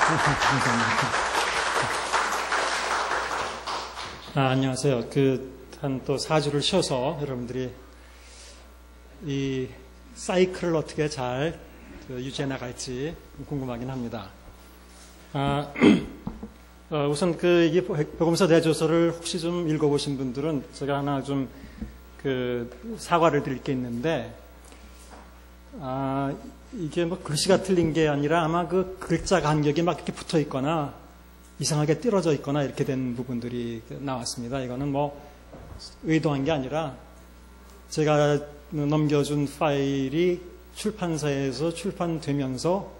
감사합니다. 안녕하세요. 한 또 4주를 쉬어서 여러분들이 이 사이클을 어떻게 잘 유지해 나갈지 궁금하긴 합니다. 우선 이 복음서 대조서를 혹시 좀 읽어보신 분들은 제가 하나 좀 사과를 드릴 게 있는데, 이게 뭐 글씨가 틀린 게 아니라 아마 그 글자 간격이 막 이렇게 붙어 있거나 이상하게 띄어져 있거나 이렇게 된 부분들이 나왔습니다. 이거는 뭐 의도한 게 아니라 제가 넘겨준 파일이 출판사에서 출판되면서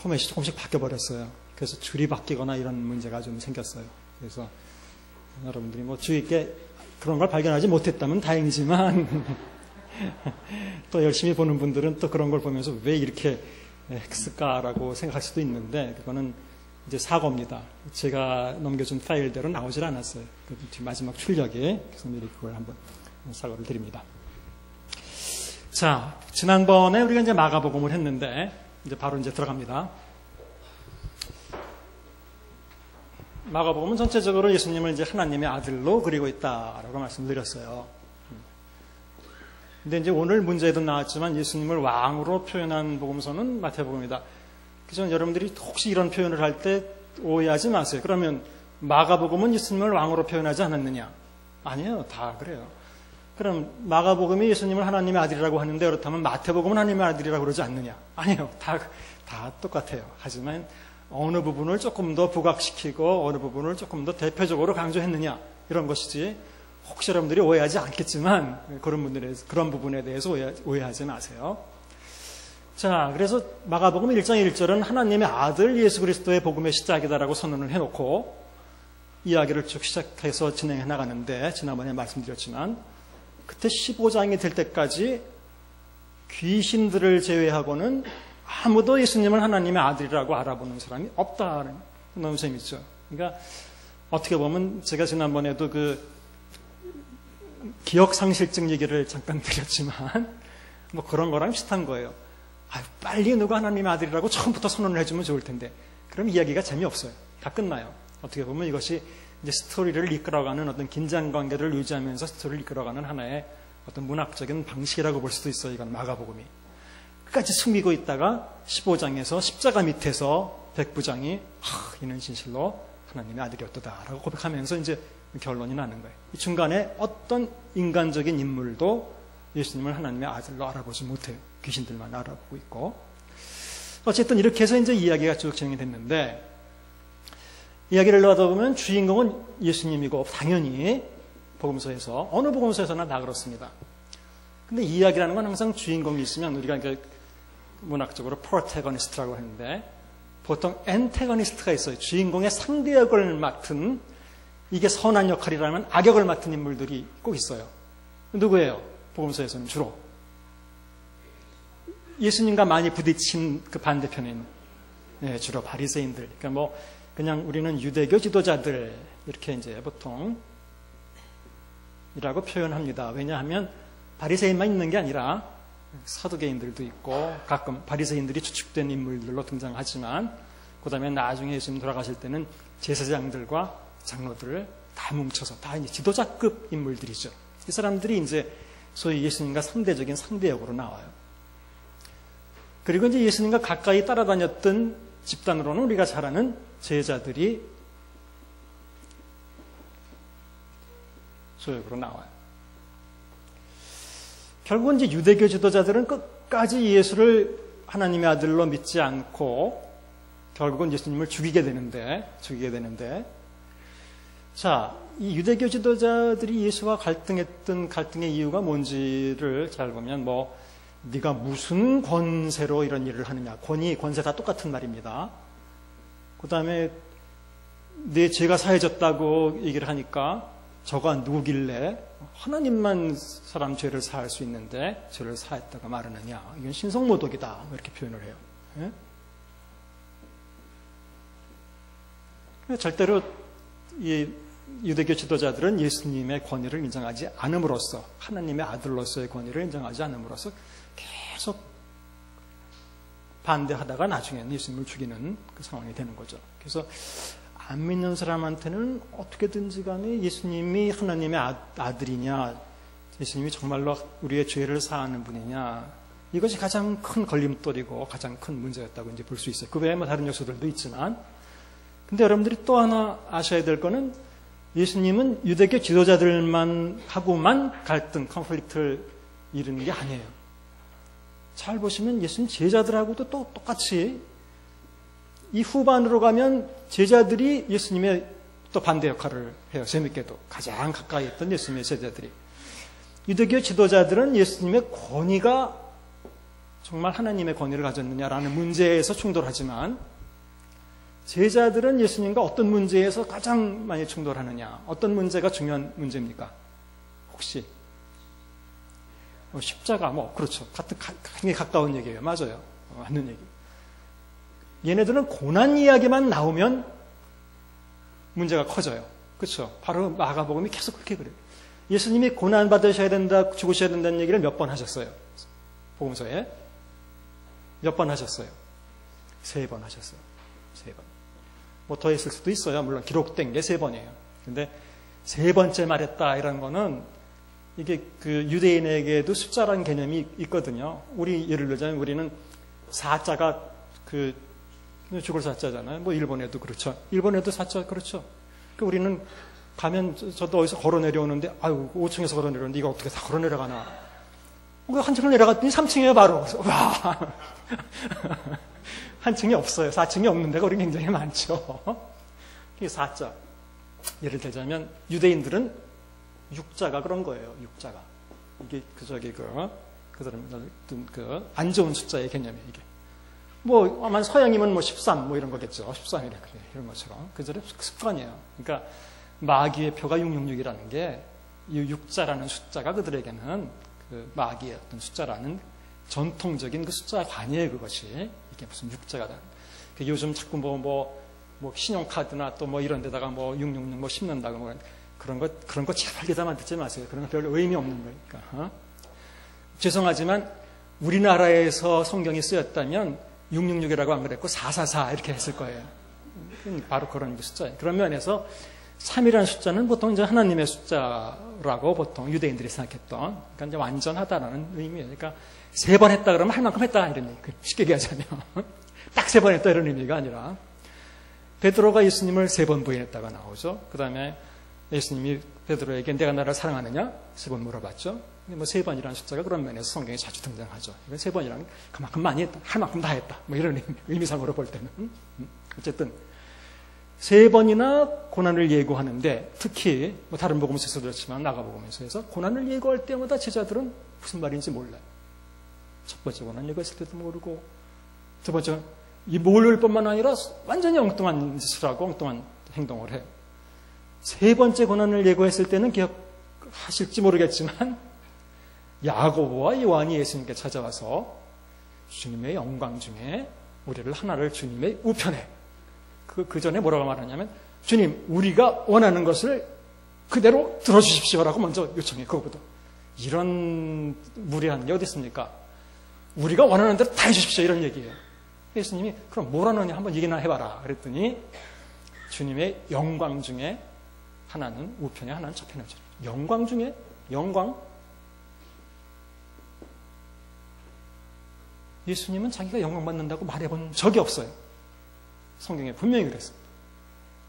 포맷이 조금씩 바뀌어버렸어요. 그래서 줄이 바뀌거나 이런 문제가 좀 생겼어요. 그래서 여러분들이 뭐 주의 있게 그런 걸 발견하지 못했다면 다행이지만 또 열심히 보는 분들은 또 그런 걸 보면서 왜 이렇게 했을까라고 생각할 수도 있는데, 그거는 이제 사고입니다. 제가 넘겨준 파일대로 나오질 않았어요. 마지막 출력에. 그래서 미리 그걸 한번 사과를 드립니다. 자, 지난번에 우리가 이제 마가복음을 했는데, 이제 바로 이제 들어갑니다. 마가복음은 전체적으로 예수님을 이제 하나님의 아들로 그리고 있다라고 말씀드렸어요. 근데 이제 오늘 문제에도 나왔지만 예수님을 왕으로 표현한 복음서는 마태복음이다. 그래서 여러분들이 혹시 이런 표현을 할 때 오해하지 마세요. 그러면 마가복음은 예수님을 왕으로 표현하지 않았느냐? 아니에요. 다 그래요. 그럼 마가복음이 예수님을 하나님의 아들이라고 하는데, 그렇다면 마태복음은 하나님의 아들이라고 그러지 않느냐? 아니에요. 다 똑같아요. 하지만 어느 부분을 조금 더 부각시키고 어느 부분을 조금 더 대표적으로 강조했느냐, 이런 것이지, 혹시 여러분들이 오해하지 않겠지만 그런 부분에 대해서 오해하지 마세요. 자, 그래서 마가복음 1장 1절은 하나님의 아들 예수 그리스도의 복음의 시작이다라고 선언을 해놓고 이야기를 쭉 시작해서 진행해 나가는데, 지난번에 말씀드렸지만 그때 15장이 될 때까지 귀신들을 제외하고는 아무도 예수님을 하나님의 아들이라고 알아보는 사람이 없다. 너무 재밌죠. 그러니까 어떻게 보면 제가 지난번에도 기억상실증 얘기를 잠깐 드렸지만 뭐 그런 거랑 비슷한 거예요. 빨리 누가 하나님의 아들이라고 처음부터 선언을 해주면 좋을 텐데, 그럼 이야기가 재미없어요. 다 끝나요. 어떻게 보면 이것이 이제 스토리를 이끌어가는 어떤 긴장관계를 유지하면서 스토리를 이끌어가는 하나의 어떤 문학적인 방식이라고 볼 수도 있어요. 이건 마가복음이. 끝까지 숨기고 있다가 15장에서 십자가 밑에서 백부장이 이는 진실로 하나님의 아들이었다라고 고백하면서 이제 결론이 나는 거예요. 이 중간에 어떤 인간적인 인물도 예수님을 하나님의 아들로 알아보지 못해요. 귀신들만 알아보고 있고. 어쨌든 이렇게 해서 이제 이야기가 쭉 진행이 됐는데, 이야기를 나다 보면 주인공은 예수님이고, 당연히 복음서에서 어느 복음서에서나 다 그렇습니다. 근데 이야기라는 건 항상 주인공이 있으면 우리가 이제 문학적으로 프로테거니스트라고 하는데, 보통 엔테거니스트가 있어요. 주인공의 상대 역을 맡은, 이게 선한 역할이라면 악역을 맡은 인물들이 꼭 있어요. 누구예요? 복음서에서는 주로 예수님과 많이 부딪힌 그 반대편인, 주로 바리새인들. 그러니까 뭐 그냥 우리는 유대교 지도자들 이렇게 이제 보통 이라고 표현합니다. 왜냐하면 바리새인만 있는 게 아니라 사두개인들도 있고 가끔 바리새인들이 추측된 인물들로 등장하지만, 그 다음에 나중에 예수님 돌아가실 때는 제사장들과 장로들을 다 뭉쳐서 다 이제 지도자급 인물들이죠. 이 사람들이 이제 소위 예수님과 상대적인 상대역으로 나와요. 그리고 이제 예수님과 가까이 따라다녔던 집단으로는 우리가 잘 아는 제자들이 소역으로 나와요. 결국은 이제 유대교 지도자들은 끝까지 예수를 하나님의 아들로 믿지 않고 결국은 예수님을 죽이게 되는데, 자, 이 유대교 지도자들이 예수와 갈등했던 갈등의 이유가 뭔지를 잘 보면, 뭐 네가 무슨 권세로 이런 일을 하느냐, 권세 다 똑같은 말입니다. 그 다음에 내 죄가 사해졌다고 얘기를 하니까 저가 누구길래 하나님만 사람 죄를 사할 수 있는데 죄를 사했다가 말하느냐, 이건 신성모독이다, 이렇게 표현을 해요. 절대로 이 유대교 지도자들은 예수님의 권위를 인정하지 않음으로써, 하나님의 아들로서의 권위를 인정하지 않음으로써 계속 반대하다가 나중에는 예수님을 죽이는 그 상황이 되는 거죠. 그래서 안 믿는 사람한테는 어떻게든지 간에 예수님이 하나님의 아들이냐, 예수님이 정말로 우리의 죄를 사하는 분이냐, 이것이 가장 큰 걸림돌이고 가장 큰 문제였다고 이제 볼 수 있어요. 그 외에 뭐 다른 요소들도 있지만, 근데 여러분들이 또 하나 아셔야 될 거는 예수님은 유대교 지도자들만 하고만 갈등, 컨플릭트를 이루는 게 아니에요. 잘 보시면 예수님 제자들하고도 또 똑같이 이 후반으로 가면 제자들이 예수님의 또 반대 역할을 해요. 재밌게도 가장 가까이 있던 예수님의 제자들이. 유대교 지도자들은 예수님의 권위가 정말 하나님의 권위를 가졌느냐라는 문제에서 충돌하지만, 제자들은 예수님과 어떤 문제에서 가장 많이 충돌하느냐, 어떤 문제가 중요한 문제입니까? 혹시 십자가, 그렇죠. 굉장히 가까운 얘기예요. 맞아요. 맞는 얘기. 얘네들은 고난 이야기만 나오면 문제가 커져요. 그렇죠. 바로 마가복음이 계속 그렇게 그래요. 예수님이 고난 받으셔야 된다, 죽으셔야 된다는 얘기를 몇 번 하셨어요? 복음서에 몇 번 하셨어요? 3번 하셨어요. 3번. 뭐 더 있을 수도 있어요. 물론 기록된 게 3번이에요. 근데 3번째 말했다 이런 거는 이게 그 유대인에게도 숫자라는 개념이 있거든요. 우리 예를 들자면 우리는 4자가 그 죽을 4자잖아요. 뭐 일본에도 그렇죠. 일본에도 4자 그렇죠. 그 우리는 가면 저도 어디서 걸어 내려오는데, 아유 5층에서 걸어 내려오는데 이거 어떻게 다 걸어 내려가나. 한층을 내려갔더니 3층이에요 바로. 와. 한 층이 없어요. 4층이 없는 데가 우리 굉장히 많죠. 이게 4자. 예를 들자면 유대인들은 6자가 그런 거예요. 6자가. 이게 그 사람 안 좋은 숫자의 개념이에요. 이게. 뭐 아마 서양이면 뭐 13 뭐 이런 거겠죠. 13이라 그래. 이런 것처럼. 그들의 습관이에요. 그러니까 마귀의 표가 666이라는 게 이 6자라는 숫자가 그들에게는 그 마귀의 어떤 숫자라는 전통적인 그 숫자 관이에요. 그것이. 이게 무슨 6자가. 요즘 자꾸 뭐 신용카드나 또 뭐 이런 데다가 뭐 666 뭐 씹는다고 뭐 그런 거 제발 기다만 듣지 마세요. 그런 거 별 의미 없는 거니까. 죄송하지만 우리나라에서 성경이 쓰였다면 666이라고 안 그랬고 444 이렇게 했을 거예요. 바로 그런 숫자예요. 그런 면에서 3이라는 숫자는 보통 이제 하나님의 숫자라고 보통 유대인들이 생각했던, 그러니까 이제 완전하다라는 의미예요. 그러니까 3번 했다 그러면 할 만큼 했다 이런 얘기. 쉽게 얘기하자면 딱 3번 했다 이런 의미가 아니라, 베드로가 예수님을 3번 부인했다가 나오죠. 그 다음에 예수님이 베드로에게 내가 나를 사랑하느냐 3번 물어봤죠. 근데 뭐 3번이라는 숫자가 그런 면에서 성경에 자주 등장하죠. 이건 3번이라는 그만큼 많이 했다, 할 만큼 다 했다, 뭐 이런 의미상으로 볼 때는. 어쨌든 3번이나 고난을 예고하는데, 특히 뭐 다른 복음서에서도 그렇지만 마가복음에서 고난을 예고할 때마다 제자들은 무슨 말인지 몰라요. 첫 번째 고난 예고했을 때도 모르고, 두 번째 이 모를 뿐만 아니라 완전히 엉뚱한 짓을 하고 엉뚱한 행동을 해요. 3번째 고난을 예고했을 때는 기억하실지 모르겠지만 야고보와 요한이 예수님께 찾아와서 주님의 영광 중에 우리를 하나를 주님의 우편에, 그 전에 뭐라고 말하냐면, 주님 우리가 원하는 것을 그대로 들어주십시오라고 먼저 요청해. 그거보다 이런 무례한 게 어디 있습니까? 우리가 원하는 대로 다 해주십시오 이런 얘기예요. 예수님이 그럼 뭐라느냐 한번 얘기나 해봐라 그랬더니, 주님의 영광 중에 하나는 우편에 하나는 좌편에. 영광 중에 영광? 예수님은 자기가 영광 받는다고 말해본 적이 없어요. 성경에 분명히 그랬어요.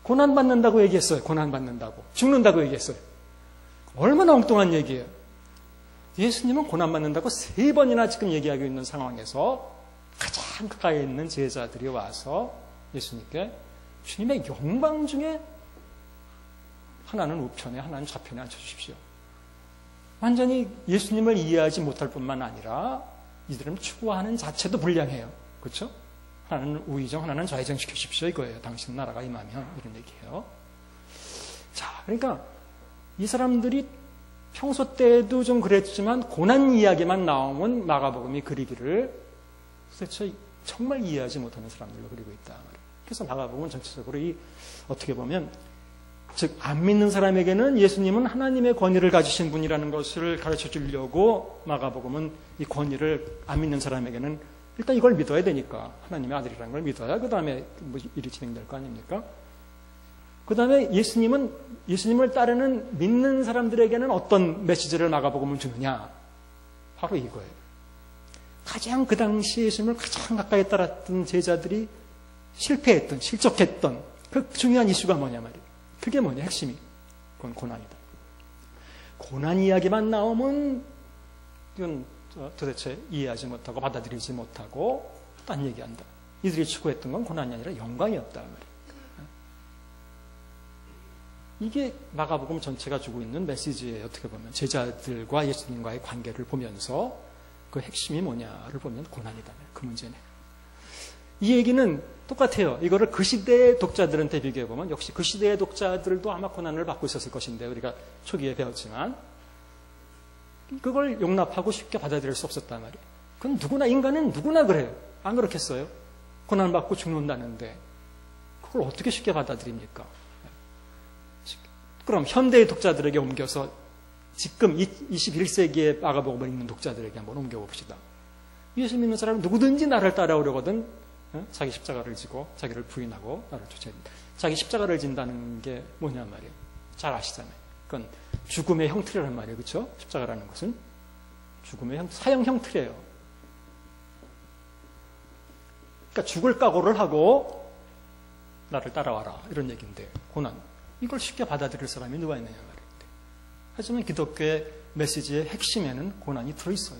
고난 받는다고 얘기했어요. 고난 받는다고. 죽는다고 얘기했어요. 얼마나 엉뚱한 얘기예요. 예수님은 고난 받는다고 3번이나 지금 얘기하고 있는 상황에서 가장 가까이 있는 제자들이 와서 예수님께 주님의 영광 중에 하나는 우편에 하나는 좌편에 앉혀주십시오. 완전히 예수님을 이해하지 못할 뿐만 아니라 이들은 추구하는 자체도 불량해요. 그렇죠? 하나는 우의정, 하나는 좌의정 시켜주십시오 이거예요. 당신 나라가 임하면 이런 얘기예요. 자, 그러니까 이 사람들이 평소 때도 좀 그랬지만 고난 이야기만 나오면 마가복음이 그리기를 도대체 정말 이해하지 못하는 사람들로 그리고 있다. 그래서 마가복음은 전체적으로 어떻게 보면 즉 안 믿는 사람에게는 예수님은 하나님의 권위를 가지신 분이라는 것을 가르쳐 주려고 마가복음은 이 권위를 안 믿는 사람에게는 일단 이걸 믿어야 되니까. 하나님의 아들이라는 걸 믿어야 그 다음에 뭐 일이 진행될 거 아닙니까? 그 다음에 예수님을 따르는 믿는 사람들에게는 어떤 메시지를 마가복음은 주느냐? 바로 이거예요. 가장 그 당시 예수님을 가장 가까이 따랐던 제자들이 실패했던, 실족했던 그 중요한 이슈가 뭐냐 말이에요. 그게 뭐냐, 핵심이. 그건 고난이다. 고난 이야기만 나오면 이건 도대체 이해하지 못하고 받아들이지 못하고 딴 얘기한다. 이들이 추구했던 건 고난이 아니라 영광이었다 말이에요. 이게 마가복음 전체가 주고 있는 메시지예요. 어떻게 보면 제자들과 예수님과의 관계를 보면서 그 핵심이 뭐냐를 보면 고난이다. 그 문제네. 이 얘기는 똑같아요. 이거를 그 시대의 독자들한테 비교해보면 역시 그 시대의 독자들도 아마 고난을 받고 있었을 것인데 우리가 초기에 배웠지만 그걸 용납하고 쉽게 받아들일 수 없었단 말이에요. 그건 누구나, 인간은 누구나 그래요. 안 그렇겠어요? 고난받고 죽는다는데 그걸 어떻게 쉽게 받아들입니까? 그럼 현대의 독자들에게 옮겨서 지금 21세기의 마가복음을 읽는 독자들에게 한번 옮겨봅시다. 예수 믿는 사람은 누구든지 나를 따라오려거든 자기 십자가를 지고 자기를 부인하고 나를 쫓아야 된다. 자기 십자가를 진다는 게 뭐냐 말이에요. 잘 아시잖아요. 그건 죽음의 형틀이라는 말이에요. 그렇죠? 십자가라는 것은 죽음의 사형 형틀이에요. 그러니까 죽을 각오를 하고 나를 따라와라 이런 얘기인데 고난. 이걸 쉽게 받아들일 사람이 누가 있느냐 말이에요. 하지만 기독교의 메시지의 핵심에는 고난이 들어있어요.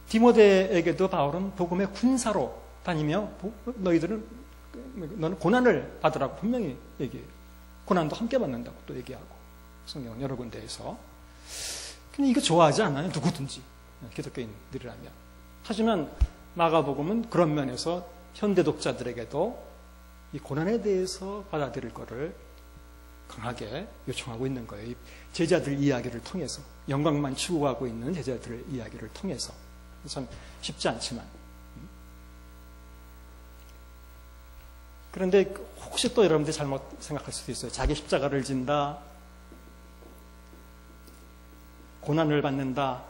디모데에게도 바울은 복음의 군사로 다니며 너는 고난을 받으라고 분명히 얘기해요. 고난도 함께 받는다고 또 얘기하고 성경 여러 군데에서. 근데 이거 좋아하지 않아요? 누구든지 기독교인들이라면. 하지만 마가복음은 그런 면에서 현대 독자들에게도 이 고난에 대해서 받아들일 것을 강하게 요청하고 있는 거예요. 이 제자들 이야기를 통해서 영광만 추구하고 있는 제자들의 이야기를 통해서. 참 쉽지 않지만. 그런데 혹시 또 여러분들이 잘못 생각할 수도 있어요. 자기 십자가를 진다, 고난을 받는다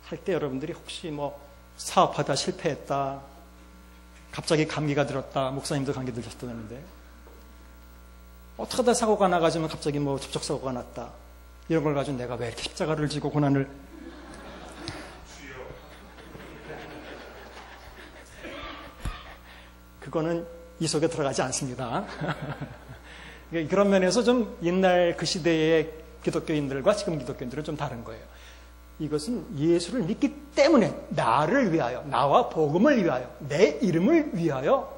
할 때 여러분들이 혹시 뭐 사업하다 실패했다, 갑자기 감기가 들었다, 목사님도 감기 들으셨다는데 어떻게 하다 사고가 나가지고 갑자기 뭐 접촉사고가 났다, 이런 걸 가지고 내가 왜 이렇게 십자가를 지고 고난을 그거는 이 속에 들어가지 않습니다. 그런 면에서 좀 옛날 그 시대의 기독교인들과 지금 기독교인들은 좀 다른 거예요. 이것은 예수를 믿기 때문에 나를 위하여, 나와 복음을 위하여, 내 이름을 위하여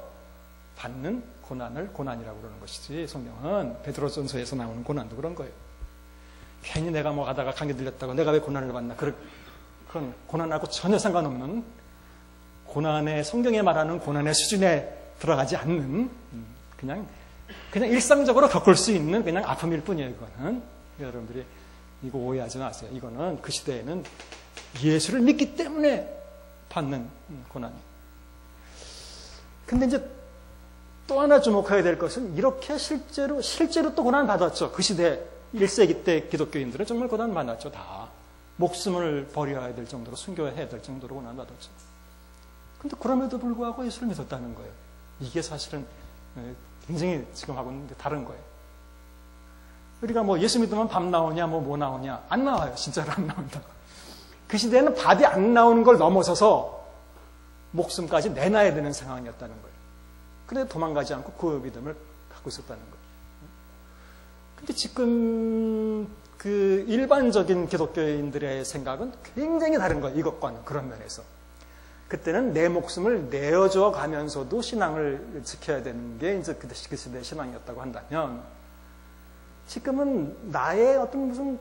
받는 고난을 고난이라고 그러는 것이지, 성경은 베드로전서에서 나오는 고난도 그런 거예요. 괜히 내가 뭐 가다가 감기 들렸다고 내가 왜 고난을 받나, 그건 고난하고 전혀 상관없는, 고난의, 성경에 말하는 고난의 수준에 들어가지 않는 그냥 일상적으로 겪을 수 있는 그냥 아픔일 뿐이에요. 이거는 여러분들이 이거 오해하지 마세요. 이거는 그 시대에는 예수를 믿기 때문에 받는 고난이에요. 근데 이제 또 하나 주목해야 될 것은 이렇게 실제로 또 고난 받았죠. 그 시대 1세기 때 기독교인들은 정말 고난 받았죠. 다 목숨을 버려야 될 정도로, 순교해야 될 정도로 고난 받았죠. 근데 그럼에도 불구하고 예수를 믿었다는 거예요. 이게 사실은 굉장히 지금하고는 다른 거예요. 우리가 뭐 예수 믿으면 밥 나오냐, 뭐 나오냐. 안 나와요. 진짜로 안 나온다. 그 시대에는 밥이 안 나오는 걸 넘어서서 목숨까지 내놔야 되는 상황이었다는 거예요. 그런데 도망가지 않고 그 믿음을 갖고 있었다는 거예요. 근데 지금 그 일반적인 기독교인들의 생각은 굉장히 다른 거예요. 이것과는, 그런 면에서. 그때는 내 목숨을 내어줘 가면서도 신앙을 지켜야 되는 게 이제 그 시대의 신앙이었다고 한다면, 지금은 나의 어떤 무슨,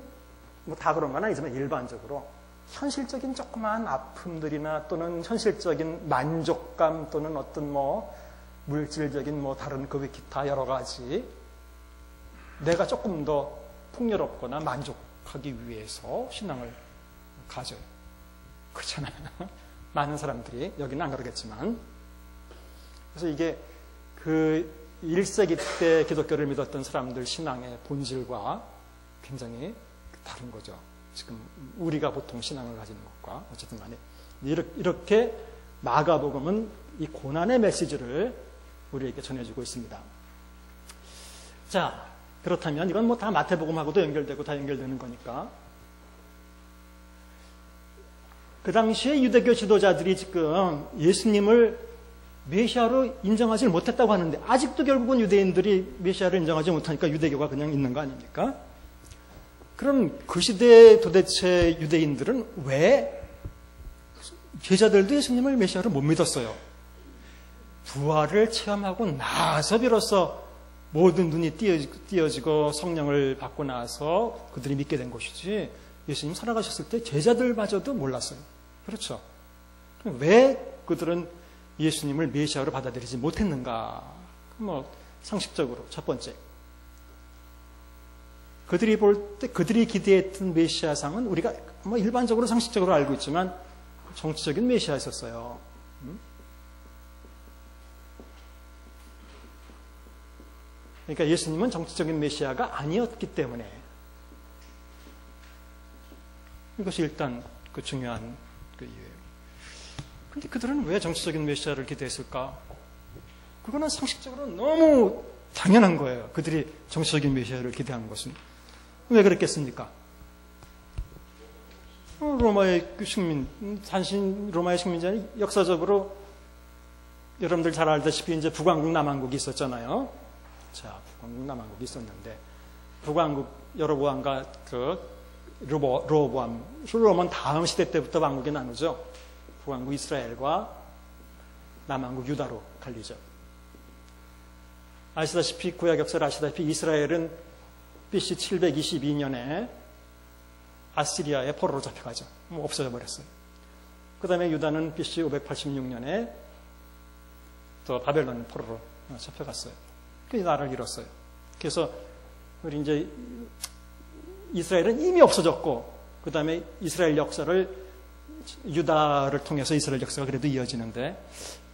뭐 다 그런 건 아니지만 일반적으로 현실적인 조그마한 아픔들이나 또는 현실적인 만족감 또는 어떤 뭐 물질적인 뭐 다른 그 기타 여러 가지 내가 조금 더 풍요롭거나 만족하기 위해서 신앙을 가져요. 그렇잖아요. 많은 사람들이, 여기는 안 그러겠지만. 그래서 이게 그 1세기 때 기독교를 믿었던 사람들 신앙의 본질과 굉장히 다른 거죠. 지금 우리가 보통 신앙을 가지는 것과. 어쨌든 간에 이렇게 마가복음은 이 고난의 메시지를 우리에게 전해주고 있습니다. 자, 그렇다면 이건 뭐 다 마태복음하고도 연결되고 다 연결되는 거니까. 그 당시에 유대교 지도자들이 지금 예수님을 메시아로 인정하지 못했다고 하는데 아직도 결국은 유대인들이 메시아를 인정하지 못하니까 유대교가 그냥 있는 거 아닙니까? 그럼 그 시대에 도대체 유대인들은 왜 제자들도 예수님을 메시아로 못 믿었어요? 부활을 체험하고 나서 비로소 모든 눈이 띄어지고 성령을 받고 나서 그들이 믿게 된 것이지 예수님 살아가셨을 때 제자들마저도 몰랐어요. 그렇죠? 왜 그들은 예수님을 메시아로 받아들이지 못했는가? 뭐 상식적으로 첫 번째, 그들이 볼 때 그들이 기대했던 메시아상은 우리가 뭐 일반적으로 상식적으로 알고 있지만 정치적인 메시아였었어요. 그러니까 예수님은 정치적인 메시아가 아니었기 때문에 이것이 일단 그 중요한 그 이유예요. 그런데 그들은 왜 정치적인 메시아를 기대했을까? 그거는 상식적으로 너무 당연한 거예요. 그들이 정치적인 메시아를 기대한 것은. 왜 그랬겠습니까? 로마의 식민, 단신 로마의 식민자는 역사적으로 여러분들 잘 알다시피 이제 북왕국 남왕국이 있었잖아요. 자, 북왕국 남왕국이 있었는데 북왕국 여로보암과 그 르호보암, 솔로몬 다음 시대 때부터 왕국이 나누죠. 북왕국 이스라엘과 남왕국 유다로 갈리죠. 아시다시피 구약 역사를 아시다시피 이스라엘은 BC 722년에 아시리아의 포로로 잡혀가죠. 뭐 없어져 버렸어요. 그 다음에 유다는 BC 586년에 또 바벨론 포로로 잡혀갔어요. 그 나라를 잃었어요. 그래서 우리 이제 이스라엘은 이미 없어졌고, 그 다음에 이스라엘 역사를 유다를 통해서 이스라엘 역사가 그래도 이어지는데,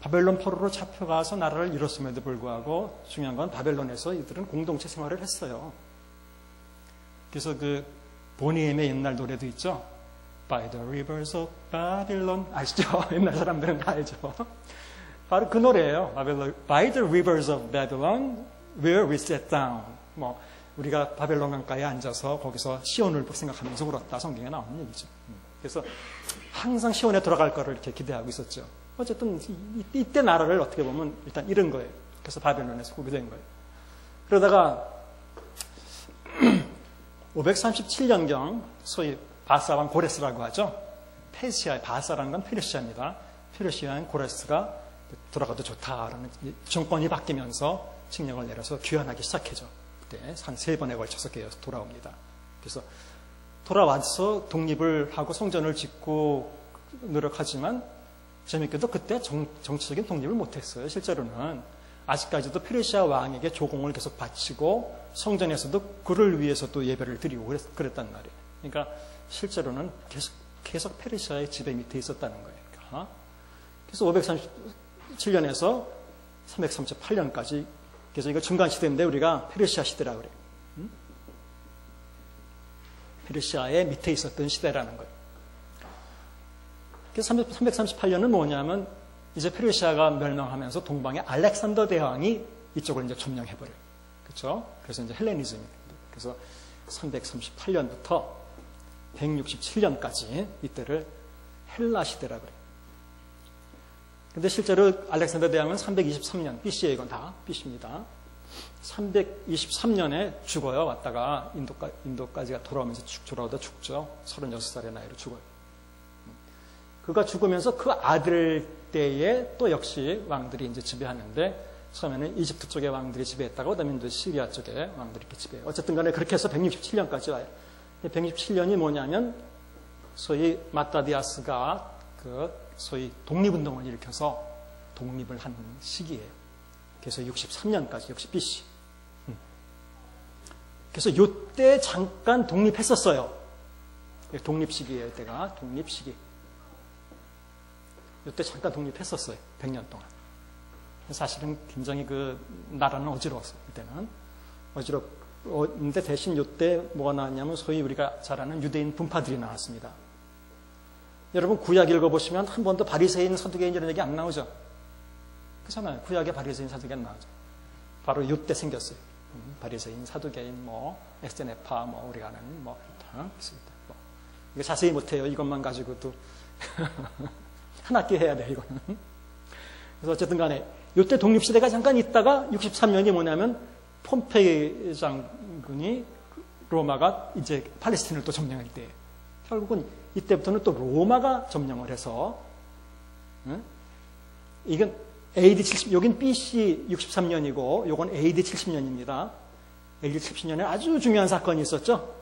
바벨론 포로로 잡혀가서 나라를 잃었음에도 불구하고 중요한 건 바벨론에서 이들은 공동체 생활을 했어요. 그래서 그 보니엠의 옛날 노래도 있죠. By the rivers of Babylon. 아시죠? 옛날 사람들은 다 알죠. 바로 그 노래예요. By the rivers of Babylon, where we sat down. 뭐 우리가 바벨론 강가에 앉아서 거기서 시온을 생각하면서 울었다. 성경에 나오는 얘기죠. 그래서 항상 시온에 돌아갈 거를 이렇게 기대하고 있었죠. 어쨌든 이때 나라를 어떻게 보면 일단 잃은 거예요. 그래서 바벨론에서 후비된 거예요. 그러다가 537년경 소위 바사왕 고레스라고 하죠. 페르시아의 바사라는 건 페르시아입니다. 페르시아인 고레스가 돌아가도 좋다라는 정권이 바뀌면서 칙령을 내려서 귀환하기 시작해죠. 그때 한 3번에 걸쳐서 계속 돌아옵니다. 그래서 돌아와서 독립을 하고 성전을 짓고 노력하지만 재밌게도 그때 정치적인 독립을 못했어요. 실제로는 아직까지도 페르시아 왕에게 조공을 계속 바치고 성전에서도 그를 위해서 또 예배를 드리고 그랬단 말이에요. 그러니까 실제로는 계속 페르시아의 지배 밑에 있었다는 거예요. 그래서 537년에서 338년까지 그래서 이거 중간 시대인데 우리가 페르시아 시대라고 그래요. 페르시아의 밑에 있었던 시대라는 거예요. 그래서 338년은 뭐냐면 이제 페르시아가 멸망하면서 동방의 알렉산더 대왕이 이쪽을 이제 점령해버려요. 그렇죠? 그래서 이제 헬레니즘입니다. 그래서 338년부터 167년까지 이때를 헬라 시대라고 그래요. 근데 실제로 알렉산더 대왕은 323년, BC에 이건 다 BC입니다. 323년에 죽어요. 왔다가 인도까지가 돌아오면서 돌아오다 죽죠. 36살의 나이로 죽어요. 그가 죽으면서 그 아들 때에 또 역시 왕들이 이제 지배하는데 처음에는 이집트 쪽의 왕들이 지배했다고 그다음에 이제 시리아 쪽의 왕들이 이렇게 지배해요. 어쨌든 간에 그렇게 해서 167년까지 와요. 167년이 뭐냐면 소위 마타디아스가 그 소위 독립운동을 일으켜서 독립을 한 시기예요. 그래서 63년까지 역시 BC. 그래서 이때 잠깐 독립했었어요. 독립 시기예요. 이때가 독립 시기. 이때 잠깐 독립했었어요. 100년 동안. 사실은 굉장히 그 나라는 어지러웠어요. 이때는 어지럽는데 대신 이때 뭐가 나왔냐면 소위 우리가 잘 아는 유대인 분파들이 나왔습니다. 여러분 구약 읽어보시면 한 번도 바리새인, 사두개인 이런 얘기 안 나오죠. 그렇잖아요. 구약에 바리새인, 사두개인 나오죠. 바로 이때 생겼어요. 바리새인, 사두개인, 뭐 에스테네파, 뭐 우리가 아는 뭐 다 있습니다. 뭐. 이거 자세히 못해요. 이것만 가지고도 한 학기 해야 돼 이거는. 그래서 어쨌든 간에 이때 독립시대가 잠깐 있다가 63년이 뭐냐면 폼페이 장군이 로마가 이제 팔레스틴을 또 점령할 때 결국은 이때부터는 또 로마가 점령을 해서 이건 AD 70, 여긴 BC 63년이고 요건 AD 70년입니다. AD 70년에 아주 중요한 사건이 있었죠.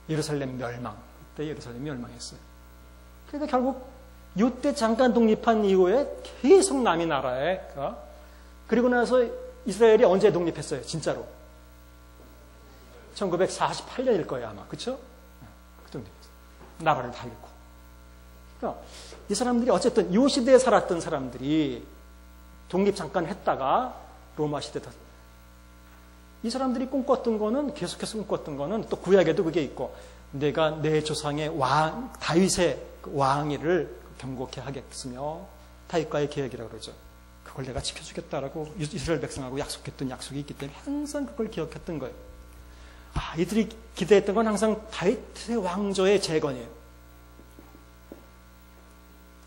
예루살렘 멸망. 그때 예루살렘이 멸망했어요. 그러니까 결국 이때 잠깐 독립한 이후에 계속 남이 나라에 그리고 나서 이스라엘이 언제 독립했어요? 진짜로 1948년일 거예요 아마. 그렇죠? 나라를 다 잃고. 그러니까 이 사람들이 어쨌든 이 시대에 살았던 사람들이 독립 잠깐 했다가 로마 시대 이 사람들이 꿈꿨던 거는 계속해서 꿈꿨던 거는 또 구약에도 그게 있고 내가 내 조상의 왕 다윗의 왕위를 경고케 하겠으며 다윗과의 계획이라고 그러죠. 그걸 내가 지켜주겠다라고 이스라엘 백성하고 약속했던 약속이 있기 때문에 항상 그걸 기억했던 거예요. 이들이 기대했던 건 항상 다윗의 왕조의 재건이에요.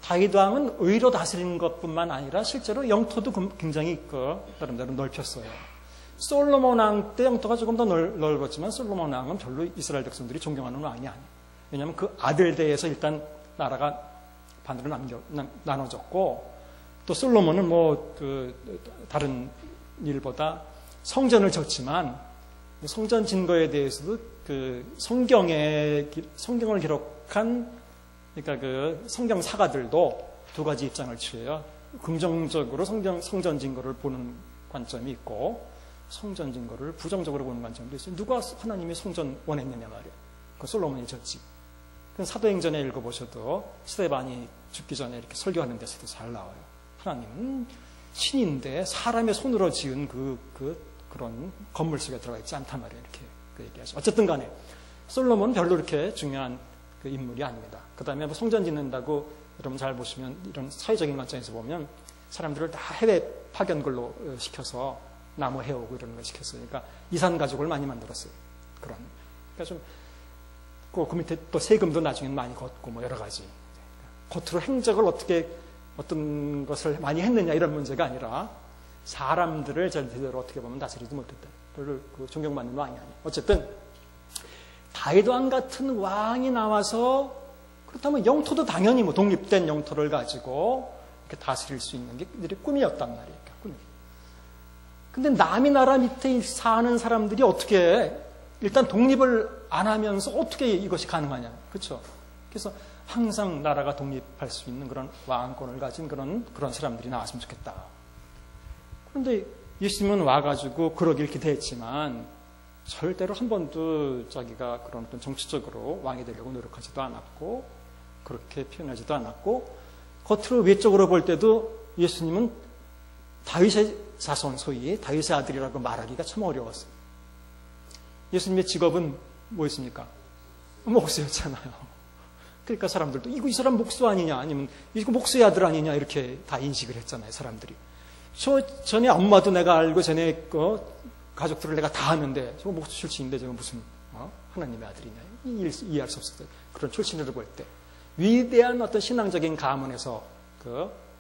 다윗 왕은 의로 다스리는 것뿐만 아니라 실제로 영토도 굉장히 나름대로 넓혔어요. 솔로몬 왕 때 영토가 조금 더 넓었지만 솔로몬 왕은 별로 이스라엘 백성들이 존경하는 왕이 아니에요. 왜냐하면 그 아들 대에서 일단 나라가 반으로 나눠졌고 또 솔로몬은 다른 일보다 성전을 졌지만 성전 진거에 대해서도 성경을 기록한 그러니까 성경 사가들도 두 가지 입장을 취해요. 긍정적으로 성전 진거를 보는 관점이 있고 성전 진거를 부정적으로 보는 관점도 있어요. 누가 하나님이 성전 원했느냐 말이에요. 그 솔로몬이 졌지. 사도행전에 읽어보셔도 스데반이 죽기 전에 이렇게 설교하는 데서도 잘 나와요. 하나님은 신인데 사람의 손으로 지은 그런 건물 속에 들어가 있지 않단 말이에요. 이렇게 얘기하죠. 어쨌든 간에 솔로몬은 별로 이렇게 중요한 인물이 아닙니다. 그 다음에 성전 짓는다고 여러분 잘 보시면 이런 사회적인 관점에서 보면 사람들을 다 해외 파견근로 시켜서 나무 해오고 이런 걸 시켰어요. 그러니까 이산 가족을 많이 만들었어요. 그러니까 좀 그 밑에 또 세금도 나중에 많이 걷고 뭐 여러 가지. 겉으로 행적을 어떤 것을 많이 했느냐 이런 문제가 아니라 사람들을 제대로 어떻게 보면 다스리지 못했다. 별로 존경받는 왕이 아니에요. 어쨌든 다윗 왕 같은 왕이 나와서 그렇다면 영토도 당연히 독립된 영토를 가지고 이렇게 다스릴 수 있는 게 그들의 꿈이었단 말이에요. 꿈이. 근데 남의 나라 밑에 사는 사람들이 어떻게 일단 독립을 안 하면서 어떻게 이것이 가능하냐. 그렇죠? 그래서 항상 나라가 독립할 수 있는 그런 왕권을 가진 그런 사람들이 나왔으면 좋겠다. 그런데 예수님은 와가지고 그러길 기대했지만 절대로 한 번도 자기가 그런 어떤 정치적으로 왕이 되려고 노력하지도 않았고 그렇게 표현하지도 않았고 겉으로 외적으로 볼 때도 예수님은 다윗의 자손 소위 다윗의 아들이라고 말하기가 참 어려웠어요. 예수님의 직업은 뭐였습니까? 목수였잖아요. 그러니까 사람들도 이 사람 목수 아니냐 아니면 이거 목수의 아들 아니냐 이렇게 다 인식을 했잖아요. 사람들이. 전에 엄마도 내가 알고 전에 가족들을 내가 다 아는데 저거 목수 출신인데 저거 무슨 하나님의 아들이냐 이해할 수 없었어요. 그런 출신으로 볼 때 위대한 어떤 신앙적인 가문에서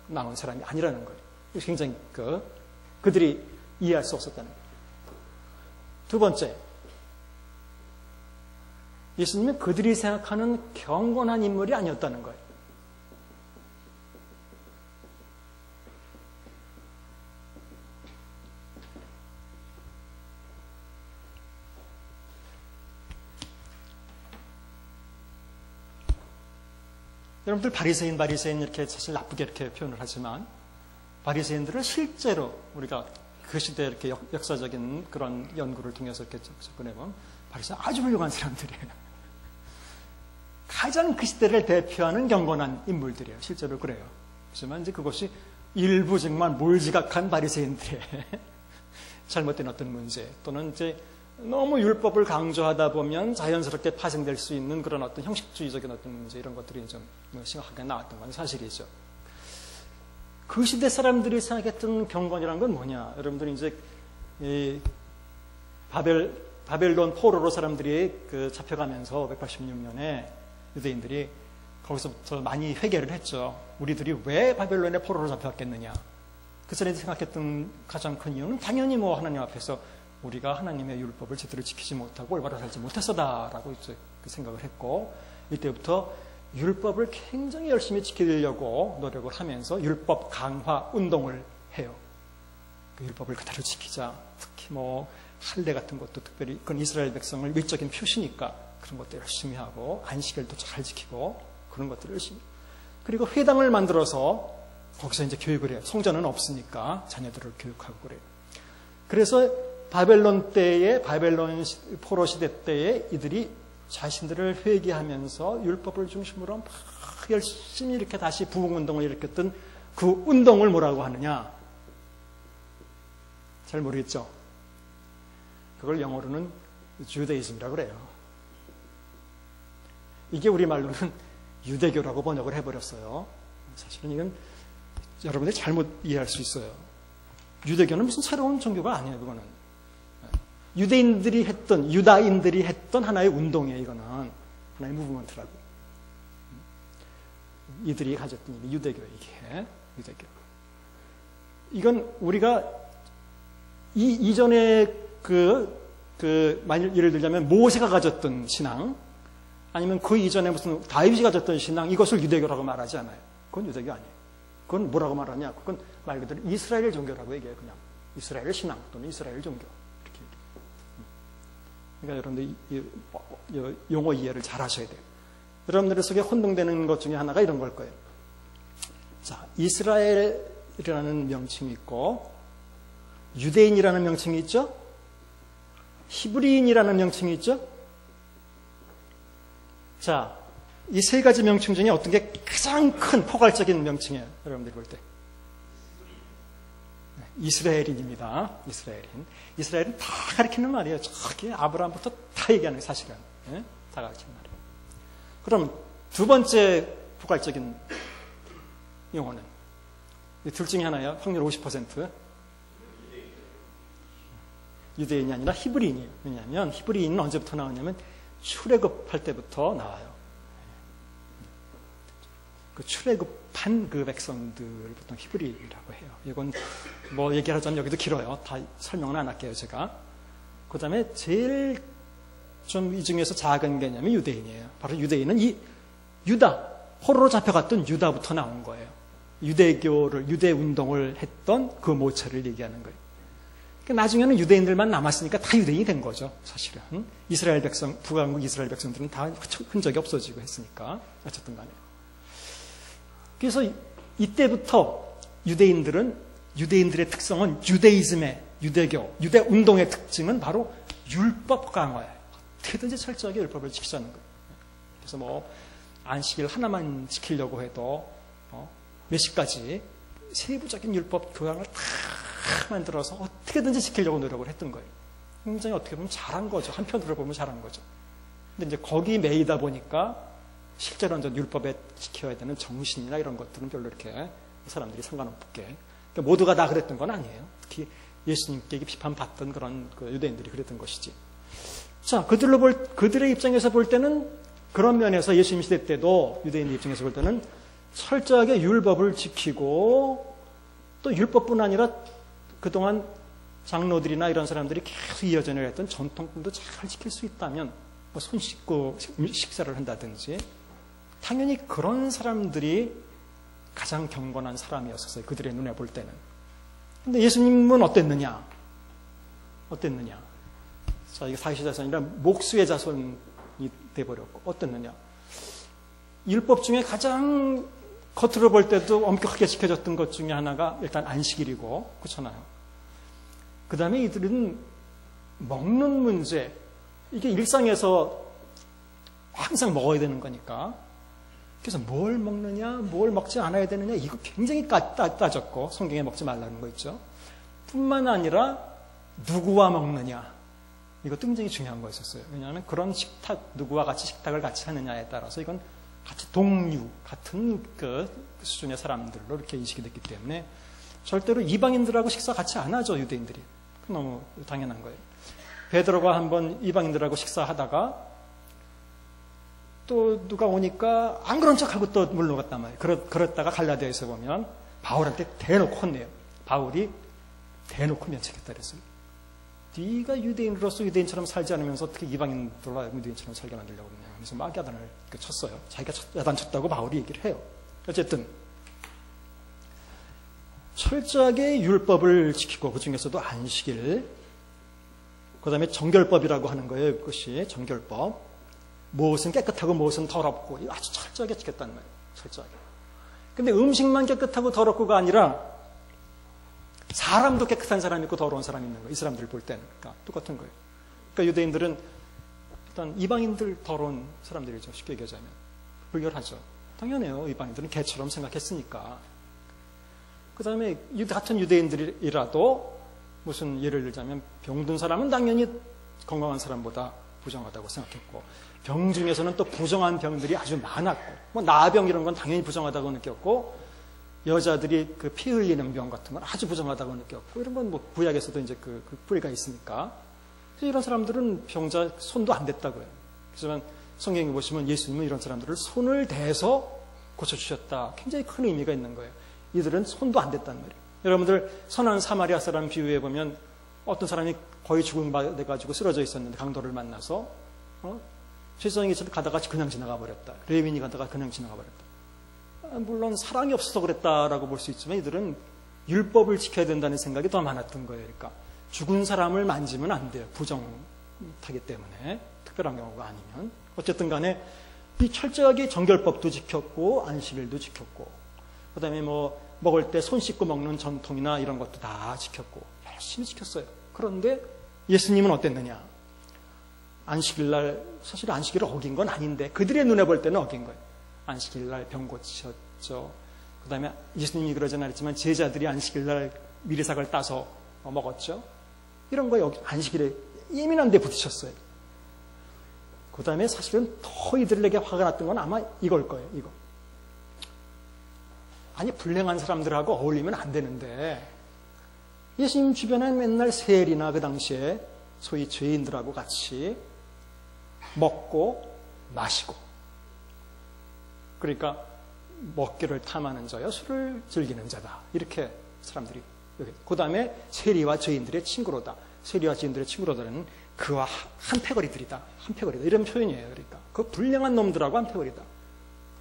나온 사람이 아니라는 거예요. 굉장히 그들이 이해할 수 없었다는 거예요. 두 번째, 예수님은 그들이 생각하는 경건한 인물이 아니었다는 거예요. 여러분들 바리새인 이렇게 사실 나쁘게 이렇게 표현을 하지만 바리새인들을 실제로 우리가 그 시대 이렇게 역사적인 그런 연구를 통해서 이렇게 접근해보면 바리새인 아주 훌륭한 사람들이에요. 가장 그 시대를 대표하는 경건한 인물들이에요. 실제로 그래요. 하지만 이제 그것이 일부 정말 몰지각한 바리새인들의 잘못된 어떤 문제 또는 이제 너무 율법을 강조하다 보면 자연스럽게 파생될 수 있는 그런 어떤 형식주의적인 어떤 문제 이런 것들이 좀 심각하게 나왔던 건 사실이죠. 그 시대 사람들이 생각했던 경건이란 건 뭐냐? 여러분들이 이제 이 바벨론 포로로 사람들이 그 잡혀가면서 586년에 유대인들이 거기서부터 많이 회개를 했죠. 우리들이 왜 바벨론의 포로로 잡혀갔겠느냐? 그 사람들이 생각했던 가장 큰 이유는 당연히 뭐 하나님 앞에서 우리가 하나님의 율법을 제대로 지키지 못하고 올바로 살지 못했어다라고 이제 그 생각을 했고, 이때부터 율법을 굉장히 열심히 지키려고 노력을 하면서 율법 강화 운동을 해요. 그 율법을 그대로 지키자. 특히 뭐 할례 같은 것도 특별히 그건 이스라엘 백성을 외적인 표시니까 그런 것도 열심히 하고, 안식일도 잘 지키고 그런 것들을 열심히. 그리고 회당을 만들어서 거기서 이제 교육을 해요. 성전은 없으니까 자녀들을 교육하고 그래요. 그래서 바벨론 포로 시대 때에 이들이 자신들을 회개하면서 율법을 중심으로 막 열심히 이렇게 다시 부흥운동을 일으켰던 그 운동을 뭐라고 하느냐? 잘 모르겠죠? 그걸 영어로는 주데이즘이라고 그래요. 이게 우리말로는 유대교라고 번역을 해버렸어요. 사실은 이건 여러분들이 잘못 이해할 수 있어요. 유대교는 무슨 새로운 종교가 아니에요. 그거는 유다인들이 했던 하나의 운동이에요. 이거는 하나의 무브먼트라고. 이들이 가졌던 유대교예요. 이게 유대교. 이건 우리가 이전에 만일 예를 들자면 모세가 가졌던 신앙, 아니면 그 이전에 무슨 다윗이 가졌던 신앙, 이것을 유대교라고 말하지 않아요. 그건 유대교 아니에요. 그건 뭐라고 말하냐? 그건 말 그대로 이스라엘 종교라고 얘기해요. 그냥 이스라엘 신앙 또는 이스라엘 종교. 이렇게 얘기해요. 그러니까 여러분들 용어 이해를 잘 하셔야 돼요. 여러분들 속에 혼동되는 것 중에 하나가 이런 걸 거예요. 자, 이스라엘이라는 명칭이 있고, 유대인이라는 명칭이 있죠? 히브리인이라는 명칭이 있죠? 자, 이 세 가지 명칭 중에 어떤 게 가장 큰 포괄적인 명칭이에요? 여러분들이 볼 때. 이스라엘인입니다. 이스라엘은 다 가리키는 말이에요. 저기 아브라함부터 다 얘기하는 거예요, 사실은. 네? 다 가리키는 말이에요. 그럼 두 번째 포괄적인 용어는? 둘 중에 하나예요. 확률 50%. 유대인이 아니라 히브리인이에요. 왜냐하면 히브리인은 언제부터 나오냐면 출애굽할 때부터 나와요. 그 출애굽한 그 백성들을 보통 히브리인이라고 해요. 이건 뭐 얘기하자면 여기도 길어요. 다 설명은 안 할게요, 제가. 그 다음에 제일 좀 이 중에서 작은 개념이 유대인이에요. 바로 유대인은 이 포로로 잡혀갔던 유다부터 나온 거예요. 유대 운동을 했던 그 모체를 얘기하는 거예요. 나중에는 유대인들만 남았으니까 다 유대인이 된 거죠, 사실은. 이스라엘 백성, 북왕국 이스라엘 백성들은 다 흔적이 없어지고 했으니까. 어쨌든 간에. 그래서 이때부터 유대인들의 특성은 유대이즘의 유대교, 유대 운동의 특징은 바로 율법 강화예요. 어떻게든지 철저하게 율법을 지키자는 거예요. 그래서 뭐 안식일 하나만 지키려고 해도 몇십 가지 세부적인 율법 교양을 다 만들어서 어떻게든지 지키려고 노력을 했던 거예요. 굉장히 어떻게 보면 잘한 거죠. 한편으로 보면 잘한 거죠. 근데 이제 거기 매이다 보니까 실제로 완전 율법에 지켜야 되는 정신이나 이런 것들은 별로 이렇게 사람들이 상관없게. 그러니까 모두가 다 그랬던 건 아니에요. 특히 예수님께 비판받던 그런 유대인들이 그랬던 것이지. 자, 그들의 입장에서 볼 때는 그런 면에서 예수님 시대 때도 유대인의 입장에서 볼 때는 철저하게 율법을 지키고 또 율법뿐 아니라 그동안 장로들이나 이런 사람들이 계속 이어져 내렸던 전통도 잘 지킬 수 있다면 뭐 손 씻고 식사를 한다든지 당연히 그런 사람들이 가장 경건한 사람이었어요. 그들의 눈에 볼 때는. 근데 예수님은 어땠느냐? 자, 이게 사기자손이라 목수의 자손이 돼버렸고 어땠느냐? 율법 중에 가장 겉으로 볼 때도 엄격하게 지켜졌던 것 중에 하나가 일단 안식일이고, 그렇잖아요. 그 다음에 이들은 먹는 문제, 이게 일상에서 항상 먹어야 되는 거니까. 그래서 뭘 먹느냐, 뭘 먹지 않아야 되느냐, 이거 굉장히 따졌고, 성경에 먹지 말라는 거 있죠. 뿐만 아니라 누구와 먹느냐, 이것도 굉장히 중요한 거였었어요. 왜냐하면 그런 식탁, 누구와 같이 식탁을 같이 하느냐에 따라서 이건 같이 동류, 같은 그 수준의 사람들로 이렇게 인식이 됐기 때문에 절대로 이방인들하고 식사 같이 안 하죠, 유대인들이. 너무 당연한 거예요. 베드로가 한번 이방인들하고 식사하다가 또 누가 오니까 안 그런 척하고 또 물러갔단 말이에요. 그랬다가 갈라디아에서 보면 바울한테 대놓고 혼내요. 바울이 대놓고 면책했다 그랬어요. 네가 유대인으로서 유대인처럼 살지 않으면서 어떻게 이방인들로 유대인처럼 살게 만들려고 그러냐 하면서 막 야단을 쳤어요. 자기가 야단 쳤다고 바울이 얘기를 해요. 어쨌든 철저하게 율법을 지키고 그 중에서도 안식일, 그 다음에 정결법이라고 하는 거예요. 그것이 정결법. 무엇은 깨끗하고 무엇은 더럽고 아주 철저하게 지켰다는 거예요. 철저하게. 근데 음식만 깨끗하고 더럽고가 아니라 사람도 깨끗한 사람이 있고 더러운 사람이 있는 거예요. 이 사람들 볼 때는. 그러니까 똑같은 거예요. 그러니까 유대인들은 일단 이방인들 더러운 사람들이죠. 쉽게 얘기하자면. 불결하죠. 당연해요. 이방인들은 개처럼 생각했으니까. 그 다음에 같은 유대인들이라도 무슨 예를 들자면 병든 사람은 당연히 건강한 사람보다 부정하다고 생각했고 병 중에서는 또 부정한 병들이 아주 많았고 뭐 나병 이런 건 당연히 부정하다고 느꼈고 여자들이 그 피 흘리는 병 같은 건 아주 부정하다고 느꼈고 이런 건 뭐 구약에서도 이제 그 뿌리가 있으니까 이런 사람들은 병자 손도 안 댔다고요. 하지만 성경에 보시면 예수님은 이런 사람들을 손을 대서 고쳐주셨다. 굉장히 큰 의미가 있는 거예요. 이들은 손도 안 댔단 말이에요. 여러분들 선한 사마리아 사람 비유해 보면 어떤 사람이 거의 죽음받아가지고 쓰러져 있었는데 강도를 만나서 세상에 가다가 그냥 지나가 버렸다. 레위인이 가다가 그냥 지나가 버렸다. 물론 사랑이 없어서 그랬다라고 볼 수 있지만 이들은 율법을 지켜야 된다는 생각이 더 많았던 거예요. 그러니까 죽은 사람을 만지면 안 돼요. 부정하기 때문에 특별한 경우가 아니면 어쨌든 간에 이 철저하게 정결법도 지켰고 안식일도 지켰고 그 다음에 뭐 먹을 때 손 씻고 먹는 전통이나 이런 것도 다 지켰고 열심히 지켰어요. 그런데 예수님은 어땠느냐? 안식일날 사실 안식일을 어긴 건 아닌데 그들의 눈에 볼 때는 어긴 거예요. 안식일날 병 고치셨죠. 그 다음에 예수님이 그러진 않았지만 제자들이 안식일날 미리삭을 따서 먹었죠. 이런 거에 안식일에 예민한 데 부딪혔어요. 그 다음에 사실은 더 이들에게 화가 났던 건 아마 이걸 거예요. 이거. 아니 불행한 사람들하고 어울리면 안 되는데 예수님 주변에 맨날 세리나 그 당시에 소위 죄인들하고 같이 먹고 마시고 그러니까 먹기를 탐하는 자여 술을 즐기는 자다. 이렇게 사람들이 여기. 그 다음에 세리와 죄인들의 친구로다. 세리와 죄인들의 친구로다는 그와 한패거리들이다. 한패거리다. 이런 표현이에요. 그러니까 그 불량한 놈들하고 한패거리다.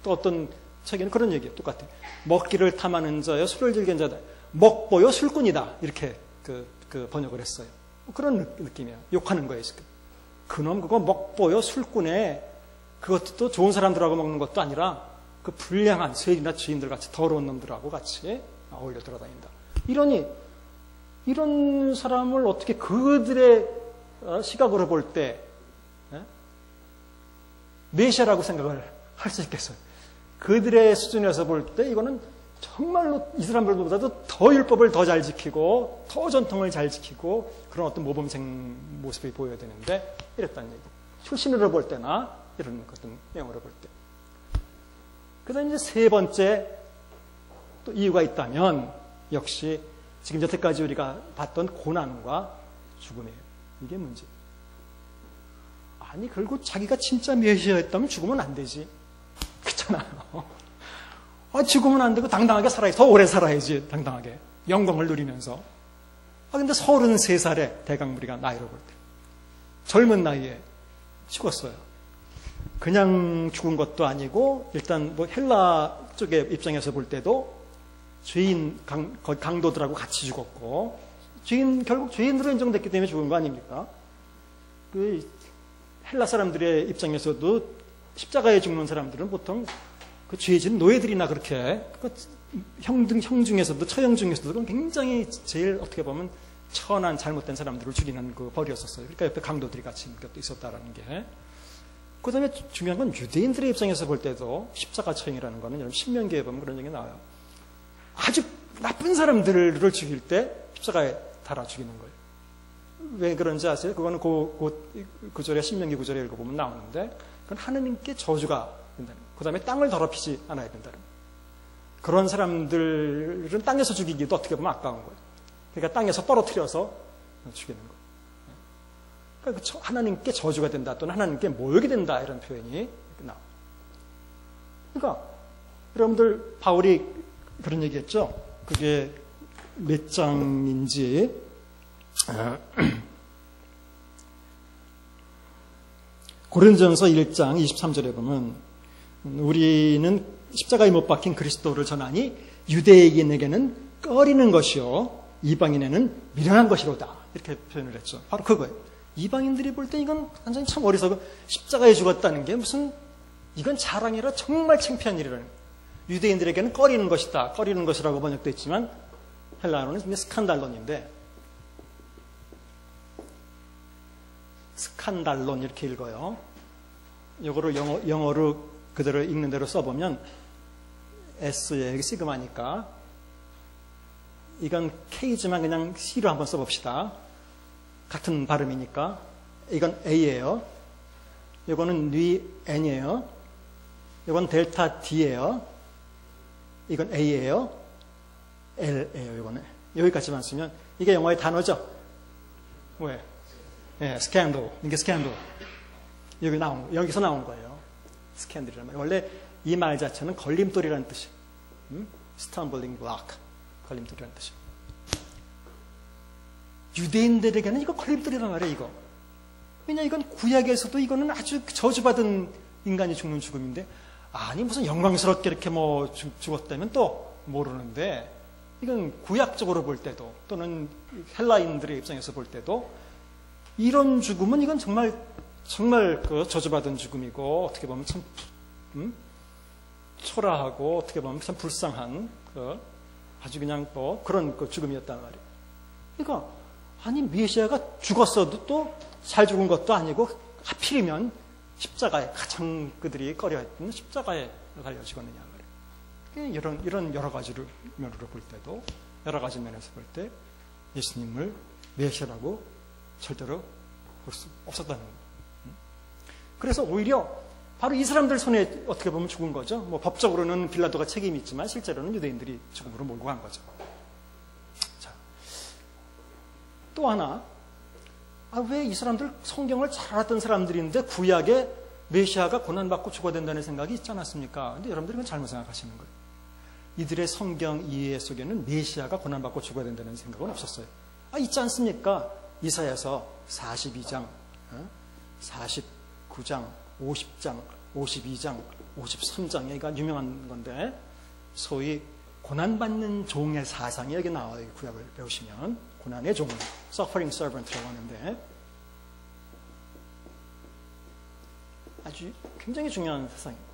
또 어떤 책에는 그런 얘기예요. 똑같아요. 먹기를 탐하는 자여 술을 즐기는 자다. 먹보여 술꾼이다. 이렇게 그 번역을 했어요. 그런 느낌이에요. 욕하는 거예요. 지금. 그놈 그거 먹보여 술꾼에 그것도 또 좋은 사람들하고 먹는 것도 아니라 그 불량한 세리나 죄인들 같이 더러운 놈들하고 같이 어울려 돌아다닌다. 이런 사람을 어떻게 그들의 시각으로 볼 때 메시아라고 생각을 할 수 있겠어요? 그들의 수준에서 볼 때 이거는 정말로 이 사람들보다도 더 율법을 더 잘 지키고 더 전통을 잘 지키고 그런 어떤 모범생 모습이 보여야 되는데 이랬다는 얘기. 출신으로 볼 때나 이런 어떤 내용으로 볼 때. 그다음 이제 세 번째 또 이유가 있다면 역시 지금 여태까지 우리가 봤던 고난과 죽음이에요. 이게 문제. 아니 결국 자기가 진짜 메시아였다면 죽으면 안 되지. 그렇잖아요. 죽으면 안 되고 당당하게 살아야지. 더 오래 살아야지. 당당하게. 영광을 누리면서. 근데 33살에 대강무리가 나이로 볼 때. 젊은 나이에 죽었어요. 그냥 죽은 것도 아니고 일단 뭐 헬라 쪽의 입장에서 볼 때도 죄인 강도들하고 같이 죽었고 결국 죄인으로 인정됐기 때문에 죽은 거 아닙니까? 그 헬라 사람들의 입장에서도 십자가에 죽는 사람들은 보통 그 죄진 노예들이나 그렇게 형 중에서도 처형 중에서도 굉장히 제일 어떻게 보면 천한 잘못된 사람들을 죽이는 그 벌이었었어요. 그러니까 옆에 강도들이 같이 있었다라는 게. 그 다음에 중요한 건 유대인들의 입장에서 볼 때도 십자가 처형이라는 거는 여러분 신명기에 보면 그런 얘기 나와요. 아주 나쁜 사람들을 죽일 때 십자가에 달아 죽이는 거예요. 왜 그런지 아세요? 그거는 그 구절에 신명기 구절에 읽어보면 나오는데 그건 하느님께 저주가 된다는 거예요. 그 다음에 땅을 더럽히지 않아야 된다는 거예요. 그런 사람들은 땅에서 죽이기도 어떻게 보면 아까운 거예요. 그러니까 땅에서 떨어뜨려서 죽이는 거예요. 그러니까 하나님께 저주가 된다 또는 하나님께 모욕이 된다 이런 표현이 나와요. 그러니까 여러분들 바울이 그런 얘기했죠. 그게 몇 장인지 고린도전서 1장 23절에 보면 우리는 십자가에 못 박힌 그리스도를 전하니 유대인에게는 꺼리는 것이요 이방인에게는 미련한 것이로다 이렇게 표현을 했죠. 바로 그거예요. 이방인들이 볼 때 이건 완전히 참 어리석은 십자가에 죽었다는 게 무슨 이건 자랑이라 정말 창피한 일이라는 거예요. 유대인들에게는 꺼리는 것이다. 꺼리는 것이라고 번역되어 있지만 헬라어는 스칸달론인데 스칸달론 이렇게 읽어요. 이거를 영어로 그대로 읽는 대로 써보면 S에 시그마니까 이건 K지만 그냥 C로 한번 써봅시다. 같은 발음이니까 이건 A예요. 이거는 N이에요. 이건 델타 D예요. 이건 A예요. L예요. 이거는 여기까지만 쓰면 이게 영어의 단어죠. 왜? 예, 스캔들. 이게 스캔들. 여기서 나온 거예요. 스캔들이라는 말. 원래 이 말 자체는 걸림돌이라는 뜻이에요. stumbling block. 걸림돌이라는 뜻이에요. 유대인들에게는 이거 걸림돌이란 말이에요, 이거. 왜냐, 이건 구약에서도 이거는 아주 저주받은 인간이 죽는 죽음인데, 아니, 무슨 영광스럽게 이렇게 뭐 죽었다면 또 모르는데, 이건 구약적으로 볼 때도, 또는 헬라인들의 입장에서 볼 때도, 이런 죽음은 이건 정말 그 저주받은 죽음이고, 어떻게 보면 참, 초라하고, 어떻게 보면 참 불쌍한, 아주 그냥 또 그런 그 죽음이었단 말이에요. 그러니까, 아니, 메시아가 죽었어도 또 잘 죽은 것도 아니고, 하필이면 십자가에, 가장 그들이 꺼려했던 십자가에 달려 죽었느냐 말이에요. 이런 여러 가지를 면으로 볼 때도, 여러 가지 면에서 볼 때, 예수님을 메시아라고 절대로 볼 수 없었다는 거예요. 그래서 오히려 바로 이 사람들 손에 어떻게 보면 죽은 거죠. 뭐 법적으로는 빌라도가 책임이 있지만 실제로는 유대인들이 죽음으로 몰고 간 거죠. 자, 또 하나, 왜 이 사람들 성경을 잘 알았던 사람들인데 구약에 메시아가 고난받고 죽어야 된다는 생각이 있지 않았습니까? 근데 여러분들이 그건 잘못 생각하시는 거예요. 이들의 성경 이해 속에는 메시아가 고난받고 죽어야 된다는 생각은 없었어요. 있지 않습니까? 이사야서 42장, 49장, 50장, 52장, 53장, 여기가 유명한 건데, 소위 고난받는 종의 사상이 여기 나와요. 구약을 배우시면. 고난의 종, suffering servant라고 하는데, 아주 굉장히 중요한 사상입니다.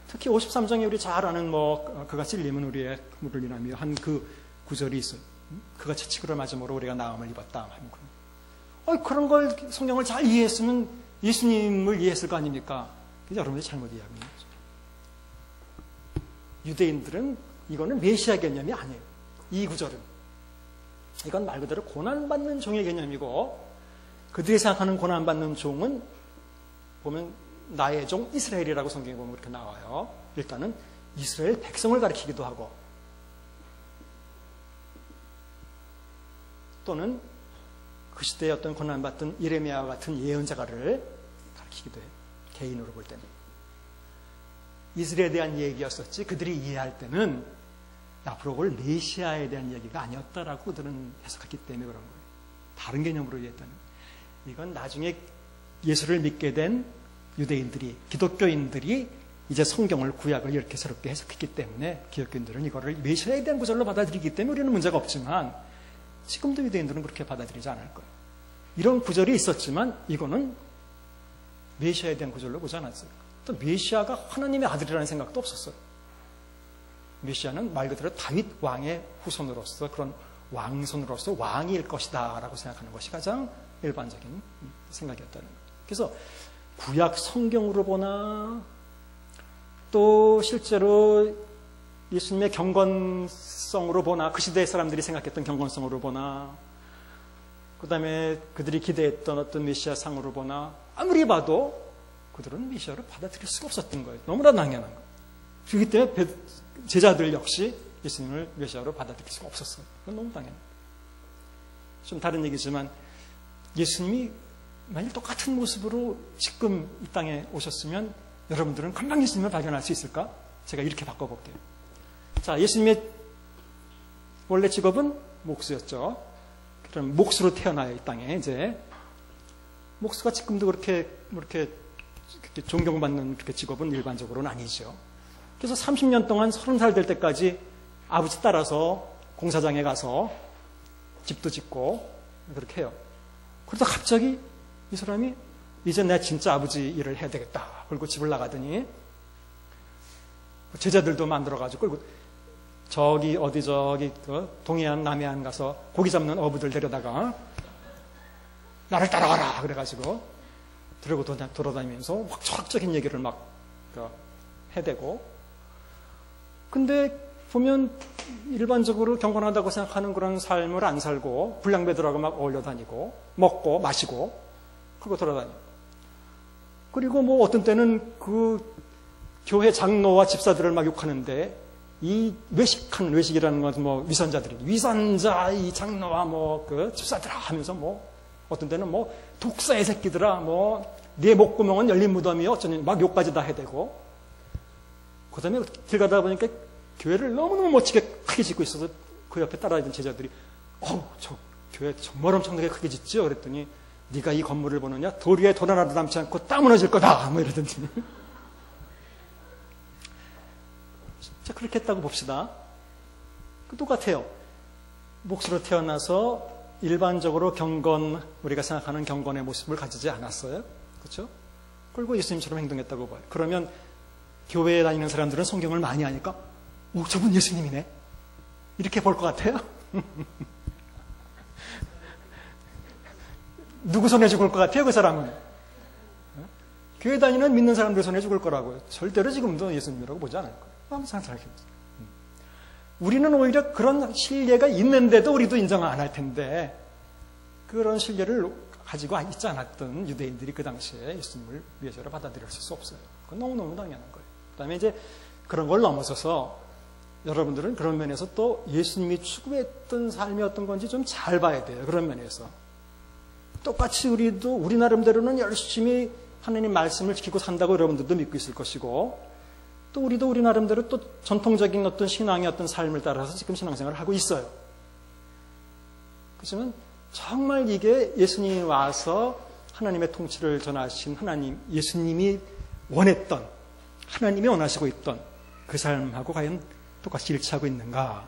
특히 53장에 우리 잘 아는 그가 찔림은 우리의 물을 인하며 한 그 구절이 있어요. 그가 채찍으로 맞음으로 우리가 나음을 입었다. 그런 걸 성경을 잘 이해했으면 예수님을 이해했을 거 아닙니까? 근데 여러분들이 잘못 이해하고 있는 거죠. 유대인들은 이거는 메시아 개념이 아니에요. 이 구절은. 이건 말 그대로 고난받는 종의 개념이고, 그들이 생각하는 고난받는 종은 보면 나의 종 이스라엘이라고 성경에 보면 그렇게 나와요. 일단은 이스라엘 백성을 가리키기도 하고, 또는 그 시대에 어떤 고난받던 예레미야와 같은 예언자가를 가리키기도 해요. 개인으로 볼 때는. 이스라엘에 대한 얘기였었지 그들이 이해할 때는 앞으로 올 메시아에 대한 얘기가 아니었다라고 그들은 해석했기 때문에 그런 거예요. 다른 개념으로 이해했다는 거예요. 이건 나중에 예수를 믿게 된 유대인들이, 기독교인들이 이제 성경을, 구약을 이렇게 새롭게 해석했기 때문에 기독교인들은 이거를 메시아에 대한 구절로 받아들이기 때문에 우리는 문제가 없지만 지금도 유대인들은 그렇게 받아들이지 않을 거예요. 이런 구절이 있었지만 이거는 메시아에 대한 구절로 보지 않았어요. 또 메시아가 하나님의 아들이라는 생각도 없었어요. 메시아는 말 그대로 다윗 왕의 후손으로서, 그런 왕손으로서 왕일 것이다 라고 생각하는 것이 가장 일반적인 생각이었다는 거예요. 그래서 구약 성경으로 보나, 또 실제로 예수님의 경건성으로 보나, 그 시대의 사람들이 생각했던 경건성으로 보나, 그 다음에 그들이 기대했던 어떤 메시아 상으로 보나 아무리 봐도 그들은 메시아를 받아들일 수가 없었던 거예요. 너무나 당연한 거예요. 그렇기 때문에 제자들 역시 예수님을 메시아로 받아들일 수가 없었어요. 그건 너무 당연해요. 좀 다른 얘기지만 예수님이 만일 똑같은 모습으로 지금 이 땅에 오셨으면 여러분들은 금방 예수님을 발견할 수 있을까? 제가 이렇게 바꿔볼게요. 자, 예수님의 원래 직업은 목수였죠. 그럼 목수로 태어나요, 이 땅에. 이제 목수가 지금도 그렇게 존경받는 그렇게 직업은 일반적으로는 아니죠. 그래서 30년 동안 30살 될 때까지 아버지 따라서 공사장에 가서 집도 짓고 그렇게 해요. 그러다 갑자기 이 사람이 이제 내 진짜 아버지 일을 해야 되겠다. 그리고 집을 나가더니 제자들도 만들어가지고 그리고 저기 동해안 남해안 가서 고기 잡는 어부들 데려다가 나를 따라가라 그래가지고 들고 돌아다니면서 막 철학적인 얘기를 막 해대고 근데 보면 일반적으로 경건하다고 생각하는 그런 삶을 안 살고 불량배들하고 막 어울려 다니고 먹고 마시고 그러고 돌아다니고 그리고 뭐 어떤 때는 그 교회 장로와 집사들을 막 욕하는데 이 외식이라는 건 뭐 위선자들이 위선자 이 장로와 뭐 그 집사들아 하면서 뭐 어떤 때는 뭐 독사의 새끼들아 뭐 네 목구멍은 열린 무덤이 어쩌니 막 욕까지 다 해대고 그다음에 길 가다 보니까 교회를 너무너무 멋지게 크게 짓고 있어서 그 옆에 따라다니던 제자들이 저 교회 정말 엄청나게 크게 짓지요 그랬더니 네가 이 건물을 보느냐 돌 위에 돌 하나도 남지 않고 땀 무너질 거다 뭐 이러던지 자 그렇게 했다고 봅시다. 똑같아요. 목수로 태어나서 일반적으로 우리가 생각하는 경건의 모습을 가지지 않았어요. 그렇죠? 그리고 예수님처럼 행동했다고 봐요. 그러면 교회에 다니는 사람들은 성경을 많이 하니까 저분 예수님이네. 이렇게 볼 것 같아요? 누구 손에 죽을 것 같아요? 그 사람은? 교회 다니는 믿는 사람들 손에 죽을 거라고요. 절대로 지금도 예수님이라고 보지 않을 거예요. 항상 생각해보세요. 우리는 오히려 그런 신뢰가 있는데도 우리도 인정 안 할 텐데 그런 신뢰를 가지고 있지 않았던 유대인들이 그 당시에 예수님을 메시아로 받아들였을 수 없어요. 그건 너무너무 당연한 거예요. 그 다음에 이제 그런 걸 넘어서서 여러분들은 그런 면에서 또 예수님이 추구했던 삶이 어떤 건지 좀 잘 봐야 돼요. 그런 면에서. 똑같이 우리도 우리 나름대로는 열심히 하나님 말씀을 지키고 산다고 여러분들도 믿고 있을 것이고 또 우리도 우리 나름대로 또 전통적인 어떤 신앙의 어떤 삶을 따라서 지금 신앙생활을 하고 있어요. 그렇지만 정말 이게 예수님이 와서 하나님의 통치를 전하신 예수님이 원했던 하나님이 원하시고 있던 그 삶하고 과연 똑같이 일치하고 있는가?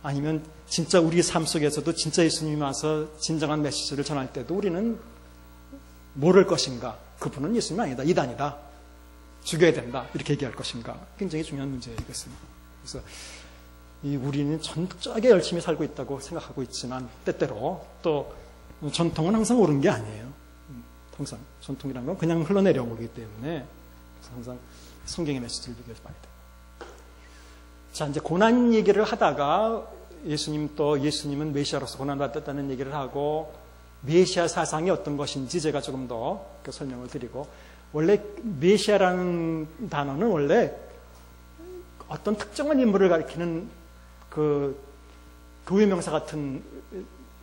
아니면 진짜 우리 삶 속에서도 진짜 예수님이 와서 진정한 메시지를 전할 때도 우리는 모를 것인가? 그분은 예수님이 아니다. 이단이다. 죽여야 된다. 이렇게 얘기할 것인가? 굉장히 중요한 문제이겠습니다. 그래서 우리는 전적하게 열심히 살고 있다고 생각하고 있지만 때때로 또 전통은 항상 옳은 게 아니에요. 항상 전통이라는 건 그냥 흘러내려온 거기 때문에 항상 성경의 메시지를 비교해서 봐야 돼요. 자, 이제 고난 얘기를 하다가 예수님은 메시아로서 고난받았다는 얘기를 하고 메시아 사상이 어떤 것인지 제가 조금 더 설명을 드리고 원래 메시아라는 단어는 원래 어떤 특정한 인물을 가리키는 그 교회명사 같은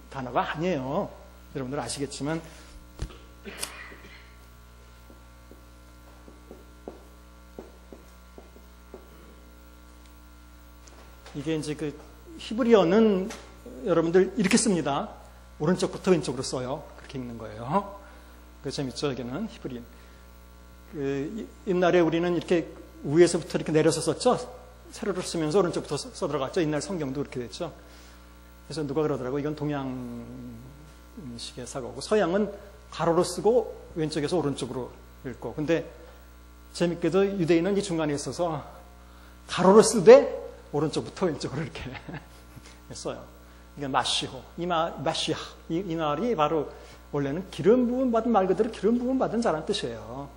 단어가 아니에요. 여러분들 아시겠지만 이게 이제 그 히브리어는 여러분들 이렇게 씁니다. 오른쪽부터 왼쪽으로 써요. 그렇게 읽는 거예요. 그 재밌죠? 여기는 히브리. 옛날에 우리는 이렇게 위에서부터 이렇게 내려서 썼죠. 세로로 쓰면서 오른쪽부터 써들어갔죠. 옛날 성경도 그렇게 됐죠. 그래서 누가 그러더라고 이건 동양식의 사고고 서양은 가로로 쓰고 왼쪽에서 오른쪽으로 읽고 근데 재밌게도 유대인은 이 중간에 있어서 가로로 쓰되 오른쪽부터 왼쪽으로 이렇게 써요. 이게 마시호, 마시아 이 말이 바로 원래는 기름 부음 받은 말 그대로 기름 부음 받은 자라는 뜻이에요.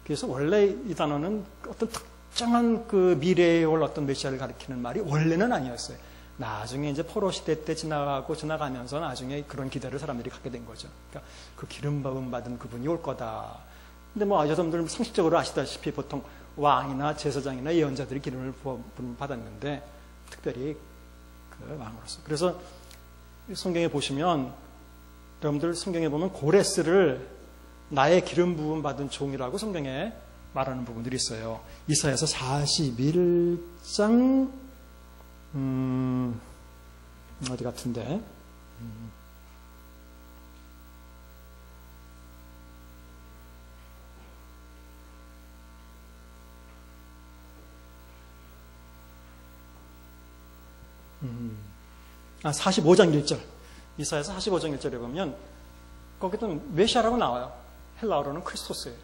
그래서 원래 이 단어는 어떤 일정한 그 미래에 올 어떤 메시아를 가리키는 말이 원래는 아니었어요. 나중에 이제 포로 시대 때 지나가면서 나중에 그런 기대를 사람들이 갖게 된 거죠. 그러니까 그 기름 부음 받은 그분이 올 거다. 근데 뭐 여러분들 상식적으로 아시다시피 보통 왕이나 제사장이나 예언자들이 기름을 부음 받았는데 특별히 그 왕으로서. 그래서 성경에 보시면 여러분들 성경에 보면 고레스를 나의 기름 부음 받은 종이라고 성경에 말하는 부분들이 있어요. 이사야서 41장 어디 같은데 아, 45장 1절. 이사야서 45장 1절에 보면 거기도 메시아라고 나와요. 헬라어로는 크리스토스예요.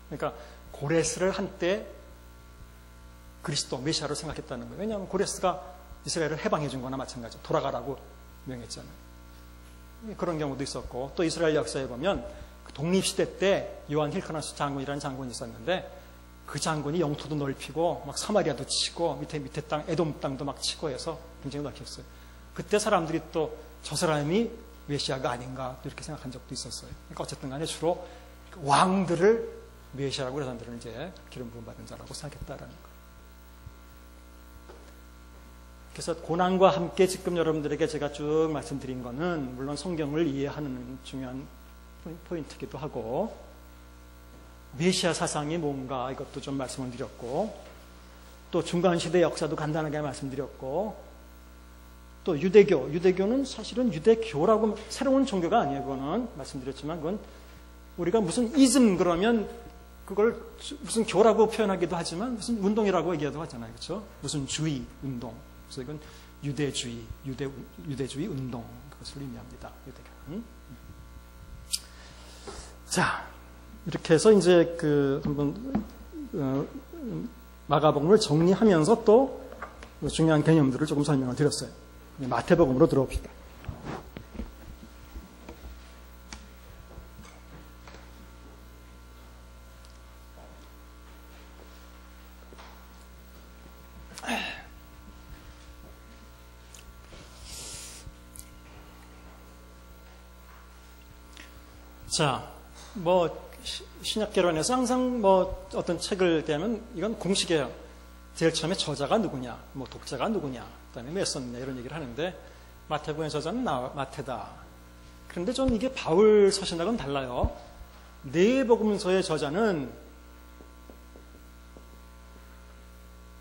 그러니까 고레스를 한때 그리스도, 메시아로 생각했다는 거예요. 왜냐하면 고레스가 이스라엘을 해방해 준 거나 마찬가지죠. 돌아가라고 명했잖아요. 그런 경우도 있었고, 또 이스라엘 역사에 보면 그 독립시대 때 요한 힐크나스 장군이라는 장군이 있었는데 그 장군이 영토도 넓히고 막 사마리아도 치고 밑에 땅, 에돔 땅도 막 치고 해서 굉장히 넓혔어요. 그때 사람들이 또 저 사람이 메시아가 아닌가 이렇게 생각한 적도 있었어요. 그러니까 어쨌든 간에 주로 왕들을 메시아라고 그런 사람들은 이제 기름 부음 받은 자라고 생각했다라는 거예요. 그래서 고난과 함께 지금 여러분들에게 제가 쭉 말씀드린 거는 물론 성경을 이해하는 중요한 포인트이기도 하고 메시아 사상이 뭔가 이것도 좀 말씀을 드렸고 또 중간시대 역사도 간단하게 말씀드렸고 또 유대교는 사실은 유대교라고 새로운 종교가 아니에요. 그거는 말씀드렸지만 그건 우리가 무슨 이즘 그러면 그걸 무슨 교라고 표현하기도 하지만 무슨 운동이라고 얘기하기도 하잖아요. 그렇죠? 무슨 주의 운동. 그래서 이건 유대주의 운동 그것을 의미합니다. 유대교는. 자, 이렇게 해서 이제 그 한번 마가복음을 정리하면서 또 중요한 개념들을 조금 설명을 드렸어요. 마태복음으로 들어옵시다. 자, 뭐 신약개론에서 항상 뭐 어떤 책을 대면 이건 공식이에요. 제일 처음에 저자가 누구냐, 뭐 독자가 누구냐, 그다음에 몇 썼느냐 이런 얘기를 하는데 마태복음의 저자는 마태다. 그런데 좀 이게 바울 서신하고는 달라요. 네 복음서의 저자는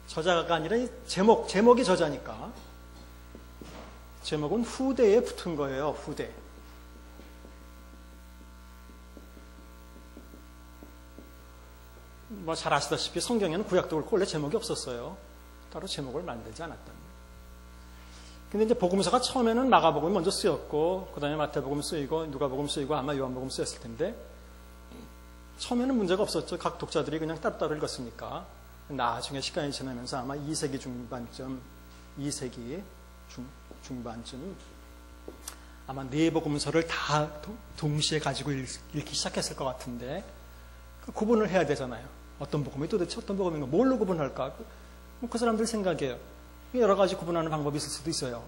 저자가 아니라 제목이 저자니까 제목은 후대에 붙은 거예요. 후대. 뭐 잘 아시다시피 성경에는 구약도 그렇고 원래 제목이 없었어요. 따로 제목을 만들지 않았다는 거예요. 근데 이제 복음서가 처음에는 마가복음이 먼저 쓰였고 그 다음에 마태복음 쓰이고 누가복음 쓰이고 아마 요한복음 쓰였을 텐데 처음에는 문제가 없었죠. 각 독자들이 그냥 따로따로 읽었으니까. 나중에 시간이 지나면서 아마 2세기 중반쯤 아마 네 복음서를 다 동시에 가지고 읽기 시작했을 것 같은데 구분을 해야 되잖아요. 어떤 복음이 도대체 어떤 복음인가, 뭘로 구분할까? 그 사람들 생각이에요. 여러 가지 구분하는 방법이 있을 수도 있어요.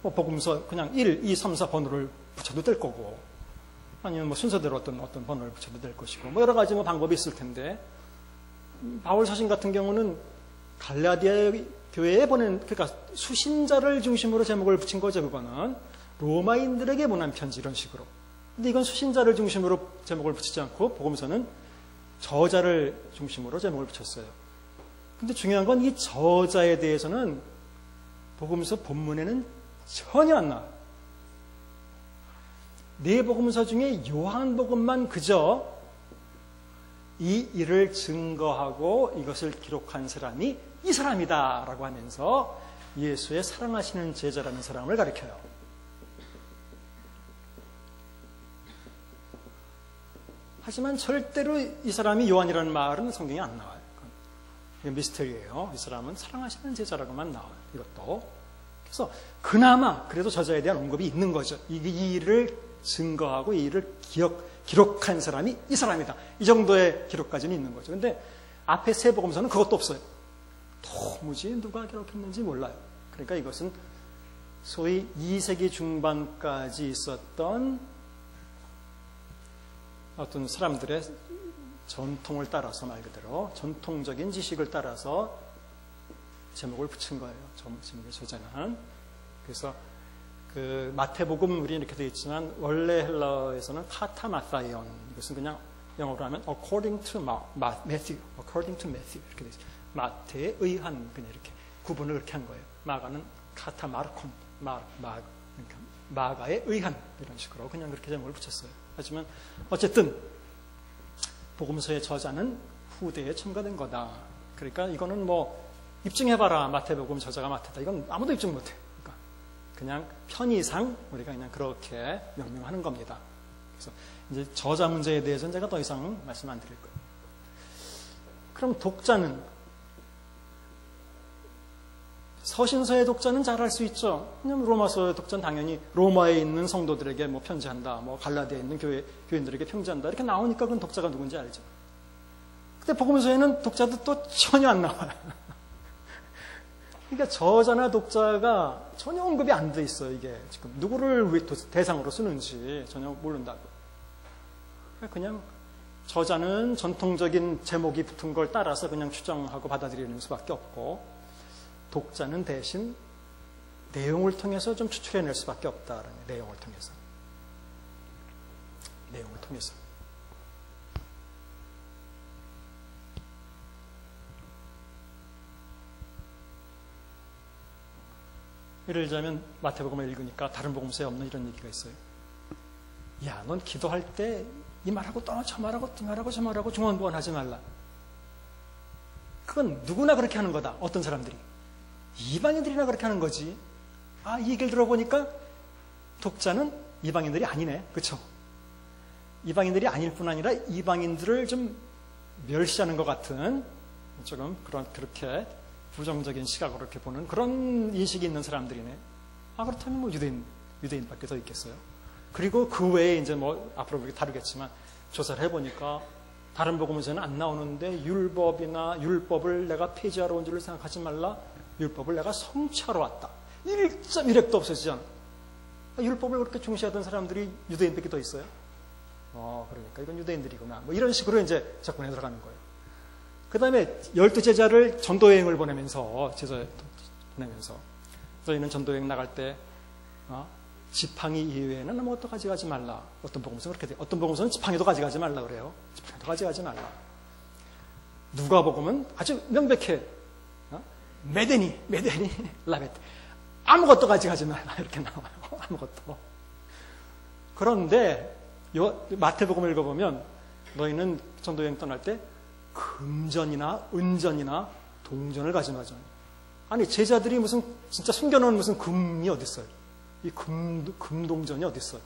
뭐 복음서 그냥 1, 2, 3, 4 번호를 붙여도 될 거고, 아니면 뭐 순서대로 어떤 번호를 붙여도 될 것이고, 뭐 여러 가지 뭐 방법이 있을 텐데, 바울 서신 같은 경우는 갈라디아 교회에 그러니까 수신자를 중심으로 제목을 붙인 거죠. 그거는 로마인들에게 보낸 편지 이런 식으로. 근데 이건 수신자를 중심으로 제목을 붙이지 않고 복음서는 저자를 중심으로 제목을 붙였어요. 근데 중요한 건 이 저자에 대해서는 복음서 본문에는 전혀 안 나와요. 네 복음서 중에 요한복음만 그저 이 일을 증거하고 이것을 기록한 사람이 이 사람이다 라고 하면서 예수의 사랑하시는 제자라는 사람을 가리켜요. 하지만 절대로 이 사람이 요한이라는 말은 성경에 안 나와요. 이게 미스터리예요. 이 사람은 사랑하시는 제자라고만 나와요. 이것도. 그래서 그나마 그래도 저자에 대한 언급이 있는 거죠. 이 일을 증거하고 이 일을 기록한 사람이 이 사람이다. 이 정도의 기록까지는 있는 거죠. 근데 앞에 세 복음서는 그것도 없어요. 도무지 누가 기록했는지 몰라요. 그러니까 이것은 소위 2세기 중반까지 있었던 어떤 사람들의 전통을 따라서, 말 그대로 전통적인 지식을 따라서 제목을 붙인 거예요. 제목의 저자는. 그래서 그 마태복음 우리 이렇게 되어 있지만 원래 헬라어에서는 카타마타이온, 이것은 그냥 영어로 하면 according to Matthew 이렇게 되어 있어요. 마태에 의한, 그냥 이렇게 구분을 그렇게 한 거예요. 마가는 카타마르콘, 그러니까 마가에 의한, 이런 식으로 그냥 그렇게 제목을 붙였어요. 하지만 어쨌든 복음서의 저자는 후대에 첨가된 거다. 그러니까 이거는 뭐 입증해봐라, 마태복음 저자가 마태다, 이건 아무도 입증 못해. 그러니까 그냥 편의상 우리가 그냥 그렇게 명명하는 겁니다. 그래서 이제 저자 문제에 대해서는 제가 더 이상 말씀 안 드릴 거예요. 그럼 독자는, 서신서의 독자는 잘 알 수 있죠. 왜냐하면 로마서의 독자는 당연히 로마에 있는 성도들에게 뭐 편지한다, 뭐 갈라디아에 있는 교인들에게 편지한다, 이렇게 나오니까 그건 독자가 누군지 알죠. 근데 복음서에는 독자도 또 전혀 안 나와요. 그러니까 저자나 독자가 전혀 언급이 안 돼 있어요. 이게 지금 누구를 대상으로 쓰는지 전혀 모른다고. 그냥 저자는 전통적인 제목이 붙은 걸 따라서 그냥 추정하고 받아들이는 수밖에 없고, 독자는 대신 내용을 통해서 좀 추출해낼 수밖에 없다라는, 내용을 통해서. 예를 들자면 마태복음을 읽으니까 다른 복음서에 없는 이런 얘기가 있어요. 야, 넌 기도할 때 이 말하고 또 저 말하고 이 말하고 저 말하고 중언부언 하지 말라. 그건 누구나 그렇게 하는 거다. 어떤 사람들이. 이방인들이나 그렇게 하는 거지. 아, 이 얘기를 들어보니까 독자는 이방인들이 아니네. 그렇죠? 이방인들이 아닐 뿐 아니라 이방인들을 좀 멸시하는 것 같은, 조금 그렇게 부정적인 시각으로 이렇게 보는 그런 인식이 있는 사람들이네. 아, 그렇다면 뭐 유대인밖에 더 있겠어요. 그리고 그 외에 이제 뭐 앞으로 우리가 다루겠지만 조사를 해보니까 다른 복음에서는 안 나오는데 율법을 내가 폐지하러 온 줄을 생각하지 말라. 율법을 내가 성취하러 왔다. 1.1획도 없어지지 않아. 율법을 그렇게 중시하던 사람들이 유대인밖에 더 있어요. 그러니까 이건 유대인들이구나. 뭐 이런 식으로 이제 접근해 들어가는 거예요. 그 다음에 12제자를 전도여행을 보내면서 저희는 전도여행 나갈 때 지팡이 이외에는 아무것도 가져가지 말라. 어떤 복음서는 그렇게 돼요. 어떤 복음서는 지팡이도 가져가지 말라 그래요. 지팡이도 가져가지 말라. 누가복음은 아주 명백해. 메데니 라벳, 아무것도 가져가지 말라 이렇게 나와요. 아무것도. 그런데 마태복음을 읽어보면 너희는 전도여행 떠날 때 금전이나 은전이나 동전을 가져가지 말라. 아니, 제자들이 무슨 진짜 숨겨놓은 무슨 금이 어디 있어요? 이 금동전이 어디 있어요?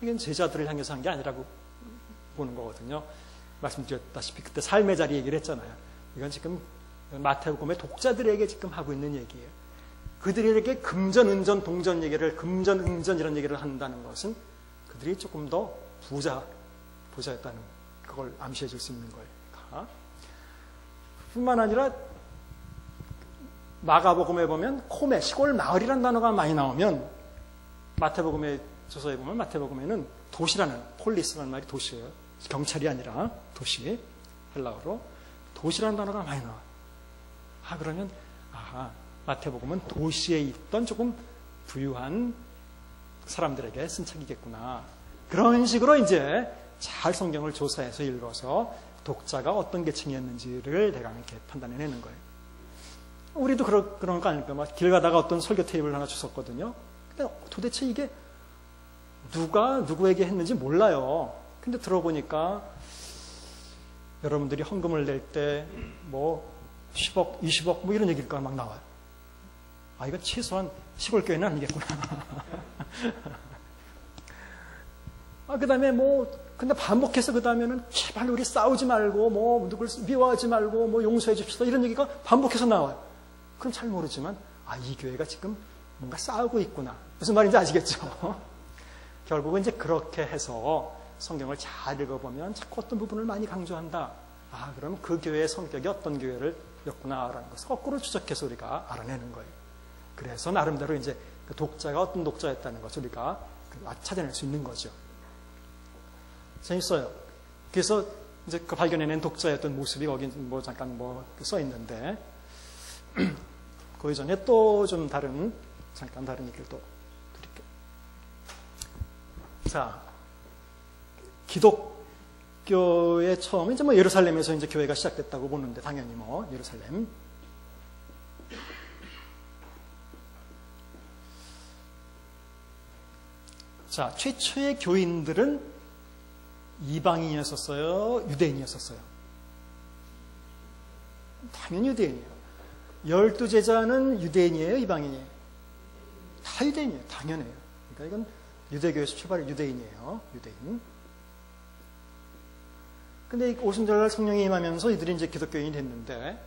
이건 제자들을 향해서 한 게 아니라고 보는 거거든요. 말씀드렸다시피 그때 삶의 자리 얘기를 했잖아요. 이건 지금 마태복음의 독자들에게 지금 하고 있는 얘기예요. 그들에게 금전, 은전, 동전 얘기를, 금전, 은전 이런 얘기를 한다는 것은 그들이 조금 더 부자였다는, 그걸 암시해 줄 수 있는 거예요. 뿐만 아니라 마가복음에 보면 코메, 시골 마을이라는 단어가 많이 나오면, 마태복음의 저서에 보면 마태복음에는 도시라는, 폴리스라는 말이 도시예요. 경찰이 아니라 도시, 헬라어로 도시라는 단어가 많이 나와요. 그러면 마태복음은 도시에 있던 조금 부유한 사람들에게 쓴 책이겠구나. 그런 식으로 이제 잘 성경을 조사해서 읽어서 독자가 어떤 계층이었는지를 대강 이렇게 판단해내는 거예요. 우리도 그런 거 아닐까요? 길 가다가 어떤 설교 테이블 하나 주셨거든요. 근데 도대체 이게 누가 누구에게 했는지 몰라요. 근데 들어보니까 여러분들이 헌금을 낼 때 뭐 10억, 20억 뭐 이런 얘기가 막 나와요. 이건 최소한 시골교회는 아니겠구나. 그 다음에 근데 반복해서 그 다음에는 제발 우리 싸우지 말고, 누굴 미워하지 말고, 용서해 줍시다. 이런 얘기가 반복해서 나와요. 그럼 잘 모르지만, 이 교회가 지금 뭔가 싸우고 있구나. 무슨 말인지 아시겠죠? 결국은 이제 그렇게 해서 성경을 잘 읽어보면 자꾸 어떤 부분을 많이 강조한다. 아, 그러면 그 교회의 성격이 어떤 교회였구나라는 것을 거꾸로 추적해서 우리가 알아내는 거예요. 그래서 나름대로 이제 그 독자가 어떤 독자였다는 것을 우리가 찾아낼 수 있는 거죠. 재밌어요. 그래서 이제 그 발견해낸 독자였던 모습이 거기 뭐 잠깐 뭐 써 있는데, 그 이전에 또 좀 잠깐 다른 얘기를 또 드릴게요. 자, 기독교의 처음 이제 뭐 예루살렘에서 이제 교회가 시작됐다고 보는데, 당연히 뭐 예루살렘. 자, 최초의 교인들은 이방인이었었어요? 유대인이었었어요? 당연히 유대인이에요. 12제자는 유대인이에요? 이방인이에요? 다 유대인이에요. 당연해요. 그러니까 이건 유대교에서 출발한 유대인이에요. 유대인. 근데 오순절날 성령이 임하면서 이들이 이제 기독교인이 됐는데,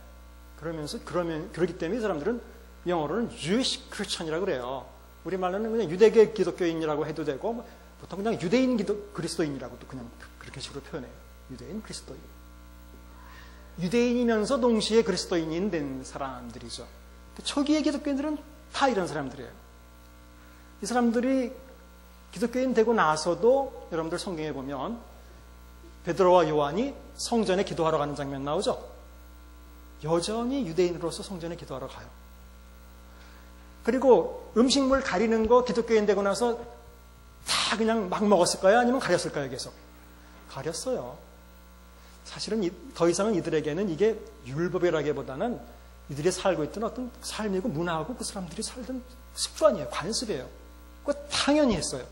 그러기 때문에 이 사람들은 영어로는 Jewish Christian이라고 그래요. 우리말로는 그냥 유대계 기독교인이라고 해도 되고, 보통 그냥 유대인 그리스도인이라고도 그냥 그렇게 식으로 표현해요. 유대인, 그리스도인. 유대인이면서 동시에 그리스도인이 된 사람들이죠. 초기의 기독교인들은 다 이런 사람들이에요. 이 사람들이 기독교인 되고 나서도 여러분들 성경에 보면 베드로와 요한이 성전에 기도하러 가는 장면 나오죠. 여전히 유대인으로서 성전에 기도하러 가요. 그리고 음식물 가리는 거 기독교인 되고 나서 다 그냥 막 먹었을까요? 아니면 가렸을까요? 계속 가렸어요. 사실은 더 이상은 이들에게는 이게 율법이라기보다는 이들이 살고 있던 어떤 삶이고 문화하고 그 사람들이 살던 습관이에요. 관습이에요. 그거 당연히 했어요.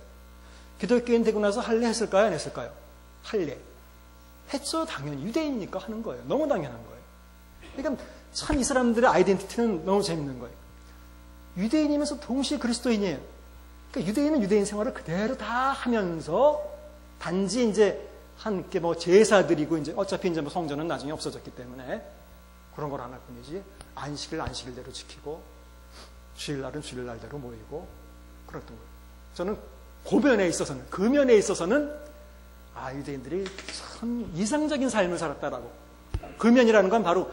기독교인 되고 나서 할례 했을까요? 안 했을까요? 할례 했죠. 당연히 유대인이니까 하는 거예요. 너무 당연한 거예요. 그러니까 참 이 사람들의 아이덴티티는 너무 재밌는 거예요. 유대인이면서 동시에 그리스도인이에요. 그러니까 유대인은 유대인 생활을 그대로 다 하면서 단지 이제 함께 뭐 제사드리고 이제 어차피 이제 뭐 성전은 나중에 없어졌기 때문에 그런 걸 하나 뿐이지, 안식일 안식일대로 지키고 주일날은 주일날대로 모이고 그랬던 거예요. 저는 고면에 있어서는, 그 면에 있어서는 유대인들이 참 이상적인 삶을 살았다라고. 그 면이라는 건 바로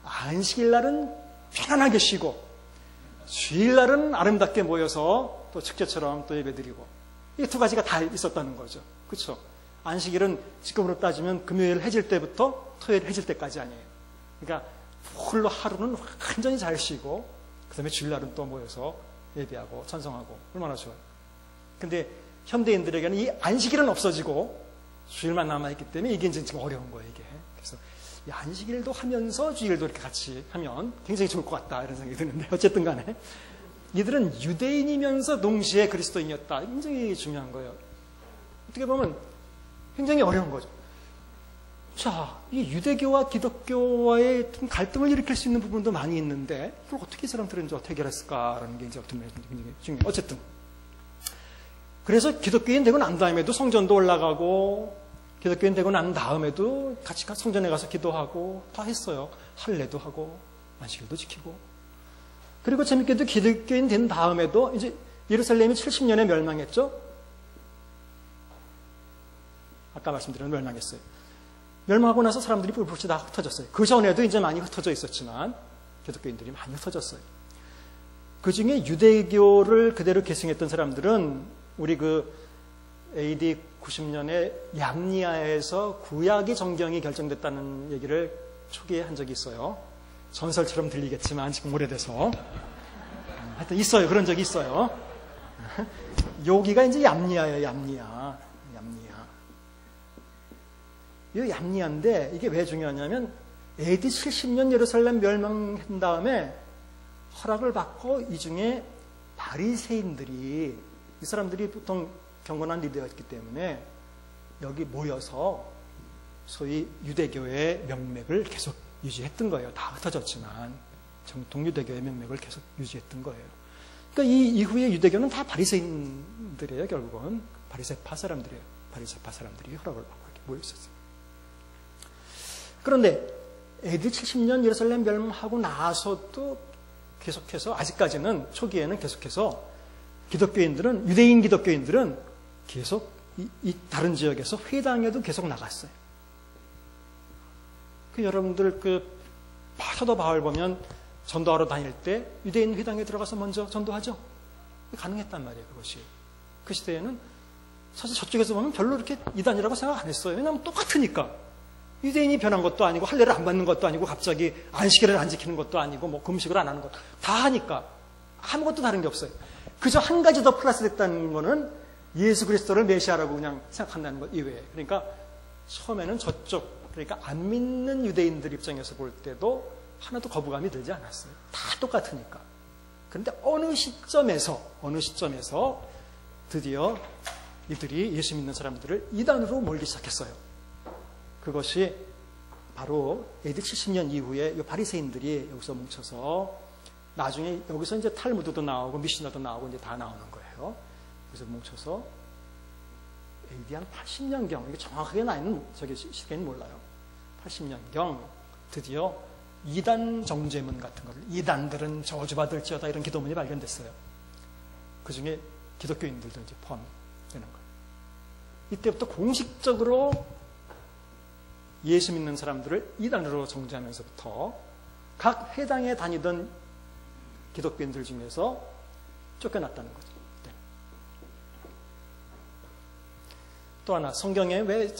안식일날은 편안하게 쉬고 주일날은 아름답게 모여서 또 축제처럼 또 예배드리고, 이 두 가지가 다 있었다는 거죠. 그렇죠? 안식일은 지금으로 따지면 금요일 해질 때부터 토요일 해질 때까지 아니에요. 그러니까 홀로 하루는 완전히 잘 쉬고 그 다음에 주일날은 또 모여서 예배하고 찬송하고 얼마나 좋아요. 근데 현대인들에게는 이 안식일은 없어지고 주일만 남아있기 때문에 이게 이제 지금 어려운 거예요, 이게. 그래서 이 안식일도 하면서 주일도 이렇게 같이 하면 굉장히 좋을 것 같다, 이런 생각이 드는데, 어쨌든 간에 이들은 유대인이면서 동시에 그리스도인이었다. 굉장히 중요한 거예요. 어떻게 보면 굉장히 어려운 거죠. 자, 이 유대교와 기독교와의 갈등을 일으킬 수 있는 부분도 많이 있는데, 그걸 어떻게 이 사람들은 이제 어떻게 해결했을까라는 게 이제 어떤 면에서 굉장히 중요해요. 어쨌든. 그래서 기독교인 되고 난 다음에도 성전도 올라가고, 기독교인 되고 난 다음에도 같이 성전에 가서 기도하고 다 했어요. 할례도 하고, 안식일도 지키고. 그리고 재밌게도 기독교인 된 다음에도 이제 예루살렘이 70년에 멸망했죠? 아까 말씀드린 멸망했어요. 멸망하고 나서 사람들이 뿔뿔이 다 흩어졌어요. 그 전에도 이제 많이 흩어져 있었지만 기독교인들이 많이 흩어졌어요. 그 중에 유대교를 그대로 계승했던 사람들은 우리 그 AD 90년에 얌니아에서 구약의 정경이 결정됐다는 얘기를 초기에 한 적이 있어요. 전설처럼 들리겠지만 지금 오래돼서 하여튼 있어요. 그런 적이 있어요. 여기가 이제 얌니아예요. 얌니아. 이 얌니아인데 이게 왜 중요하냐면 AD 70년 예루살렘 멸망한 다음에 허락을 받고 이 중에 바리새인들이, 이 사람들이 보통 경건한 리더였기 때문에 여기 모여서 소위 유대교의 명맥을 계속 유지했던 거예요. 다 흩어졌지만 정통 유대교의 명맥을 계속 유지했던 거예요. 그러니까 이 이후에 유대교는 다 바리새인들이에요. 결국은 바리새파 사람들이에요. 바리새파 사람들이 허락을 받고 이렇게 모여 있었어요. 그런데 AD 70년 예루살렘 멸망하고 나서도 계속해서, 아직까지는 초기에는 계속해서 기독교인들은, 유대인 기독교인들은 계속 이 다른 지역에서 회당에도 계속 나갔어요. 여러분들 사도 바울 보면 전도하러 다닐 때 유대인 회당에 들어가서 먼저 전도하죠. 가능했단 말이에요, 그것이. 그 시대에는 사실 저쪽에서 보면 별로 이렇게 이단이라고 생각 안 했어요. 왜냐하면 똑같으니까. 유대인이 변한 것도 아니고 할례를 안 받는 것도 아니고 갑자기 안식일을 안 지키는 것도 아니고 뭐 금식을 안 하는 것도 다 하니까 아무것도 다른 게 없어요. 그저 한 가지 더 플러스 됐다는 거는 예수 그리스도를 메시아라고 그냥 생각한다는 것 이외에. 그러니까 처음에는 저쪽, 그러니까 안 믿는 유대인들 입장에서 볼 때도 하나도 거부감이 들지 않았어요. 다 똑같으니까. 그런데 어느 시점에서 드디어 이들이 예수 믿는 사람들을 이단으로 몰기 시작했어요. 그것이 바로 AD 70년 이후에 이 바리새인들이 여기서 뭉쳐서 나중에 여기서 이제 탈무드도 나오고 미시나도 나오고 이제 다 나오는 거예요. 그래서 뭉쳐서 AD 한 80년경, 이게 정확하게 나이는 시기는 몰라요. 80년경 드디어 이단 정죄문 같은 거를, 이단들은 저주받을지어다, 이런 기도문이 발견됐어요. 그 중에 기독교인들도 이제 포함되는 거예요. 이때부터 공식적으로 예수 믿는 사람들을 이단으로 정죄하면서부터 각 회당에 다니던 기독교인들 중에서 쫓겨났다는 거죠. 네. 또 하나, 성경에 왜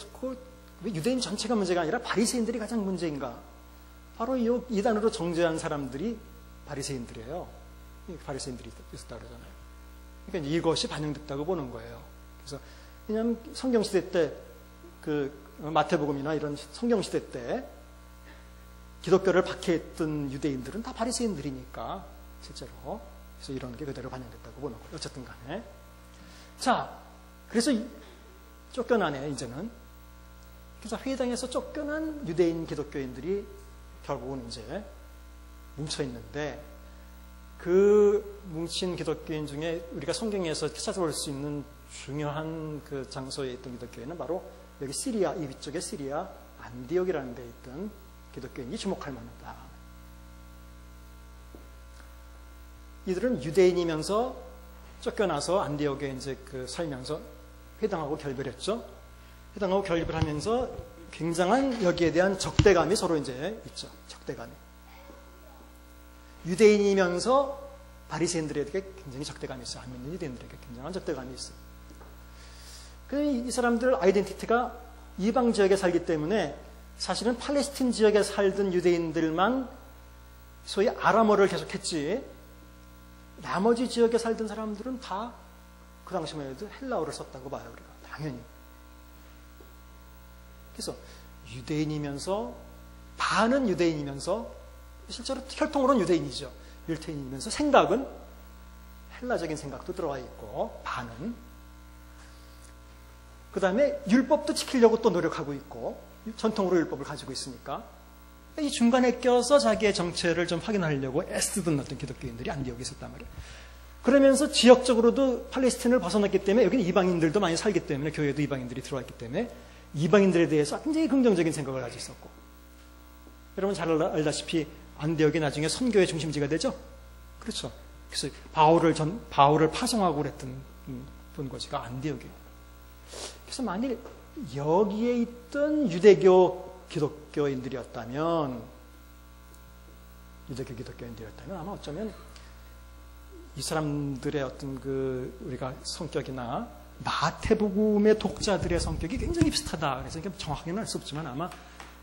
유대인 전체가 문제가 아니라 바리새인들이 가장 문제인가? 바로 이 이단으로 정죄한 사람들이 바리새인들이에요. 바리새인들이 있었다 그러잖아요. 그러니까 이것이 반영됐다고 보는 거예요. 그래서 왜냐하면 성경 시대 때 마태복음이나 이런 성경 시대 때 기독교를 박해했던 유대인들은 다 바리새인들이니까 실제로. 그래서 이런 게 그대로 반영됐다고 보는 거예요. 어쨌든 간에. 자, 그래서 쫓겨나네, 이제는. 그래서 회당에서 쫓겨난 유대인 기독교인들이 결국은 이제 뭉쳐있는데, 그 뭉친 기독교인 중에 우리가 성경에서 찾아볼 수 있는 중요한 그 장소에 있던 기독교인은 바로 여기 시리아, 이 위쪽에 시리아 안디옥이라는 데 있던 기독교인이 주목할 만하다. 이들은 유대인이면서 쫓겨나서 안디옥에 이제 살면서 회당하고 결별했죠. 회당하고 결별하면서 굉장한 여기에 대한 적대감이 서로 이제 있죠. 적대감이. 유대인이면서 바리새인들에게 굉장히 적대감이 있어요. 안 믿는 유대인들에게 굉장한 적대감이 있어요. 이 사람들 아이덴티티가 이방 지역에 살기 때문에 사실은 팔레스틴 지역에 살던 유대인들만 소위 아람어를 계속했지, 나머지 지역에 살던 사람들은 다 그 당시만 해도 헬라어를 썼다고 봐요. 우리가 당연히. 그래서 유대인이면서, 반은 유대인이면서, 실제로 혈통으로는 유대인이죠. 유대인이면서 생각은 헬라적인 생각도 들어와 있고, 반은. 그 다음에 율법도 지키려고 또 노력하고 있고, 전통으로 율법을 가지고 있으니까 이 중간에 껴서 자기의 정체를 좀 확인하려고 애쓰던 어떤 기독교인들이 안디옥에 있었단 말이에요. 그러면서 지역적으로도 팔레스틴을 벗어났기 때문에 여기는 이방인들도 많이 살기 때문에, 교회도 이방인들이 들어왔기 때문에 이방인들에 대해서 굉장히 긍정적인 생각을 가지고 있었고, 여러분 잘 알다시피 안디옥이 나중에 선교의 중심지가 되죠. 그렇죠. 그래서 바울을 파송하고 그랬던 본거지가 안디옥이에요. 그래서 만일 여기에 있던 유대교 기독교인들이었다면 아마 어쩌면 이 사람들의 어떤 우리가 성격이나 마태복음의 독자들의 성격이 굉장히 비슷하다. 그래서 이게 정확하게는 알 수 없지만 아마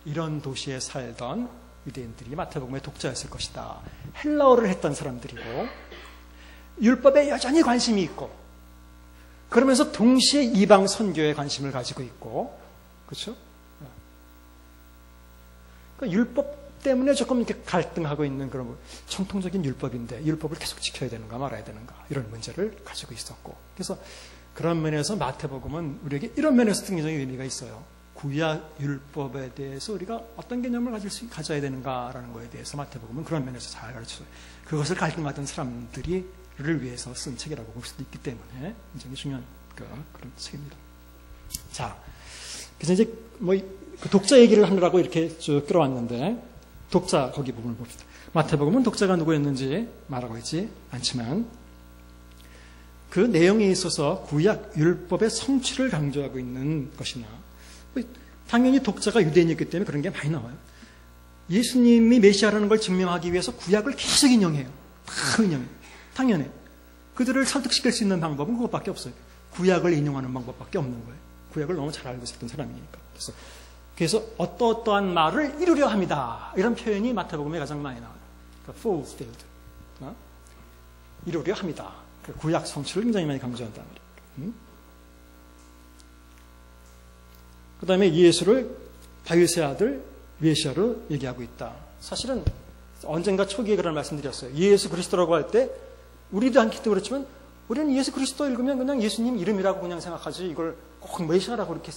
이런 도시에 살던 유대인들이 마태복음의 독자였을 것이다. 헬라어를 했던 사람들이고 율법에 여전히 관심이 있고, 그러면서 동시에 이방 선교에 관심을 가지고 있고, 그렇죠? 그러니까 율법 때문에 조금 이렇게 갈등하고 있는 그런 전통적인 율법인데 율법을 계속 지켜야 되는가 말아야 되는가, 이런 문제를 가지고 있었고, 그래서 그런 면에서 마태복음은 우리에게 이런 면에서 굉장히 의미가 있어요. 구약 율법에 대해서 우리가 어떤 개념을 가져야 되는가라는 거에 대해서 마태복음은 그런 면에서 잘 가르쳐줘요. 그것을 갈등하던 사람들을 위해서 쓴 책이라고 볼 수도 있기 때문에 굉장히 중요한 그런 책입니다. 자, 그래서 이제 그 독자 얘기를 하느라고 이렇게 쭉 끌어왔는데, 독자 거기 부분을 봅시다. 마태복음은 독자가 누구였는지 말하고 있지 않지만 그 내용에 있어서 구약 율법의 성취를 강조하고 있는 것이나, 당연히 독자가 유대인이기 때문에 그런 게 많이 나와요. 예수님이 메시아라는 걸 증명하기 위해서 구약을 계속 인용해요. 다 인용해요. 당연히. 그들을 설득시킬 수 있는 방법은 그것밖에 없어요. 구약을 인용하는 방법밖에 없는 거예요. 구약을 너무 잘 알고 있었던 사람이니까. 그래서 어떠어떠한 말을 이루려 합니다. 이런 표현이 마태복음에 가장 많이 나와요. 그러니까 fulfilled. 이루려 합니다. 구약 성취를 굉장히 많이 강조한단 말이에요. 그 다음에 예수를 다윗의 아들 메시아로 얘기하고 있다. 사실은 언젠가 초기에 그런 말씀드렸어요. 예수 그리스도라고 할 때 우리도 않기도 그렇지만 우리는 예수 그리스도 읽으면 그냥 예수님 이름이라고 그냥 생각하지 이걸 꼭 메시아라고 이렇게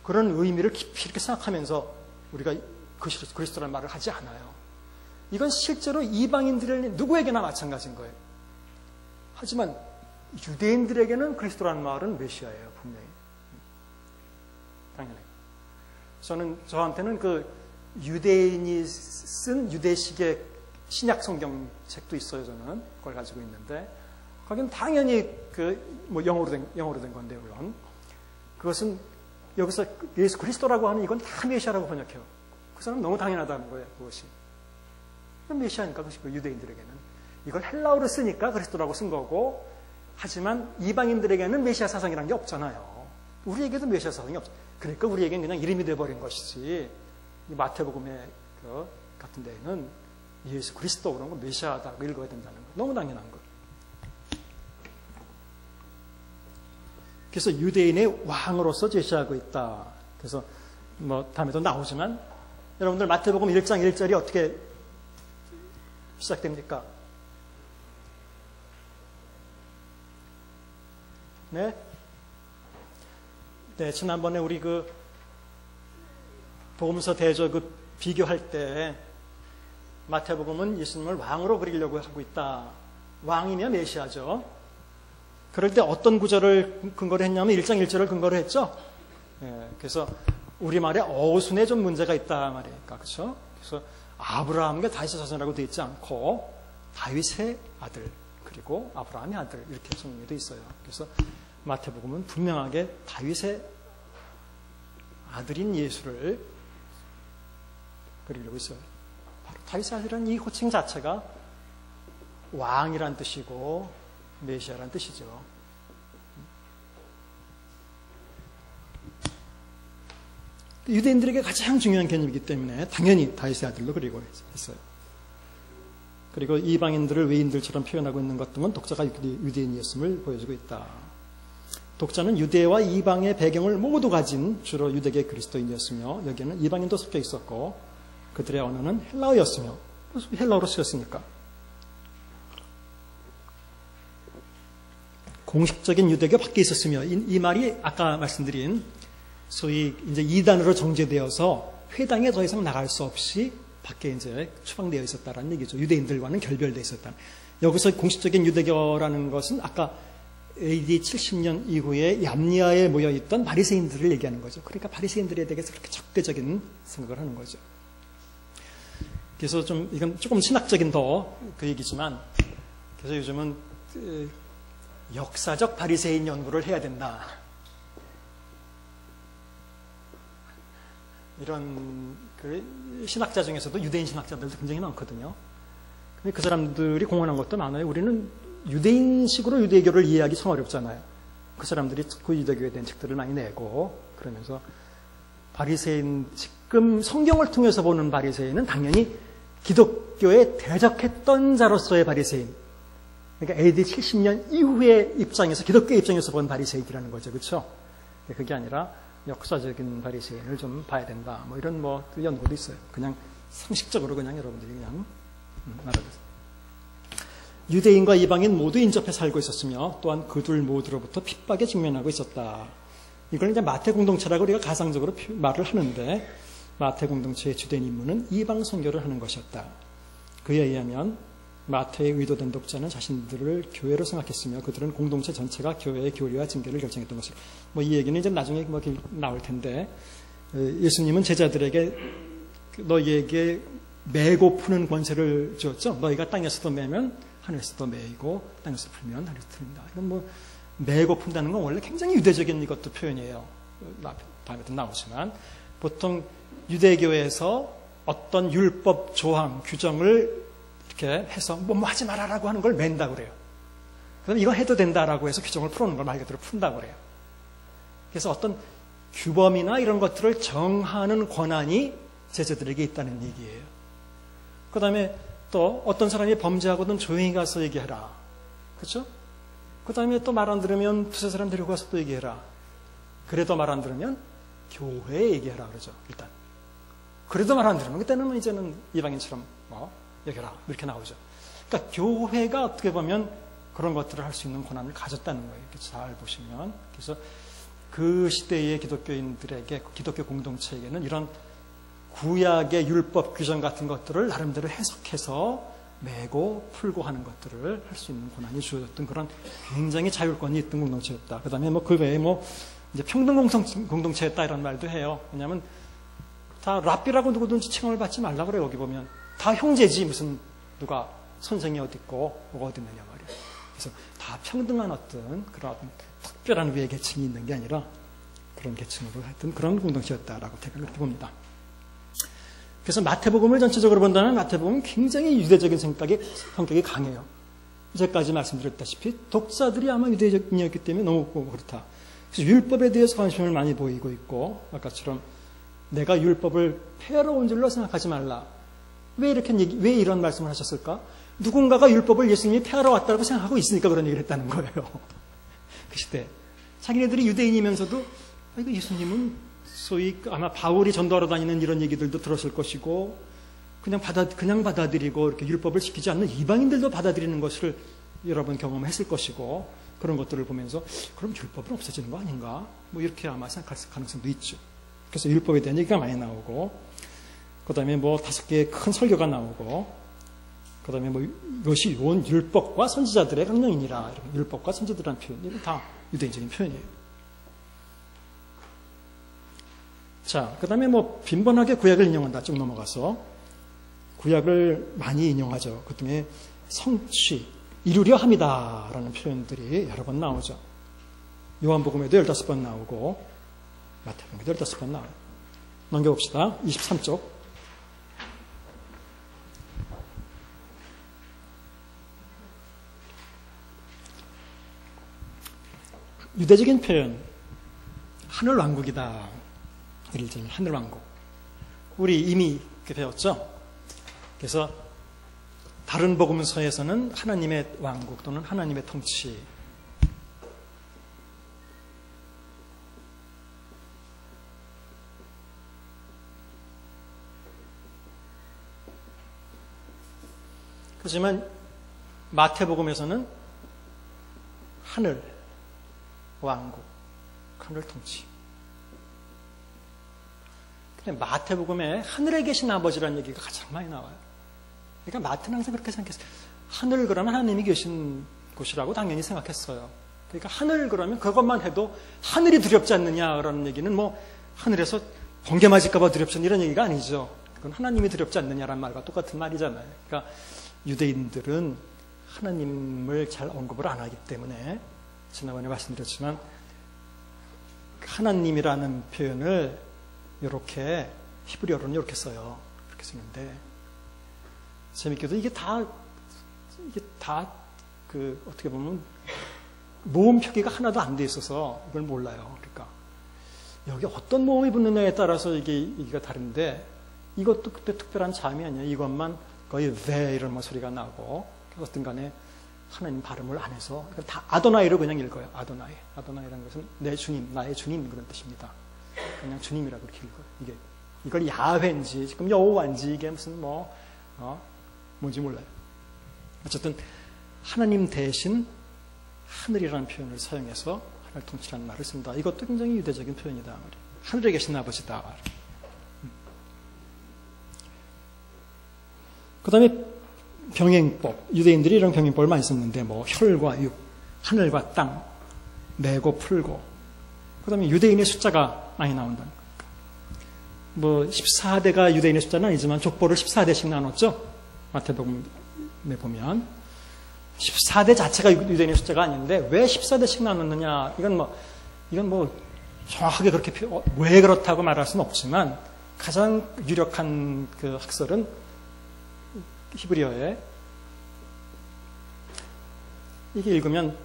그런 의미를 깊이 이렇게 생각하면서 우리가 그리스도라는 말을 하지 않아요. 이건 실제로 이방인들의 누구에게나 마찬가지인 거예요. 하지만 유대인들에게는 그리스도라는 말은 메시아예요. 분명히. 당연히. 저한테는 그 유대인이 쓴 유대식의 신약 성경 책도 있어요. 저는 그걸 가지고 있는데 거기는 당연히 뭐 영어로 된 건데요. 물론 그것은 여기서 예수 그리스도라고 하는 이건 다 메시아라고 번역해요. 그 사람은 너무 당연하다는 거예요. 그것이 메시아니까 그것이 유대인들에게는 이걸 헬라어로 쓰니까 그리스도라고 쓴 거고 하지만 이방인들에게는 메시아 사상이라는 게 없잖아요. 우리에게도 메시아 사상이 없어요. 그러니까 우리에게는 그냥 이름이 돼버린 것이지 이 마태복음의 같은 데에는 예수 그리스도 그런 거 메시아다고 읽어야 된다는 거 너무 당연한 거. 그래서 유대인의 왕으로서 제시하고 있다. 그래서 뭐 다음에도 나오지만 여러분들 마태복음 1장 1절이 어떻게 시작됩니까? 네? 네, 지난번에 우리 복음서 대저 비교할 때 마태복음은 예수님을 왕으로 그리려고 하고 있다. 왕이면 메시아죠. 그럴 때 어떤 구절을 근거로 했냐면 1장 1절을 근거로 했죠. 예, 그래서 우리말에 어순에 좀 문제가 있다 말이니까 그렇죠? 그래서 아브라함과 다윗의 자손이라고 되어 있지 않고 다윗의 아들 그리고 아브라함의 아들 이렇게 정리되어 되어 있어요. 그래서 마태복음은 분명하게 다윗의 아들인 예수를 그리려고 있어요. 바로 다윗의 아들이라는 이 호칭 자체가 왕이란 뜻이고 메시아란 뜻이죠. 유대인들에게 가장 중요한 개념이기 때문에 당연히 다윗의 아들로 그리고 했어요. 그리고 이방인들을 외인들처럼 표현하고 있는 것 등은 독자가 유대인이었음을 보여주고 있다. 독자는 유대와 이방의 배경을 모두 가진 주로 유대계 그리스도인이었으며 여기에는 이방인도 섞여 있었고 그들의 언어는 헬라어였으며 헬라어로 쓰였으니까 공식적인 유대교 밖에 있었으며 이 말이 아까 말씀드린 소위 이제 이단으로 정제되어서 회당에 더 이상 나갈 수 없이 밖에 이제 추방되어 있었다라는 얘기죠. 유대인들과는 결별되어 있었다. 여기서 공식적인 유대교라는 것은 아까 AD 70년 이후에 얌리아에 모여있던 바리새인들을 얘기하는 거죠. 그러니까 바리새인들에 대해서 그렇게 적대적인 생각을 하는 거죠. 그래서 이건 조금 신학적인 그 얘기지만 그래서 요즘은 역사적 바리새인 연구를 해야 된다. 이런 신학자 중에서도 유대인 신학자들도 굉장히 많거든요. 근데 그 사람들이 공언한 것도 많아요. 우리는 유대인식으로 유대교를 이해하기 참 어렵잖아요. 그 사람들이 그 유대교에 대한 책들을 많이 내고 그러면서 바리새인 지금 성경을 통해서 보는 바리새인은 당연히 기독교에 대적했던 자로서의 바리새인. 그러니까 AD 70년 이후의 입장에서 기독교 입장에서 본 바리새인이라는 거죠. 그렇죠? 그게 아니라 역사적인 바리새인을 좀 봐야 된다. 뭐 이런 연구도 있어요. 그냥 상식적으로 그냥 여러분들이 그냥 말하세요. 유대인과 이방인 모두 인접해 살고 있었으며 또한 그 둘 모두로부터 핍박에 직면하고 있었다. 이걸 이제 마태 공동체라고 우리가 가상적으로 말을 하는데 마태 공동체의 주된 임무는 이방 선교를 하는 것이었다. 그에 의하면 마태의 의도된 독자는 자신들을 교회로 생각했으며 그들은 공동체 전체가 교회의 교리와 징계를 결정했던 것을. 이 얘기는 이제 나중에 나올 텐데 예수님은 제자들에게 너희에게 매고 푸는 권세를 주었죠. 너희가 땅에서도 매면 하늘에서도 매이고 땅에서 풀면 하늘에서 풀린다. 이건 매고 푼다는 건 원래 굉장히 유대적인 이것도 표현이에요. 다음에도 나오지만 보통 유대교에서 어떤 율법 조항, 규정을 이렇게 해서 뭐 하지 말아라고 하는 걸 맨다고 그래요. 그럼 이거 해도 된다라고 해서 규정을 풀어놓는 걸 말 그대로 푼다고 그래요. 그래서 어떤 규범이나 이런 것들을 정하는 권한이 제자들에게 있다는 얘기예요. 그 다음에 또 어떤 사람이 범죄하고는 조용히 가서 얘기해라. 그렇죠? 그 다음에 또 말 안 들으면 두세 사람 데리고 가서 또 얘기해라. 그래도 말 안 들으면 교회에 얘기해라 그러죠. 일단. 그래도 말 안 들으면 그때는 이제는 이방인처럼 얘기해라. 이렇게 나오죠. 그러니까 교회가 어떻게 보면 그런 것들을 할 수 있는 권한을 가졌다는 거예요. 이렇게 잘 보시면. 그래서 그 시대의 기독교인들에게, 기독교 공동체에게는 이런 구약의 율법 규정 같은 것들을 나름대로 해석해서 매고 풀고 하는 것들을 할 수 있는 권한이 주어졌던 그런 굉장히 자율권이 있던 공동체였다. 그 다음에 그 외에 이제 평등 공동체였다 이런 말도 해요. 왜냐하면 다 랍비라고 누구든지 칭함을 받지 말라 그래요. 여기 보면 다 형제지 무슨 누가 선생이 어디 있고 뭐가 어디 있느냐 말이야. 그래서 다 평등한 어떤 그런 특별한 위의 계층이 있는 게 아니라 그런 계층으로 하여튼 그런 공동체였다라고 그렇게 봅니다. 그래서 마태복음을 전체적으로 본다면 마태복음은 굉장히 유대적인 성격이 강해요. 이제까지 말씀드렸다시피 독자들이 아마 유대인이었기 때문에 너무 그렇다. 그래서 율법에 대해서 관심을 많이 보이고 있고 아까처럼 내가 율법을 폐하러 온 줄로 생각하지 말라. 왜 이런 말씀을 하셨을까? 누군가가 율법을 예수님이 폐하러 왔다고 생각하고 있으니까 그런 얘기를 했다는 거예요. 그 시대. 자기네들이 유대인이면서도 이거 예수님은 소위 아마 바울이 전도하러 다니는 이런 얘기들도 들었을 것이고 그냥 받아들이고 이렇게 율법을 지키지 않는 이방인들도 받아들이는 것을 여러 번 경험했을 것이고 그런 것들을 보면서 그럼 율법은 없어지는 거 아닌가? 이렇게 아마 생각할 가능성도 있죠. 그래서 율법에 대한 얘기가 많이 나오고 그 다음에 5개의 큰 설교가 나오고 그 다음에 이것이 온 율법과 선지자들의 강령이니라. 율법과 선지자들이라는 표현, 이건 다 유대인적인 표현이에요. 자, 그 다음에 빈번하게 구약을 인용한다. 쭉 넘어가서. 구약을 많이 인용하죠. 그 중에 성취, 이루려 함이다. 라는 표현들이 여러 번 나오죠. 요한복음에도 15번 나오고, 마태복음에도 15번 나와요. 넘겨봅시다. 23쪽. 유대적인 표현, 하늘왕국이다. 예를 들면 하늘왕국. 우리 이미 배웠죠? 그래서 다른 복음서에서는 하나님의 왕국 또는 하나님의 통치. 하지만 마태복음에서는 하늘, 왕국, 하늘 통치. 근데 마태복음에 하늘에 계신 아버지라는 얘기가 가장 많이 나와요. 그러니까 마태는 항상 그렇게 생각했어요. 하늘 그러면 하나님이 계신 곳이라고 당연히 생각했어요. 그러니까 하늘 그러면 그것만 해도 하늘이 두렵지 않느냐라는 얘기는 하늘에서 번개 맞을까봐 두렵지 않는 이런 얘기가 아니죠. 그건 하나님이 두렵지 않느냐라는 말과 똑같은 말이잖아요. 그러니까 유대인들은 하나님을 잘 언급을 안 하기 때문에 지난번에 말씀드렸지만 하나님이라는 표현을 이렇게 히브리어로는 이렇게 써요. 그렇게 쓰는데 재밌게도 이게 다 어떻게 보면 모음 표기가 하나도 안 돼 있어서 이걸 몰라요. 그러니까 여기 어떤 모음이 붙느냐에 따라서 이게 다른데 이것도 그때 특별한 잠이 아니에요. 이것만 거의 왜 이런 소리가 나고 어떤 간에 하나님 발음을 안 해서 다 아도나이로 그냥 읽어요. 아도나이라는 것은 내 주님, 나의 주님 그런 뜻입니다. 그냥 주님이라고 이렇게 읽어요. 이걸 야훼인지 지금 여호와인지 이게 무슨 뭔지 몰라요. 어쨌든 하나님 대신 하늘이라는 표현을 사용해서 하늘 통치라는 말을 씁니다. 이것도 굉장히 유대적인 표현이다. 하늘에 계신 아버지다. 그 다음에 병행법. 유대인들이 이런 병행법을 많이 썼는데 혈과 육, 하늘과 땅, 내고 풀고 그 다음에 유대인의 숫자가 많이 나온다. 14대가 유대인의 숫자는 아니지만 족보를 14대씩 나눴죠. 마태복음에 보면 14대 자체가 유대인의 숫자가 아닌데 왜 14대씩 나눴느냐? 이건 정확하게 그렇게 왜 그렇다고 말할 수는 없지만 가장 유력한 그 학설은 히브리어에 이게 읽으면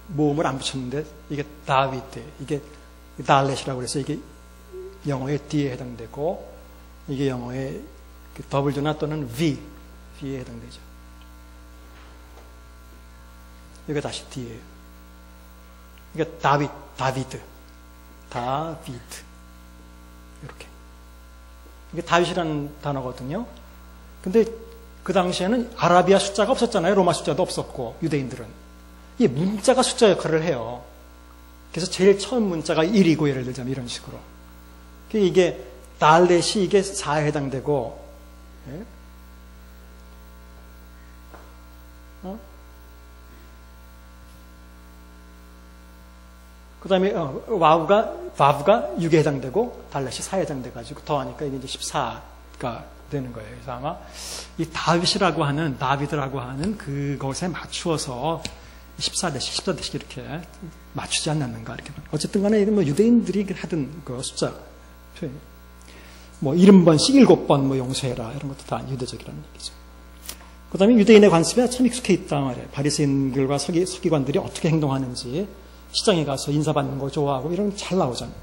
모음을 안 붙였는데 이게 다비드, 이게 달렛이라고 해서 이게 영어의 D에 해당되고 이게 영어의 그 W나 또는 V에 해당되죠. 이게 다시 D예요. 이게 다비드. 이렇게. 이게 다윗이라는 단어거든요. 근데 그 당시에는 아라비아 숫자가 없었잖아요. 로마 숫자도 없었고, 유대인들은. 이 문자가 숫자 역할을 해요. 그래서 제일 처음 문자가 1이고, 예를 들자면 이런 식으로. 이게 달렛이 이게 4에 해당되고, 예? 그 다음에 바브가 6에 해당되고 달렛이 4에 해당돼가지고 더하니까 이게 이제 14가 되는 거예요. 그래서 아마 이 다윗이라고 하는, 다비드라고 하는 그것에 맞추어서 14대씩 이렇게 맞추지 않았는가 이렇게. 어쨌든 간에 이건 뭐 유대인들이 하던 그 숫자 표현. 뭐 70번씩 7번 뭐 용서해라 이런 것도 다 유대적이라는 얘기죠. 그 다음에 유대인의 관습에 참 익숙해 있단 말이에요. 바리새인들과 서기관들이 어떻게 행동하는지, 시장에 가서 인사받는 거 좋아하고 이런 거 잘 나오잖아요.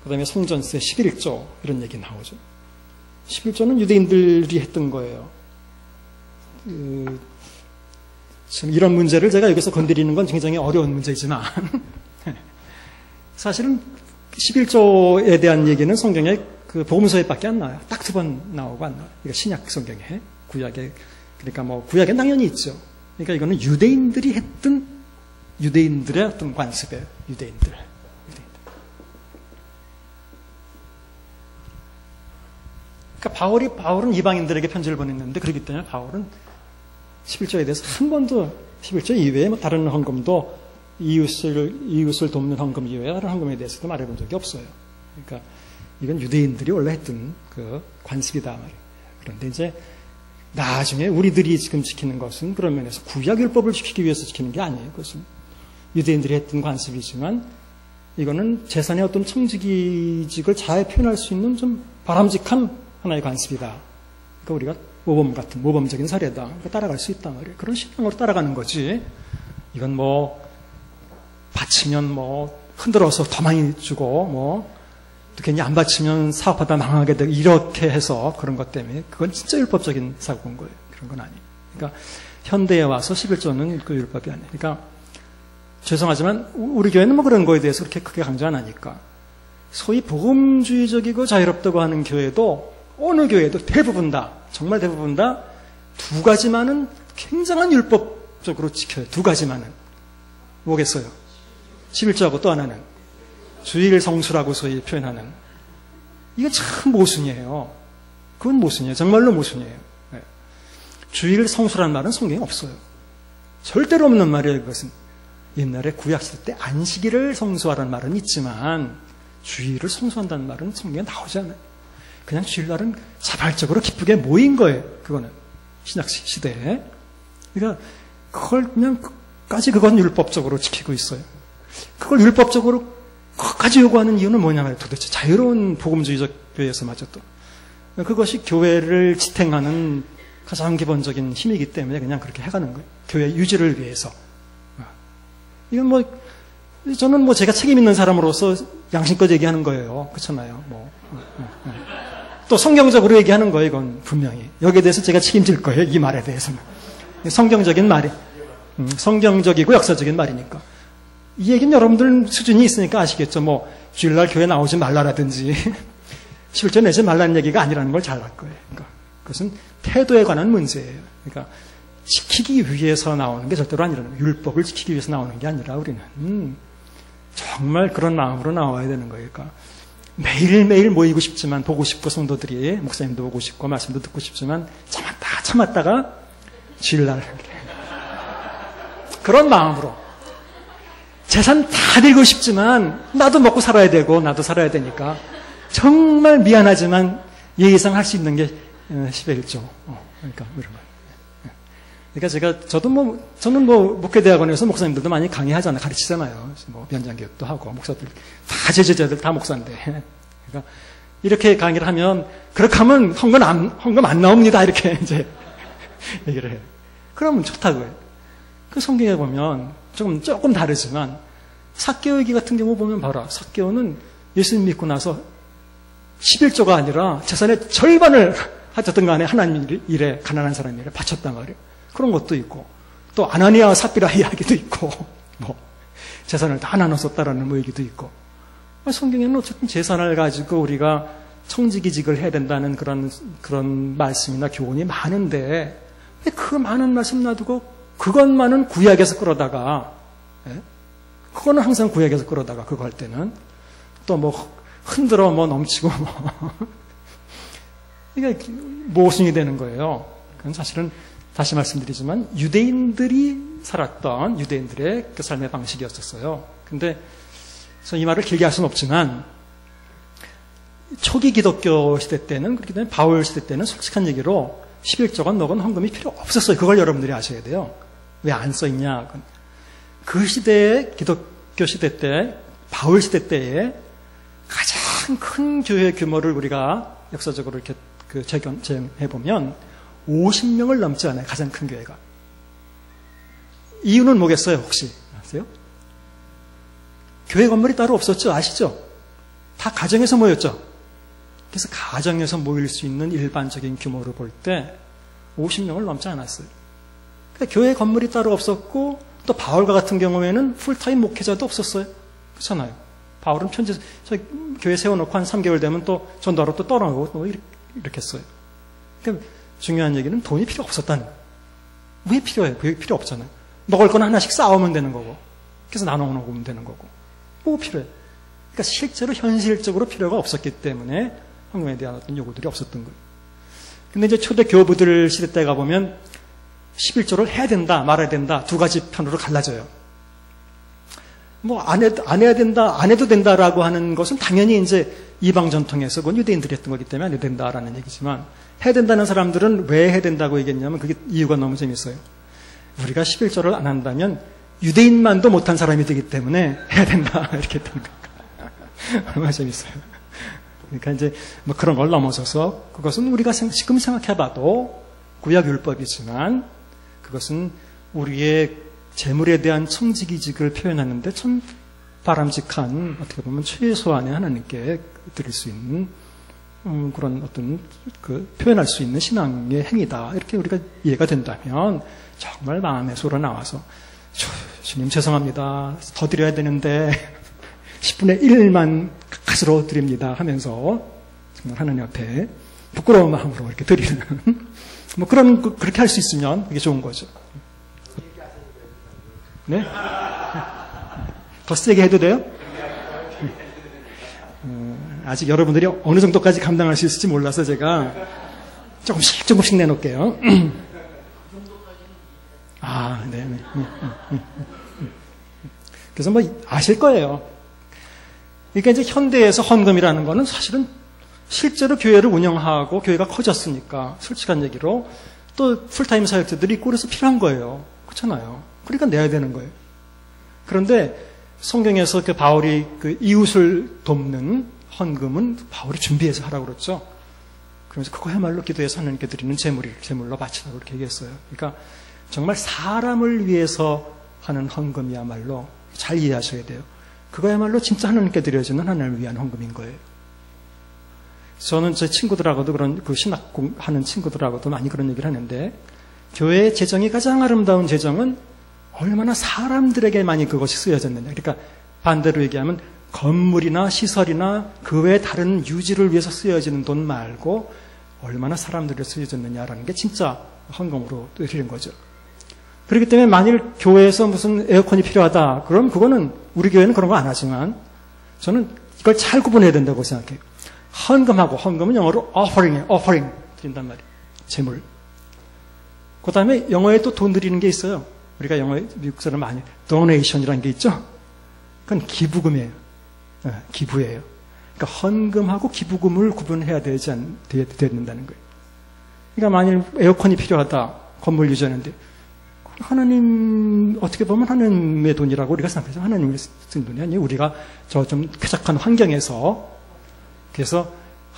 그 다음에 성전세 11조 이런 얘기 나오죠. 11조는 유대인들이 했던 거예요. 지금 이런 문제를 제가 여기서 건드리는 건 굉장히 어려운 문제이지만 사실은 11조에 대한 얘기는 성경에 그 복음서에 밖에 안 나와요. 딱 2번 나오고 안 나와요. 그러니까 신약 성경에, 구약에, 그러니까 뭐 구약에 당연히 있죠. 그러니까 이거는 유대인들이 했던 유대인들의 어떤 관습이에요. 유대인들. 그러니까 바울은 이방인들에게 편지를 보냈는데 그렇기 때문에 바울은 11조에 대해서 한 번도 11조 이외에 뭐 다른 헌금도 이웃을 돕는 헌금 이외에 다른 헌금에 대해서도 말해본 적이 없어요. 그러니까 이건 유대인들이 원래 했던 그 관습이다 말이에요. 그런데 이제 나중에 우리들이 지금 지키는 것은 그런 면에서 구약율법을 지키기 위해서 지키는 게 아니에요. 그것은 유대인들이 했던 관습이지만 이거는 재산의 어떤 청지기직을 잘 표현할 수 있는 좀 바람직한 하나의 관습이다. 그러니까 우리가 모범적인 사례다. 그러니까 따라갈 수 있단 말이에요. 그런 신앙으로 따라가는 거지. 이건 뭐 바치면 뭐 흔들어서 더 많이 주고 뭐 또 괜히 안 바치면 사업하다 망하게 되고 이렇게 해서 그런 것 때문에 그건 진짜 율법적인 사고인 거예요. 그런 건 아니에요. 그러니까 현대에 와서 11조는 그 율법이 아니에요. 그러니까 죄송하지만 우리 교회는 뭐 그런 거에 대해서 그렇게 크게 강조 안 하니까 소위 복음주의적이고 자유롭다고 하는 교회도 어느 교회도 대부분 다 정말 대부분 다 2가지만은 굉장한 율법적으로 지켜요. 2가지만은 뭐겠어요? 11조하고 또 하나는 주일 성수라고 소위 표현하는 이건 참 모순이에요. 그건 모순이에요. 정말로 모순이에요. 네. 주일 성수라는 말은 성경에 없어요. 절대로 없는 말이에요. 그것은 옛날에 구약시대 때 안식일을 성수하라는 말은 있지만 주일을 성수한다는 말은 성경에 나오지 않아요. 그냥 주일날은 자발적으로 기쁘게 모인 거예요. 그거는 신약 시대에. 그러니까 그걸 그냥 끝까지 그건 율법적으로 지키고 있어요. 그걸 율법적으로 끝까지 요구하는 이유는 뭐냐면 도대체 자유로운 복음주의적 교회에서마저 또 그것이 교회를 지탱하는 가장 기본적인 힘이기 때문에 그냥 그렇게 해가는 거예요. 교회 유지를 위해서. 이건 뭐 저는 뭐 제가 책임 있는 사람으로서 양심껏 얘기하는 거예요. 그렇잖아요. 또 성경적으로 얘기하는 거예요. 이건 분명히 여기에 대해서 제가 책임질 거예요. 이 말에 대해서는 성경적인 말이 성경적이고 역사적인 말이니까. 이 얘기는 여러분들 수준이 있으니까 아시겠죠. 뭐 주일날 교회 나오지 말라라든지 11조 내지 말라는 얘기가 아니라는 걸 잘 알 거예요. 그러니까 그것은 태도에 관한 문제예요. 그러니까 지키기 위해서 나오는 게 절대로 아니라는 거예요. 율법을 지키기 위해서 나오는 게 아니라 우리는 정말 그런 마음으로 나와야 되는 거예요. 그러니까 매일매일 모이고 싶지만 보고 싶고 성도들이 목사님도 보고 싶고 말씀도 듣고 싶지만 참았다가 주일날 그런 마음으로 재산 다 들고 싶지만 나도 먹고 살아야 되고 나도 살아야 되니까 정말 미안하지만 예의상 할 수 있는 게 10의 1조. 그러니까 이런 거. 그러니까 저는 목회대학원에서 목사님들도 많이 강의하잖아요. 가르치잖아요. 뭐 변장교육도 하고 목사들 다 제 제자들 다 목사인데. 그러니까 이렇게 강의를 하면, 그렇게 하면 헌금 안 나옵니다. 이렇게 이제 얘기를 해요. 그러면 좋다고요. 그 성경에 보면 조금 다르지만, 삭개오 얘기 같은 경우 보면 봐라. 삭개오는 예수님 믿고 나서 11조가 아니라 재산의 절반을 하여튼 간에 하나님 일에, 가난한 사람 일에 바쳤단 말이에요. 그런 것도 있고, 또 아나니아와 삽비라 이야기도 있고, 재산을 다 나눴었다라는 얘기도 있고, 성경에는 어쨌든 재산을 가지고 우리가 청지기직을 해야 된다는 그런 말씀이나 교훈이 많은데, 왜 그 많은 말씀 놔두고 그것만은 구약에서 끌어다가, 그거는 항상 구약에서 끌어다가 그거 할 때는 또 흔들어 넘치고 이게 모순이 되는 거예요. 그건 사실은 다시 말씀드리지만 유대인들이 살았던 유대인들의 그 삶의 방식이었었어요. 근데 그래서 이 말을 길게 할 수는 없지만 초기 기독교 시대 때는 그렇기 때문에 바울 시대 때는 솔직한 얘기로 11조가 넣은 헌금이 필요 없었어요. 그걸 여러분들이 아셔야 돼요. 왜 안 써있냐. 그 시대의 기독교 시대 때 바울 시대 때에 가장 큰 교회 규모를 우리가 역사적으로 이렇게 재현해보면 50명을 넘지 않아요. 가장 큰 교회가. 이유는 뭐겠어요? 혹시 아세요? 교회 건물이 따로 없었죠? 아시죠? 다 가정에서 모였죠? 그래서 가정에서 모일 수 있는 일반적인 규모로 볼 때 50명을 넘지 않았어요. 그러니까 교회 건물이 따로 없었고 또 바울과 같은 경우에는 풀타임 목회자도 없었어요. 그렇잖아요. 바울은 저 교회 세워놓고 한 3개월 되면 또 전도하러 또 떠나고 또 이렇게 했어요. 그러니까 중요한 얘기는 돈이 필요 없었다는 거예요. 왜 필요해요? 왜 필요 없잖아요. 먹을 건 하나씩 쌓으면 되는 거고, 그래서 나눠 먹으면 되는 거고, 뭐 필요해? 그러니까 실제로 현실적으로 필요가 없었기 때문에 헌금에 대한 어떤 요구들이 없었던 거예요. 근데 이제 초대 교부들 시대 때 가보면 11조를 해야 된다, 말아야 된다, 두 가지 편으로 갈라져요. 안 해야 된다, 안 해도 된다라고 하는 것은 당연히 이제 이방 전통에서 그건 유대인들이 했던 거기 때문에 안 해도 된다라는 얘기지만, 해야 된다는 사람들은 왜 해야 된다고 얘기했냐면 그게 이유가 너무 재밌어요. 우리가 11조를 안 한다면 유대인만도 못한 사람이 되기 때문에 해야 된다. 이렇게 했던 거예요. 얼마나 재밌어요. 그러니까 이제 그런 걸 넘어서서 그것은 우리가 지금 생각해봐도 구약율법이지만 그것은 우리의 재물에 대한 청지기직을 표현하는데 참 바람직한, 어떻게 보면 최소한의 하나님께 드릴 수 있는 그런 어떤 표현할 수 있는 신앙의 행위다. 이렇게 우리가 이해가 된다면 정말 마음의 소로 나와서 주님 죄송합니다. 더 드려야 되는데 10분의 1만 가스로 드립니다 하면서 정말 하나님 앞에 부끄러운 마음으로 이렇게 드리는 그렇게 할 수 있으면 그게 좋은 거죠. 네? 더 세게 해도 돼요? 아직 여러분들이 어느 정도까지 감당할 수 있을지 몰라서 제가 조금씩 내놓을게요. 네. 그래서 아실 거예요. 그러니까 이제 현대에서 헌금이라는 거는 사실은 실제로 교회를 운영하고 교회가 커졌으니까 솔직한 얘기로 또 풀타임 사역자들이 있고 그래서 필요한 거예요. 그렇잖아요. 그러니까 내야 되는 거예요. 그런데 성경에서 바울이 이웃을 돕는 헌금은 바울이 준비해서 하라고 그랬죠. 그러면서 그거야말로 기도해서 하나님께 드리는 제물로 바치라고 그렇게 얘기했어요. 그러니까 정말 사람을 위해서 하는 헌금이야말로 잘 이해하셔야 돼요. 그거야말로 진짜 하나님께 드려지는 하나님을 위한 헌금인 거예요. 저는 제 친구들하고도 신학 하는 친구들하고도 많이 그런 얘기를 하는데, 교회의 재정이 가장 아름다운 재정은 얼마나 사람들에게 많이 그것이 쓰여졌느냐. 그러니까 반대로 얘기하면 건물이나 시설이나 그 외 다른 유지를 위해서 쓰여지는 돈 말고 얼마나 사람들에게 쓰여졌느냐라는 게 진짜 헌금으로 드리는 거죠. 그렇기 때문에 만일 교회에서 무슨 에어컨이 필요하다, 그럼 그거는 우리 교회는 그런 거 안 하지만 저는 이걸 잘 구분해야 된다고 생각해요. 헌금은 영어로 offering 드린단 말이에요. 재물. 그 다음에 영어에 또 돈 드리는 게 있어요. 우리가 영어에 미국 사람 많이 donation이라는 게 있죠. 그건 기부금이에요. 기부예요. 그러니까 헌금하고 기부금을 구분해야 된다는 거예요. 그러니까 만일 에어컨이 필요하다, 건물 유지하는데, 하나님, 어떻게 보면 하나님의 돈이라고 우리가 생각해서 하나님이 쓴 돈이 아니에요. 우리가 저 좀 쾌적한 환경에서, 그래서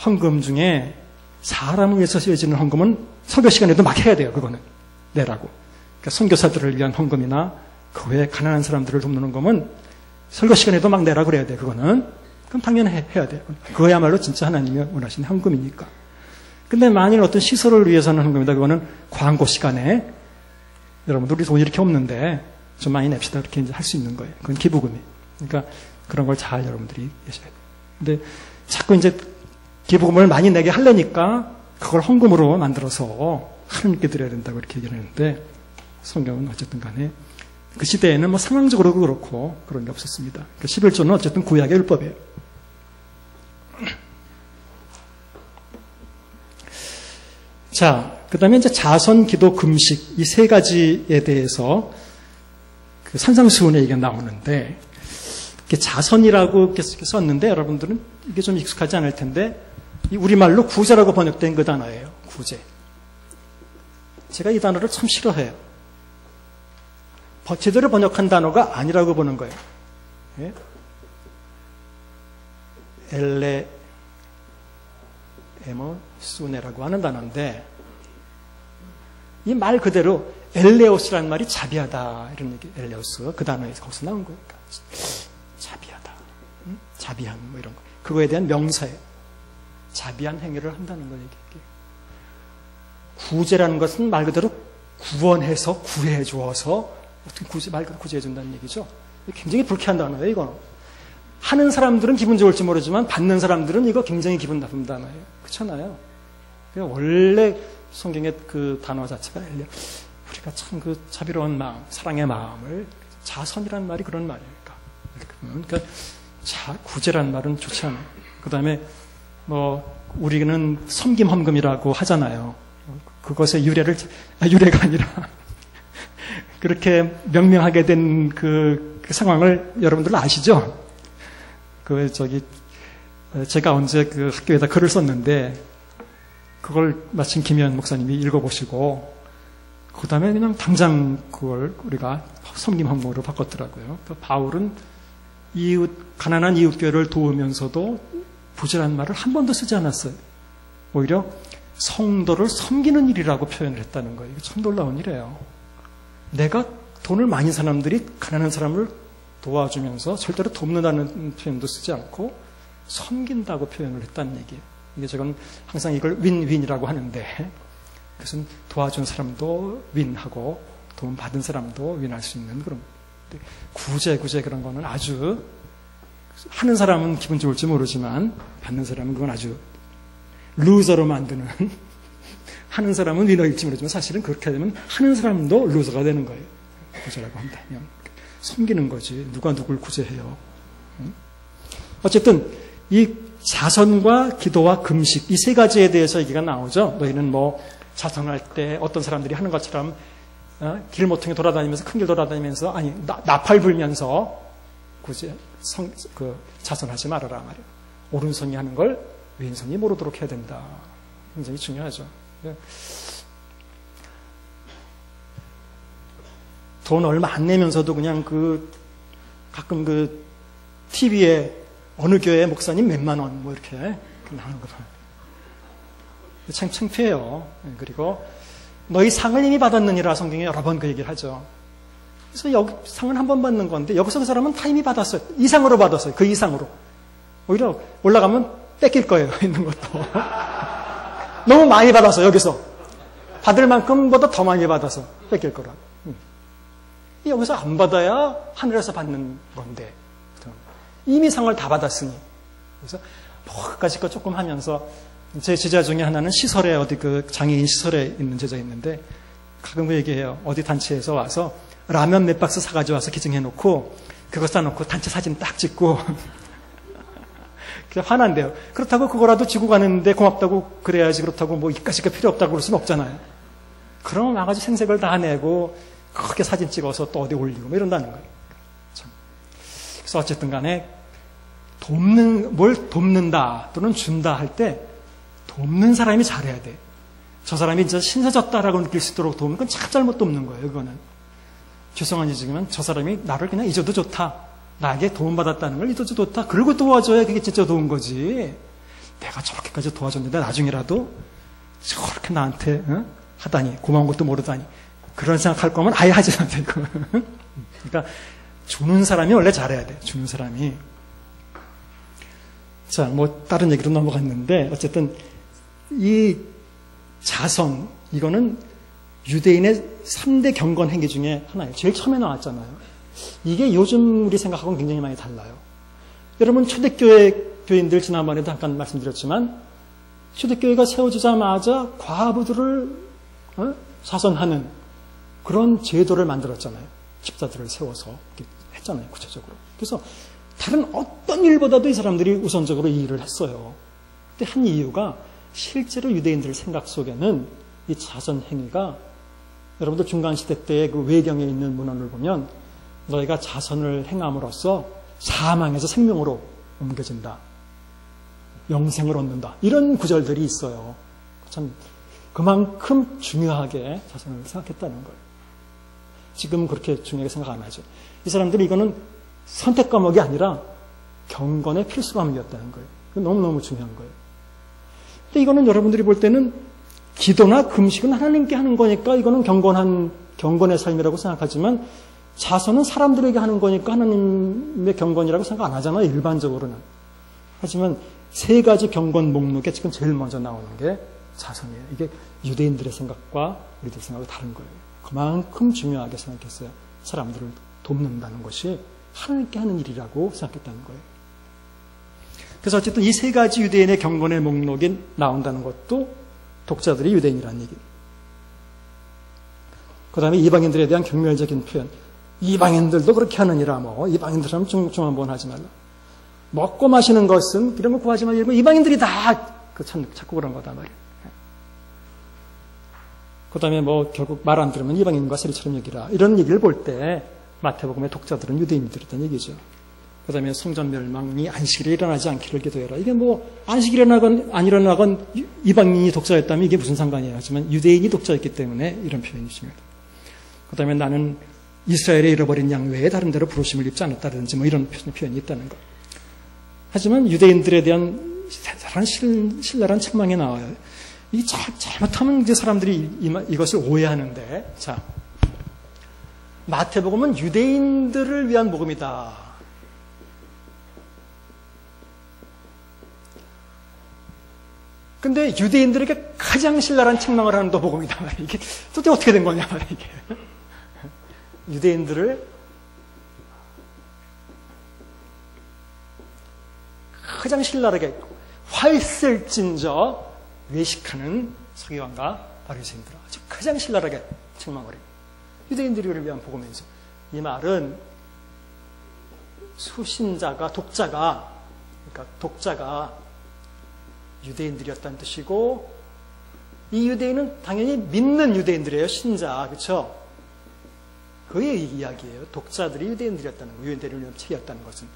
헌금 중에 사람을 위해서 쓰여지는 헌금은 설교 시간에도 막 해야 돼요. 그거는 내라고. 그러니까 선교사들을 위한 헌금이나 그 외에 가난한 사람들을 돕는 헌금은 설교 시간에도 막 내라 그래야 돼요. 그거는. 그럼 당연히 해야 돼요. 그거야말로 진짜 하나님이 원하시는 헌금이니까. 근데 만일 어떤 시설을 위해서는 헌금이다. 그거는 광고 시간에 여러분들 우리 돈 이렇게 없는데 좀 많이 냅시다. 그렇게 이제 할 수 있는 거예요. 그건 기부금이에요. 그러니까 그런 걸 잘 여러분들이 계셔야 돼요. 근데 자꾸 이제 기부금을 많이 내게 하려니까 그걸 헌금으로 만들어서 하나님께 드려야 된다고 이렇게 얘기를 하는데 성경은 어쨌든 간에 그 시대에는 뭐 상황적으로 그렇고 그런 게 없었습니다. 그러니까 11조는 어쨌든 구약의 율법이에요. 자, 그 다음에 이제 자선, 기도, 금식 이 세 가지에 대해서 그 산상수훈의 얘기가 나오는데 이렇게 자선이라고 이렇게 썼는데 여러분들은 이게 좀 익숙하지 않을 텐데 이 우리말로 구제라고 번역된 그 단어예요. 구제. 제가 이 단어를 참 싫어해요. 제대로 번역한 단어가 아니라고 보는 거예요. 예? 에모수네라고 하는 단어인데 이 말 그대로 엘레오스라는 말이 자비하다 이런 얘기. 엘레오스 그 단어에서 거기서 나온 거예요. 자비하다, 자비한 뭐 이런 거. 그거에 대한 명사예요. 자비한 행위를 한다는 거예요. 구제라는 것은 말 그대로 구원해서 구해 주어서 어떻게 말 그대로 구제해 준다는 얘기죠. 굉장히 불쾌한 단어예요. 이거 하는 사람들은 기분 좋을지 모르지만 받는 사람들은 이거 굉장히 기분 나쁜 단어예요. 그렇잖아요. 원래 성경의 그 단어 자체가 우리가 참 그 자비로운 마음, 사랑의 마음을 자선이라는 말이 그런 말이니까. 그러니까 구제라는 말은 좋지 않아요. 그 다음에 뭐 우리는 섬김 헌금이라고 하잖아요. 그것의 유래가 아니라 그렇게 명명하게 된 그 상황을 여러분들 아시죠? 제가 언제 그 학교에다 글을 썼는데 그걸 마침 김현 목사님이 읽어보시고 그 다음에 그냥 당장 그걸 우리가 섬김 헌금으로 바꿨더라고요. 그러니까 바울은 가난한 이웃교회를 도우면서도 부지런한 말을 한 번도 쓰지 않았어요. 오히려 성도를 섬기는 일이라고 표현을 했다는 거예요. 이게 참 놀라운 일이에요. 내가 돈을 많이 사람들이 가난한 사람을 도와주면서 절대로 돕는다는 표현도 쓰지 않고 섬긴다고 표현을 했다는 얘기예요. 이게 저건 항상 이걸 윈윈이라고 하는데 그것은 도와준 사람도 윈하고 도움 받은 사람도 윈할 수 있는 그런 구제 그런 거는 아주 하는 사람은 기분 좋을지 모르지만 받는 사람은 그건 아주 루저로 만드는 하는 사람은 위너일지 모르지만 사실은 그렇게 되면 하는 사람도 루저가 되는 거예요. 구제라고 한다면 섬기는 거지 누가 누굴 구제해요. 어쨌든 이 자선과 기도와 금식 이 세 가지에 대해서 얘기가 나오죠. 너희는 뭐 자선할 때 어떤 사람들이 하는 것처럼 길모퉁이 돌아다니면서 큰 길 돌아다니면서 아니 나팔 불면서 굳이 자선하지 말아라 말이에요. 오른손이 하는 걸 왼손이 모르도록 해야 된다. 굉장히 중요하죠. 돈 얼마 안 내면서도 그냥 가끔 TV에 어느 교회 목사님 몇만 원 뭐 이렇게 나오는 거 봐요. 참 창피해요. 그리고 너희 상을 이미 받았느니라 성경에 여러 번 그 얘기를 하죠. 그래서 여기 상은 한 번 받는 건데 여기서 그 사람은 다 이미 받았어요. 이상으로 받았어요. 그 이상으로. 오히려 올라가면 뺏길 거예요. 있는 것도. 너무 많이 받아서 여기서. 받을 만큼보다 더 많이 받아서 뺏길 거라. 여기서 안 받아야 하늘에서 받는 건데. 이미 상을 다 받았으니. 그래서 뭐까지 거 조금 하면서 제 제자 중에 하나는 시설에 어디 장애인 시설에 있는 제자 있는데 가끔 얘기해요. 어디 단체에서 와서 라면 몇 박스 사가지고 와서 기증해 놓고 그거 싸놓고 단체 사진 딱 찍고 그래서 화난대요. 그렇다고 그거라도 지고 가는데 고맙다고 그래야지 그렇다고 뭐 이까짓 거 필요 없다고 그럴 수는 없잖아요. 그러면 와가지고 생색을 다 내고 크게 사진 찍어서 또 어디 올리고 뭐 이런다는 거예요. 참. 그래서 어쨌든 간에 뭘 돕는다 또는 준다 할 때 돕는 사람이 잘해야 돼. 저 사람이 진짜 신세졌다라고 느낄 수 있도록 도우면 그건 참 잘못 돕는 거예요. 그거는. 죄송한 얘기지만 저 사람이 나를 그냥 잊어도 좋다. 나에게 도움받았다는 걸 잊어도 좋다. 그러고 도와줘야 그게 진짜 도운 거지. 내가 저렇게까지 도와줬는데 나중에라도 저렇게 나한테 하다니, 고마운 것도 모르다니, 그런 생각할 거면 아예 하지 않고. 그러니까 주는 사람이 원래 잘해야 돼. 주는 사람이. 자, 뭐 다른 얘기로 넘어갔는데 어쨌든 이 자선, 이거는 유대인의 3대 경건 행위 중에 하나예요. 제일 처음에 나왔잖아요. 이게 요즘 우리 생각하고는 굉장히 많이 달라요. 여러분, 초대교회인들 지난번에도 잠깐 말씀드렸지만 초대교회가 세워지자마자 과부들을 자선하는 그런 제도를 만들었잖아요. 집사들을 세워서 이렇게 했잖아요. 구체적으로. 그래서 다른 어떤 일보다도 이 사람들이 우선적으로 이 일을 했어요. 근데 한 이유가 실제로 유대인들 생각 속에는 이 자선 행위가, 여러분들 중간시대 때의 그 외경에 있는 문헌을 보면 너희가 자선을 행함으로써 사망에서 생명으로 옮겨진다. 영생을 얻는다. 이런 구절들이 있어요. 참 그만큼 중요하게 자선을 생각했다는 거예요. 지금 그렇게 중요하게 생각 안 하죠. 이 사람들이 이거는 선택 과목이 아니라 경건의 필수 과목이었다는 거예요. 너무너무 중요한 거예요. 근데 이거는 여러분들이 볼 때는 기도나 금식은 하나님께 하는 거니까 이거는 경건의 삶이라고 생각하지만 자선은 사람들에게 하는 거니까 하나님의 경건이라고 생각 안 하잖아요. 일반적으로는. 하지만 세 가지 경건 목록에 지금 제일 먼저 나오는 게 자선이에요. 이게 유대인들의 생각과 우리들 생각이 다른 거예요. 그만큼 중요하게 생각했어요. 사람들을 돕는다는 것이 하나님께 하는 일이라고 생각했다는 거예요. 그래서 어쨌든 이 세 가지 유대인의 경건의 목록이 나온다는 것도 독자들이 유대인이라는 얘기. 그 다음에 이방인들에 대한 경멸적인 표현. 이방인들도 그렇게 하느니라, 뭐. 이방인들처럼 중한번 하지 말라. 먹고 마시는 것은 이런 거 구하지 말라. 이방인들이 다 자꾸 그런 거다 말이야. 그 다음에 뭐 결국 말 안 들으면 이방인과 세리처럼 여기라. 이런 얘기를 볼 때 마태복음의 독자들은 유대인들이었다는 얘기죠. 그 다음에 성전 멸망이 안식일에 일어나지 않기를 기도해라. 이게 뭐 안식일에 일어나건 안 일어나건 이방인이 독자였다면 이게 무슨 상관이에요. 하지만 유대인이 독자였기 때문에 이런 표현이 중요하다. 그 다음에 나는 이스라엘의 잃어버린 양 외에 다른 데로 부르심을 입지 않았다든지 뭐 이런 표현이 있다는 것. 하지만 유대인들에 대한 대단한 신랄한 책망이 나와요. 이 잘못하면 이제 사람들이 이것을 오해하는데, 자, 마태복음은 유대인들을 위한 복음이다. 근데 유대인들에게 가장 신랄한 책망을 하는 또 복음이다 말이야. 이게 도대체 어떻게 된 거냐 말이야, 이게. 유대인들을 가장 신랄하게 활쓸진저 외식하는 서기관과 바리새인들 아주 가장 신랄하게 책망을 해요. 유대인들을 위한 복음이죠. 이 말은 수신자가 독자가 유대인들이었다는 뜻이고, 이 유대인은 당연히 믿는 유대인들이에요. 신자, 그렇죠? 그의 이야기예요. 독자들이 유대인들이었다는 거, 유대인들을 위한 책이었다는 것은.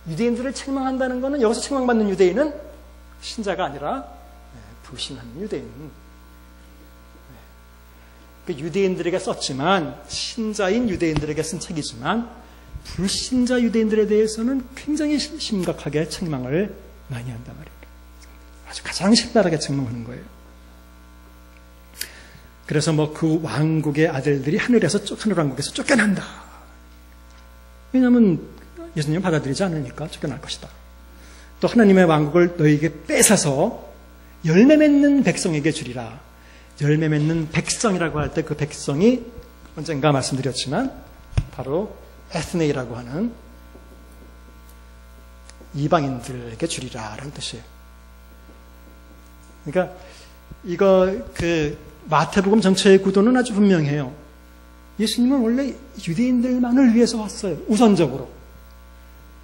유대인들을 책망한다는 것은 여기서 책망받는 유대인은 신자가 아니라 불신하는 유대인. 유대인들에게 썼지만, 신자인 유대인들에게 쓴 책이지만 불신자 유대인들에 대해서는 굉장히 심각하게 책망을 많이 한단 말이에요. 아주 가장 신랄하게 책망하는 거예요. 그래서 뭐 그 왕국의 아들들이 하늘 왕국에서 쫓겨난다. 왜냐하면 예수님을 받아들이지 않으니까 쫓겨날 것이다. 또 하나님의 왕국을 너희에게 뺏어서 열매 맺는 백성에게 주리라. 열매 맺는 백성이라고 할 때 그 백성이 언젠가 말씀드렸지만 바로 에스네이라고 하는 이방인들에게 주리라라는 뜻이에요. 그러니까 이거 마태복음 전체의 구도는 아주 분명해요. 예수님은 원래 유대인들만을 위해서 왔어요. 우선적으로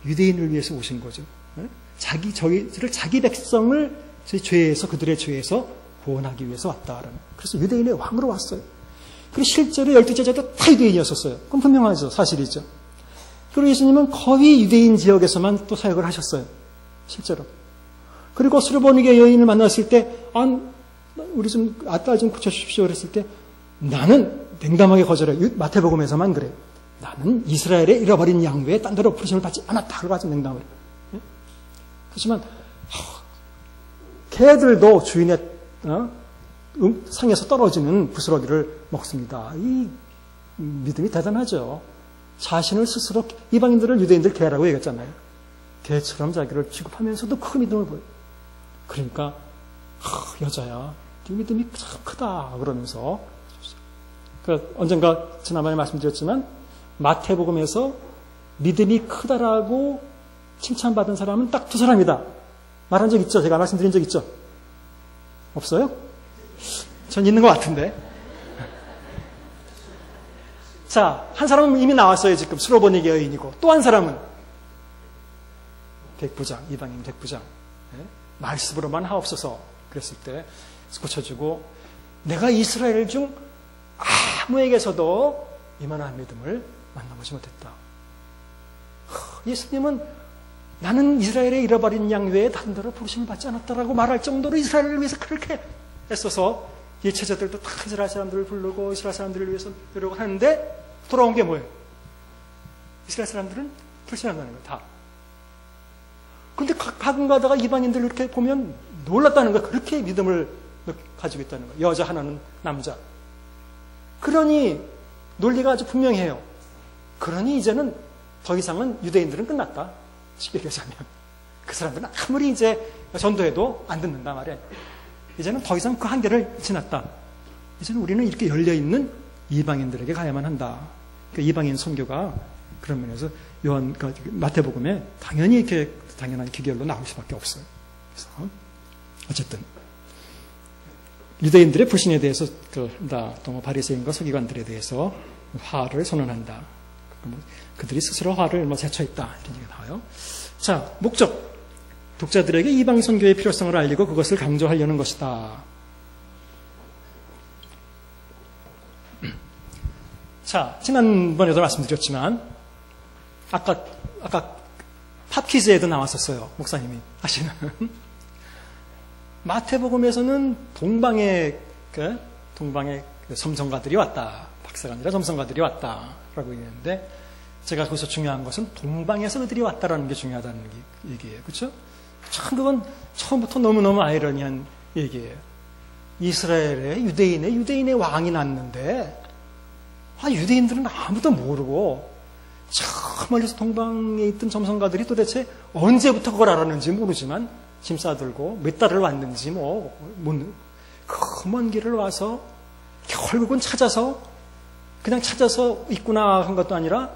유대인을 위해서 오신 거죠. 저희를 자기 백성을 그들의 죄에서 구원하기 위해서 왔다라는. 그래서 유대인의 왕으로 왔어요. 그리고 실제로 12제자도 다 유대인이었었어요. 그건 분명하죠. 사실이죠. 그리고 예수님은 거의 유대인 지역에서만 또 사역을 하셨어요. 실제로. 그리고 수르보니게 여인을 만났을 때, 우리 딸 좀 고쳐주십시오. 그랬을 때, 나는 냉담하게 거절해. 마태복음에서만 그래요. 나는 이스라엘의 잃어버린 양 외에 딴 데로 부르심을 받지 않았다. 그러고 아주 냉담을 해요. 그렇지만, 개들도 주인의 상에서 떨어지는 부스러기를 먹습니다. 이 믿음이 대단하죠. 자신을 스스로 이방인들을 유대인들 개라고 얘기했잖아요. 개처럼 자기를 취급하면서도 큰 믿음을 보여요. 그러니까 여자야, 네 믿음이 참 크다 그러면서 언젠가 지난번에 말씀드렸지만 마태복음에서 믿음이 크다라고 칭찬받은 사람은 딱 두 사람이다. 말한 적 있죠? 제가 말씀드린 적 있죠? 없어요? 전 있는 것 같은데. 자, 한 사람은 이미 나왔어요. 지금 수로보니게 여인이고 또 한 사람은 백부장, 이방인 백부장. 네? 말씀으로만 하옵소서 그랬을 때 고쳐주고 내가 이스라엘 중 아무에게서도 이만한 믿음을 만나보지 못했다. 예수님은 나는 이스라엘의 잃어버린 양 외에 다른 데로 부르심을 받지 않았다라고 말할 정도로 이스라엘을 위해서 그렇게 애써서 이 제자들도 다 이스라엘 사람들을 부르고 이스라엘 사람들을 위해서 노력을 하는데 돌아온 게 뭐예요? 이스라엘 사람들은 불신한다는 거예요. 다. 근데 가끔 가다가 이방인들 이렇게 보면 놀랐다는 거예요. 그렇게 믿음을 가지고 있다는 거예요. 여자 하나는 남자. 그러니 논리가 아주 분명해요. 그러니 이제는 더 이상은 유대인들은 끝났다. 쉽게 얘기하자면. 그 사람들은 아무리 이제 전도해도 안 듣는다 말이에요. 이제는 더 이상 그 한계를 지났다. 이제는 우리는 이렇게 열려있는 이방인들에게 가야만 한다. 그러니까 이방인 선교가 그런 면에서 마태복음에 당연히 이렇게 당연한 기결로 나올 수밖에 없어요. 그래서 어쨌든 유대인들의 불신에 대해서 또 바리새인과 서기관들에 대해서 화를 선언한다. 그들이 스스로 화를 자초했다 이런 얘기가 나와요. 자, 목적. 독자들에게 이방 선교의 필요성을 알리고 그것을 강조하려는 것이다. 자, 지난번에도 말씀드렸지만 아까 팝퀴즈에도 나왔었어요. 목사님이 하시는. 마태복음에서는 동방의 점성가들이 왔다. 박사가 아니라 점성가들이 왔다라고 얘기했는데 제가 거기서 중요한 것은 동방에서 그들이 왔다라는 게 중요하다는 얘기예요. 그렇죠? 참 그건 처음부터 너무너무 아이러니한 얘기예요. 이스라엘에 유대인의 왕이 났는데 유대인들은 아무도 모르고 저 멀리서 동방에 있던 점성가들이 도대체 언제부터 그걸 알았는지 모르지만 짐 싸들고 몇 달을 왔는지 그 먼 길을 와서 결국은 그냥 찾아서 있구나 한 것도 아니라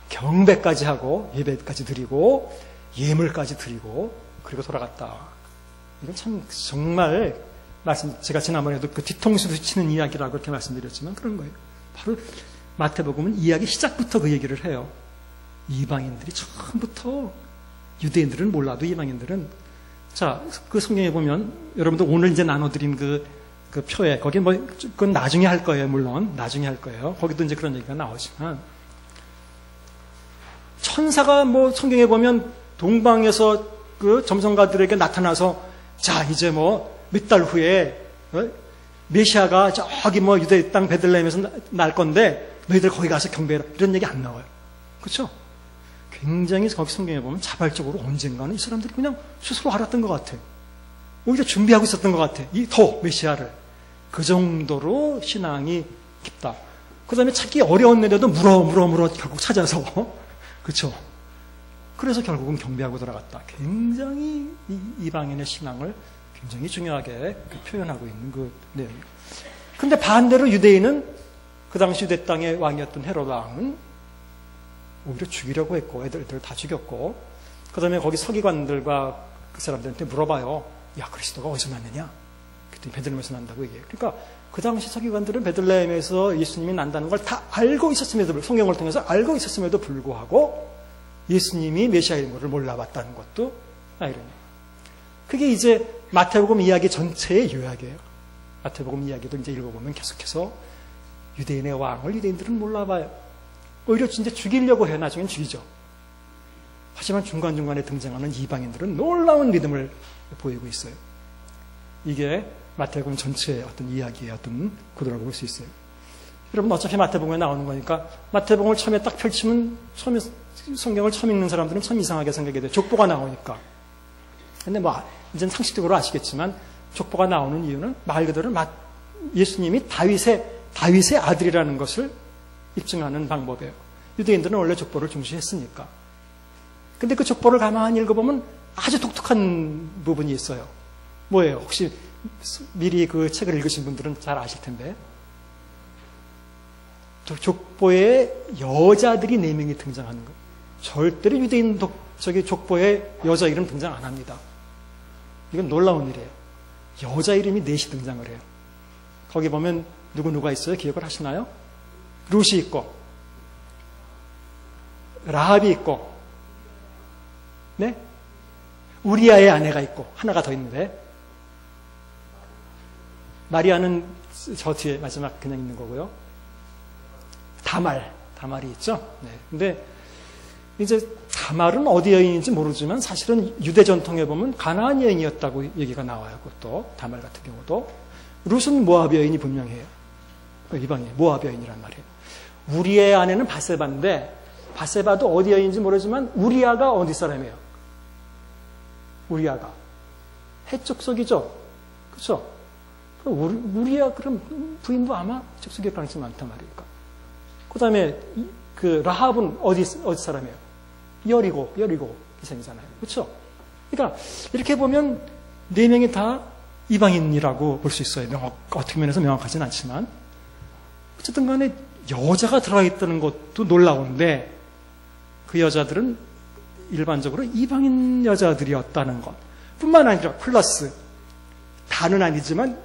경배까지 하고 예배까지 드리고 예물까지 드리고 그리고 돌아갔다. 이건 참 정말 제가 지난번에도 그 뒤통수를 치는 이야기라고 그렇게 말씀드렸지만 그런 거예요. 바로 마태복음은 이야기 시작부터 그 얘기를 해요. 이방인들이 처음부터 유대인들은 몰라도 이방인들은 자, 그 성경에 보면 여러분들 오늘 이제 나눠드린 그 표에 거기 그건 나중에 할 거예요. 물론 나중에 할 거예요. 거기도 이제 그런 얘기가 나오지만 천사가 성경에 보면 동방에서 그 점성가들에게 나타나서 자 이제 몇 달 후에 메시아가 저기 유대 땅 베들레헴에서 날 건데 너희들 거기 가서 경배해라 이런 얘기 안 나와요. 그렇죠? 굉장히 거기 성경에 보면 자발적으로 언젠가는 이 사람들이 그냥 스스로 알았던 것 같아. 오히려 준비하고 있었던 것 같아. 더 메시아를. 그 정도로 신앙이 깊다. 그 다음에 찾기 어려웠는데도 물어 결국 찾아서 그렇죠? 그래서 결국은 경배하고 돌아갔다. 굉장히 이방인의 신앙을 굉장히 중요하게 표현하고 있는 그 내용이에요. 근데 반대로 유대인은 그 당시 유대 땅의 왕이었던 헤롯 왕은 오히려 죽이려고 했고 애들 다 죽였고 그 다음에 거기 서기관들과 그 사람들한테 물어봐요. 야 그리스도가 어디서 났느냐? 그랬더니 베들레헴에서 난다고 얘기해요. 그러니까 그 당시 서기관들은 베들레헴에서 예수님이 난다는 걸 다 알고 있었음에도 성경을 통해서 알고 있었음에도 불구하고 예수님이 메시아인 것을 몰라봤다는 것도 아이러니예요. 그게 이제 마태복음 이야기 전체의 요약이에요. 마태복음 이야기도 이제 읽어보면 계속해서 유대인의 왕을 유대인들은 몰라봐요. 오히려 진짜 죽이려고 해. 나중엔 죽이죠. 하지만 중간중간에 등장하는 이방인들은 놀라운 믿음을 보이고 있어요. 이게 마태복음 전체의 어떤 이야기의 어떤 구도라고 볼 수 있어요. 여러분 어차피 마태복음에 나오는 거니까 마태복음을 처음에 딱 펼치면 성경을 처음 읽는 사람들은 참 이상하게 생각이 돼요. 족보가 나오니까. 근데 뭐 이제는 상식적으로 아시겠지만 족보가 나오는 이유는 말 그대로 예수님이 다윗의 아들이라는 것을 입증하는 방법이에요. 유대인들은 원래 족보를 중시했으니까. 근데 그 족보를 가만히 읽어보면 아주 독특한 부분이 있어요. 뭐예요? 혹시 미리 그 책을 읽으신 분들은 잘 아실 텐데. 족보에 여자들이 4명이 등장하는 거예요. 절대로 유대인 족보에 여자 이름 등장 안 합니다. 이건 놀라운 일이에요. 여자 이름이 4이 등장을 해요. 거기 보면 누가 있어요? 기억을 하시나요? 룻이 있고, 라합이 있고, 네? 우리아의 아내가 있고, 하나가 더 있는데, 마리아는 저 뒤에 마지막 그냥 있는 거고요. 다말이 있죠? 네. 근데 이제 다말은 어디 여인인지 모르지만 사실은 유대 전통에 보면 가나안 여인이었다고 얘기가 나와요. 그것도 다말 같은 경우도. 룻은 모압 여인이 분명해요. 이방인 모압 여인이란 말이에요. 우리의 아내는 바세바인데 바세바도 어디 여인인지 모르지만 우리아가 어디 사람이에요? 우리아가 해쪽 속이죠. 그렇죠? 우리아 그럼 부인도 아마 족속일 가능성이 많단 말이니까. 그 다음에 그 라합은 어디 사람이에요? 여리고 기생이잖아요. 그렇죠? 그러니까 이렇게 보면 4명이 다 이방인이라고 볼 수 있어요. 어떻게 면에서 명확하지는 않지만 어쨌든 간에 여자가 들어가 있다는 것도 놀라운데 그 여자들은 일반적으로 이방인 여자들이었다는 것 뿐만 아니라 플러스 다는 아니지만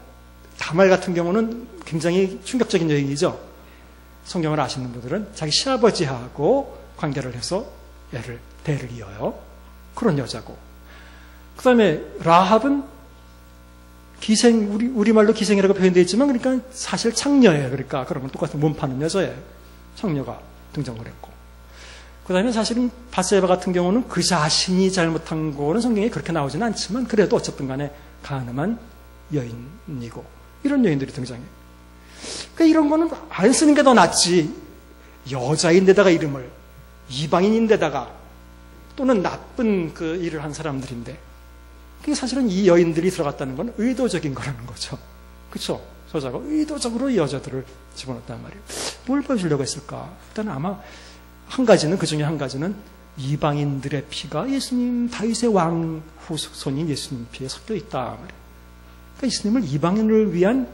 다말 같은 경우는 굉장히 충격적인 여인이죠. 성경을 아시는 분들은 자기 시아버지하고 관계를 해서 대를 이어요. 그런 여자고. 그 다음에 라합은 우리말로 기생이라고 표현되어 있지만 그러니까 사실 창녀예요. 그러니까 그러면 똑같은 몸 파는 여자예요. 창녀가 등장을 했고. 그 다음에 사실은 바세바 같은 경우는 그 자신이 잘못한 거는 성경에 그렇게 나오지는 않지만 그래도 어쨌든 간에 가늠한 여인이고 이런 여인들이 등장해요. 그러니까 이런 거는 안 쓰는 게 더 낫지. 여자인데다가 이름을 이방인인데다가 또는 나쁜 그 일을 한 사람들인데 그게 사실은 이 여인들이 들어갔다는 건 의도적인 거라는 거죠. 그렇죠? 저자가 의도적으로 여자들을 집어넣었단 말이에요. 뭘 보여주려고 했을까? 일단 아마 그 중에 한 가지는 이방인들의 피가 예수님 다윗의 왕 후손인 예수님 피에 섞여 있다. 그러니까 예수님을 이방인을 위한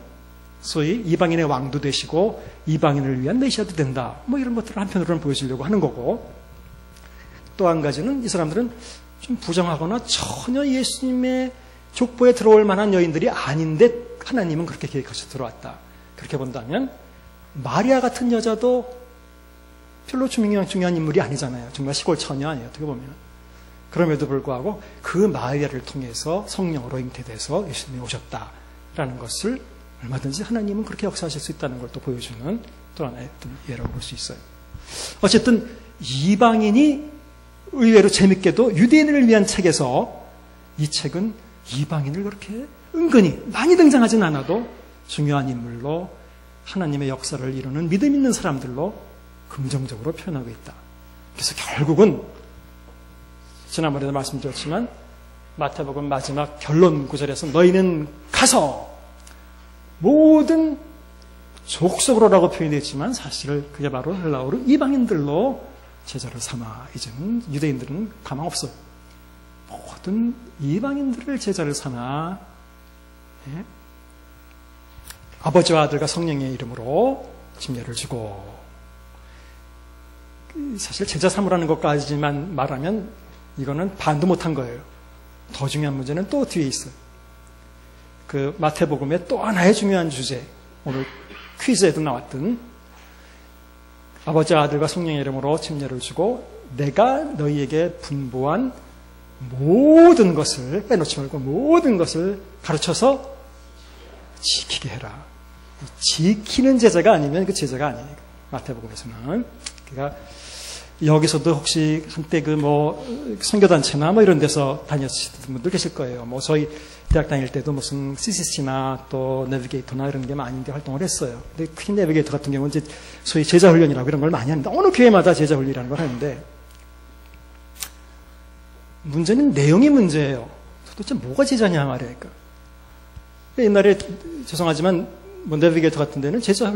소위 이방인의 왕도 되시고 이방인을 위한 메시아도 된다. 뭐 이런 것들을 한편으로는 보여주려고 하는 거고 또 한 가지는 이 사람들은 좀 부정하거나 전혀 예수님의 족보에 들어올 만한 여인들이 아닌데 하나님은 그렇게 계획하셔서 들어왔다. 그렇게 본다면 마리아 같은 여자도 별로 중요한 인물이 아니잖아요. 정말 시골 처녀 아니에요. 어떻게 보면. 그럼에도 불구하고 그 마리아를 통해서 성령으로 잉태돼서 예수님이 오셨다라는 것을 얼마든지 하나님은 그렇게 역사하실 수 있다는 걸 또 보여주는 또 하나의 예라고 볼 수 있어요. 어쨌든 이방인이 의외로 재밌게도 유대인을 위한 책에서 이 책은 이방인을 그렇게 은근히 많이 등장하진 않아도 중요한 인물로 하나님의 역사를 이루는 믿음 있는 사람들로 긍정적으로 표현하고 있다. 그래서 결국은 지난번에도 말씀드렸지만 마태복음 마지막 결론 구절에서 너희는 가서 모든 족속으로라고 표현했지만 사실 그게 바로 헬라어로 이방인들로 제자를 삼아. 이제는 유대인들은 가망 없어요. 모든 이방인들을 제자를 삼아. 예? 아버지와 아들과 성령의 이름으로 침례를 주고. 사실 제자 삼으라는 것까지만 말하면 이거는 반도 못한 거예요. 더 중요한 문제는 또 뒤에 있어요. 그 마태복음의 또 하나의 중요한 주제, 오늘 퀴즈에도 나왔던 아버지와 아들과 성령의 이름으로 침례를 주고 내가 너희에게 분부한 모든 것을 빼놓지 말고 모든 것을 가르쳐서 지키게 해라. 지키는 제자가 아니면 그 제자가 아니에요. 마태복음에서는. 그러니까 여기서도 혹시 한때 선교단체나 이런 데서 다녔던 분들 계실 거예요. 저희 대학 다닐 때도 무슨 CCC나 또 내비게이터나 이런 게 많이 활동을 했어요. 근데 특히 내비게이터 같은 경우는 이제 소위 제자훈련이라고 이런 걸 많이 하는데 어느 교회마다 제자훈련이라는 걸 하는데 문제는 내용이 문제예요. 도대체 뭐가 제자냐 말이야. 옛날에 죄송하지만 뭐 내비게이터 같은 데는 제자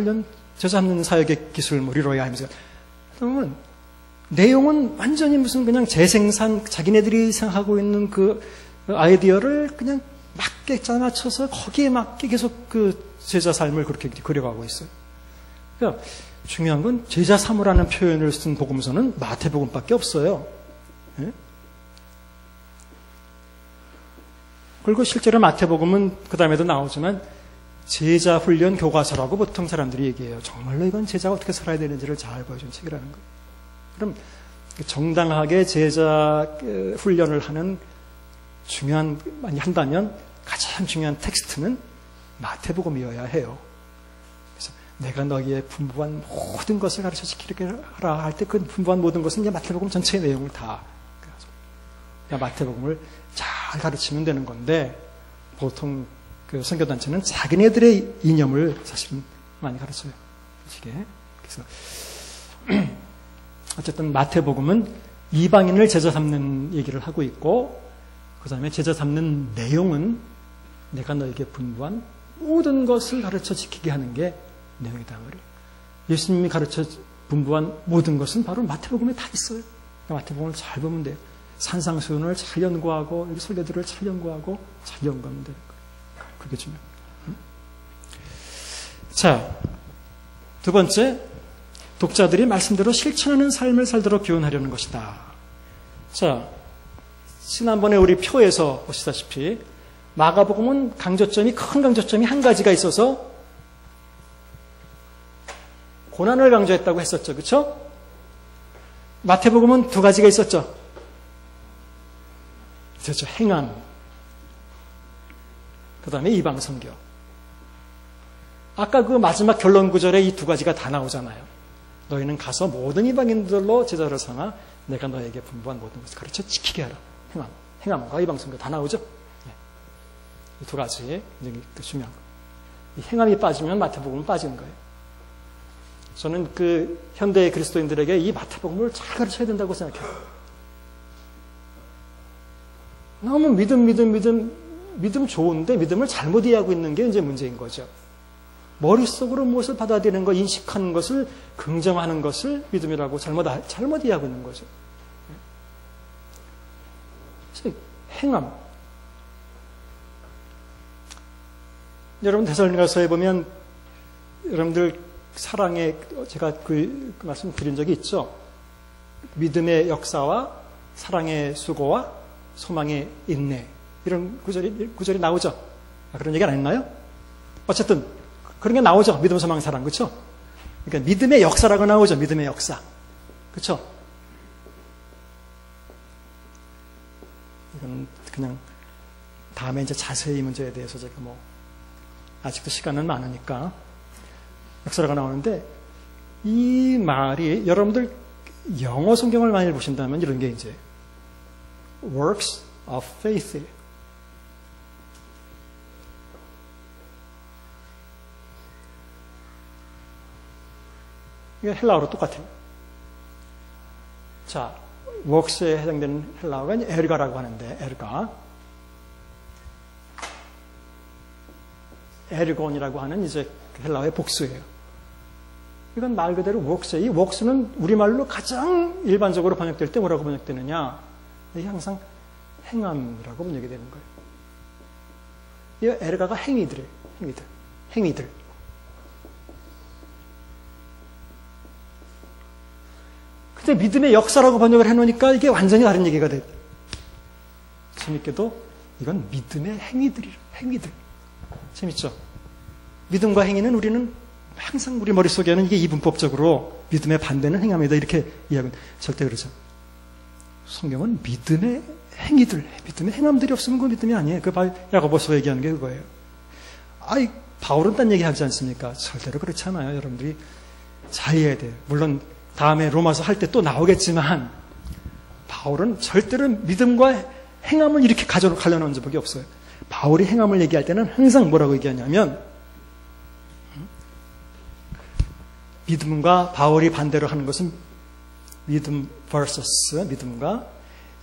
잡는 사역의 기술 뭐 이루어야 하면서 그러면 내용은 완전히 무슨 그냥 재생산 자기네들이 생각하고 있는 그 아이디어를 그냥 맞게 짜맞춰서 거기에 맞게 계속 그 제자 삶을 그렇게 그려가고 있어요. 그러니까 중요한 건 제자 삼으라는 표현을 쓴 복음서는 마태복음밖에 없어요. 예? 그리고 실제로 마태복음은 그 다음에도 나오지만 제자 훈련 교과서라고 보통 사람들이 얘기해요. 정말로 이건 제자가 어떻게 살아야 되는지를 잘 보여준 책이라는 거예요. 그럼 정당하게 제자 훈련을 하는 많이 한다면 가장 중요한 텍스트는 마태복음이어야 해요. 그래서 내가 너희의 분부한 모든 것을 가르쳐 지키게 하라 할 때 그 분부한 모든 것은 이제 마태복음 전체의 내용을 다 마태복음을 잘 가르치면 되는 건데 보통 그 선교단체는 자기네들의 이념을 사실은 많이 가르쳐요. 그래서 어쨌든 마태복음은 이방인을 제자 삼는 얘기를 하고 있고 그 다음에 제자 삼는 내용은 내가 너에게 분부한 모든 것을 가르쳐 지키게 하는 게 내용이다 말이에요. 예수님이 가르쳐 분부한 모든 것은 바로 마태복음에 다 있어요. 마태복음을 잘 보면 돼요. 산상수훈을 잘 연구하고 설교들을 잘 연구하고 잘 연구하면 돼요. 그게 중요해요. 자, 두 번째, 독자들이 말씀대로 실천하는 삶을 살도록 교훈하려는 것이다. 자, 지난번에 우리 표에서 보시다시피 마가복음은 큰 강조점이 한 가지가 있어서 고난을 강조했다고 했었죠. 그렇죠? 마태복음은 두 가지가 있었죠. 그렇죠. 행함. 그 다음에 이방선교. 아까 그 마지막 결론 구절에 이 두 가지가 다 나오잖아요. 너희는 가서 모든 이방인들로 제자를 삼아 내가 너에게 분부한 모든 것을 가르쳐 지키게 하라. 행함과 이방선교 다 나오죠. 네. 이 두 가지 굉장히 중요한 거. 이 행함이 빠지면 마태복음은 빠지는 거예요. 저는 그 현대 그리스도인들에게 이 마태복음을 잘 가르쳐야 된다고 생각해요. 너무 믿음 좋은데 믿음을 잘못 이해하고 있는 게 이제 문제인 거죠. 머릿속으로 무엇을 받아들이는 거, 인식하는 것을, 긍정하는 것을 믿음이라고 잘못 이해하고 있는 거죠. 그래서 행함. 여러분 데살로니가서에 보면 여러분들 사랑의 제가 그 말씀 드린 적이 있죠. 믿음의 역사와 사랑의 수고와 소망의 인내 이런 구절이 나오죠. 그런 얘기 안 했나요? 어쨌든 그런 게 나오죠. 믿음, 소망, 사랑. 그렇죠? 그러니까 믿음의 역사라고 나오죠. 믿음의 역사. 그렇죠? 이건 그냥 다음에 이제 자세히 이 문제에 대해서 제가 아직도 시간은 많으니까 역사라고 나오는데 이 말이 여러분들 영어 성경을 많이 보신다면 이런 게 이제 works of faith. 이게 헬라어로 똑같아요. 자, works에 해당되는 헬라어가 에르가라고 하는데, 에르곤이라고 하는 이제 헬라어의 복수예요. 이건 말 그대로 works예요. 이 works는 우리말로 가장 일반적으로 번역될 때 뭐라고 번역되느냐? 이게 항상 행함이라고 번역이 되는 거예요. 이 에르가가 행위들. 근데 믿음의 역사라고 번역을 해놓으니까 이게 완전히 다른 얘기가 돼요. 재밌게도 이건 믿음의 행위들. 재밌죠? 믿음과 행위는 우리는 항상 우리 머릿속에는 이게 이분법적으로 믿음의 반대는 행함이다 이렇게 이야기하면 절대 그러죠. 성경은 믿음의 행위들, 믿음의 행함들이 없으면 그 믿음이 아니에요. 그 야고보서 얘기하는 게 그거예요. 바울은 딴 얘기 하지 않습니까? 절대로 그렇지 않아요. 여러분들이 잘 이해해야 돼요. 물론 다음에 로마서 할 때 또 나오겠지만 바울은 절대로 믿음과 행함을 이렇게 갈려놓은 적이 없어요. 바울이 행함을 얘기할 때는 항상 뭐라고 얘기하냐면 믿음과 바울이 반대로 하는 것은 믿음 vs 믿음과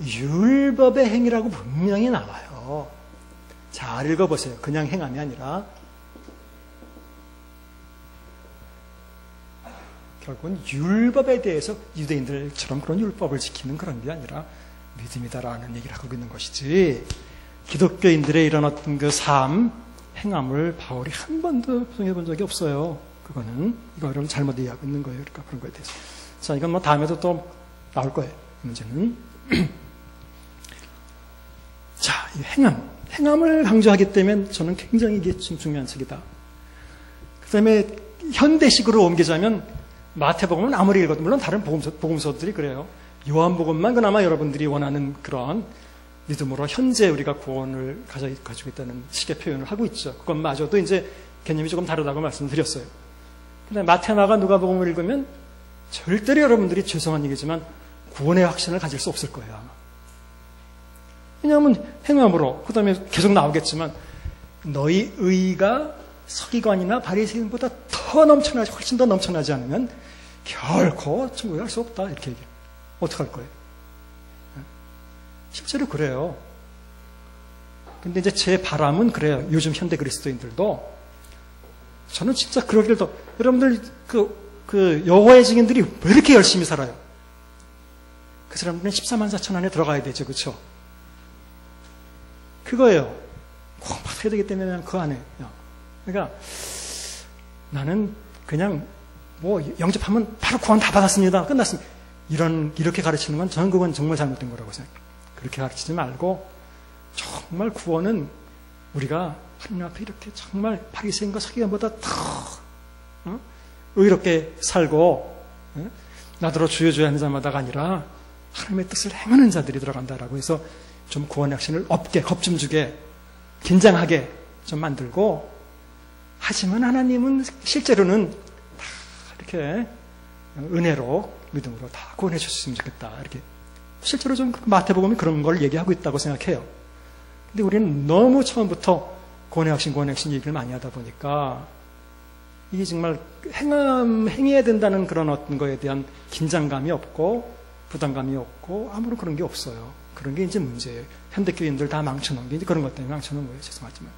율법의 행위라고 분명히 나와요. 잘 읽어보세요. 그냥 행함이 아니라 결국은 율법에 대해서 유대인들처럼 그런 율법을 지키는 그런 게 아니라 믿음이다라는 얘기를 하고 있는 것이지, 기독교인들의 이런 어떤 그 삶, 행함을 바울이 한 번도 부정해 본 적이 없어요. 그거는 이거 여러분 잘못 이해하고 있는 거예요. 그러니까 그런 거에 대해서. 자, 이건 뭐 다음에도 또 나올 거예요. 문제는. 자, 이 행함을 강조하기 때문에 저는 굉장히 이게 좀 중요한 책이다. 그 다음에 현대식으로 옮기자면 마태복음은 아무리 읽어도, 물론 다른 복음서들이 그래요. 요한복음만 그나마 여러분들이 원하는 그런 믿음으로 현재 우리가 구원을 가지고 있다는 식의 표현을 하고 있죠. 그것마저도 이제 개념이 조금 다르다고 말씀드렸어요. 근데 마태마가 누가복음을 읽으면 절대로 여러분들이 죄송한 얘기지만 구원의 확신을 가질 수 없을 거예요, 아마. 왜냐하면 행함으로, 그 다음에 계속 나오겠지만 너희 의가 서기관이나 바리새인보다 더 넘쳐나지, 훨씬 더 넘쳐나지 않으면 결코 천국에 갈 수 없다, 이렇게 얘기해요. 어떡할 거예요? 실제로 그래요. 근데 이제 제 바람은 그래요. 요즘 현대 그리스도인들도 저는 진짜 그러기를 더, 여러분들 그 여호와의 증인들이 왜 이렇게 열심히 살아요? 그 사람들은 14만 4천 안에 들어가야 되죠, 그렇죠? 그거예요. 꼭 받아야 되기 때문에 그 안에. 그러니까 나는 그냥 뭐 영접하면 바로 구원 다 받았습니다, 끝났습니다, 이렇게 가르치는 건 저는 그건 정말 잘못된 거라고 생각해요. 그렇게 가르치지 말고 정말 구원은 우리가 하나님 앞에 이렇게 정말 바리새인과 서기관보다 더 의롭게 살고 나더러 주여 주여 하는 자마다가 아니라 하나님의 뜻을 행하는 자들이 들어간다라고 해서 좀 구원의 확신을 없게, 겁 좀 주게, 긴장하게 좀 만들고, 하지만 하나님은 실제로는 다 이렇게 은혜로, 믿음으로 다 구원해 주셨으면 좋겠다, 이렇게 실제로 좀 마태복음이 그런 걸 얘기하고 있다고 생각해요. 근데 우리는 너무 처음부터 구원의 확신 얘기를 많이 하다 보니까 이게 정말 행해야 된다는 그런 어떤 거에 대한 긴장감이 없고 부담감이 없고 아무런 그런 게 없어요. 그런 게 이제 문제예요. 현대교인들 다 망쳐놓은 게 이제 그런 것 때문에 망쳐놓은 거예요. 죄송하지만.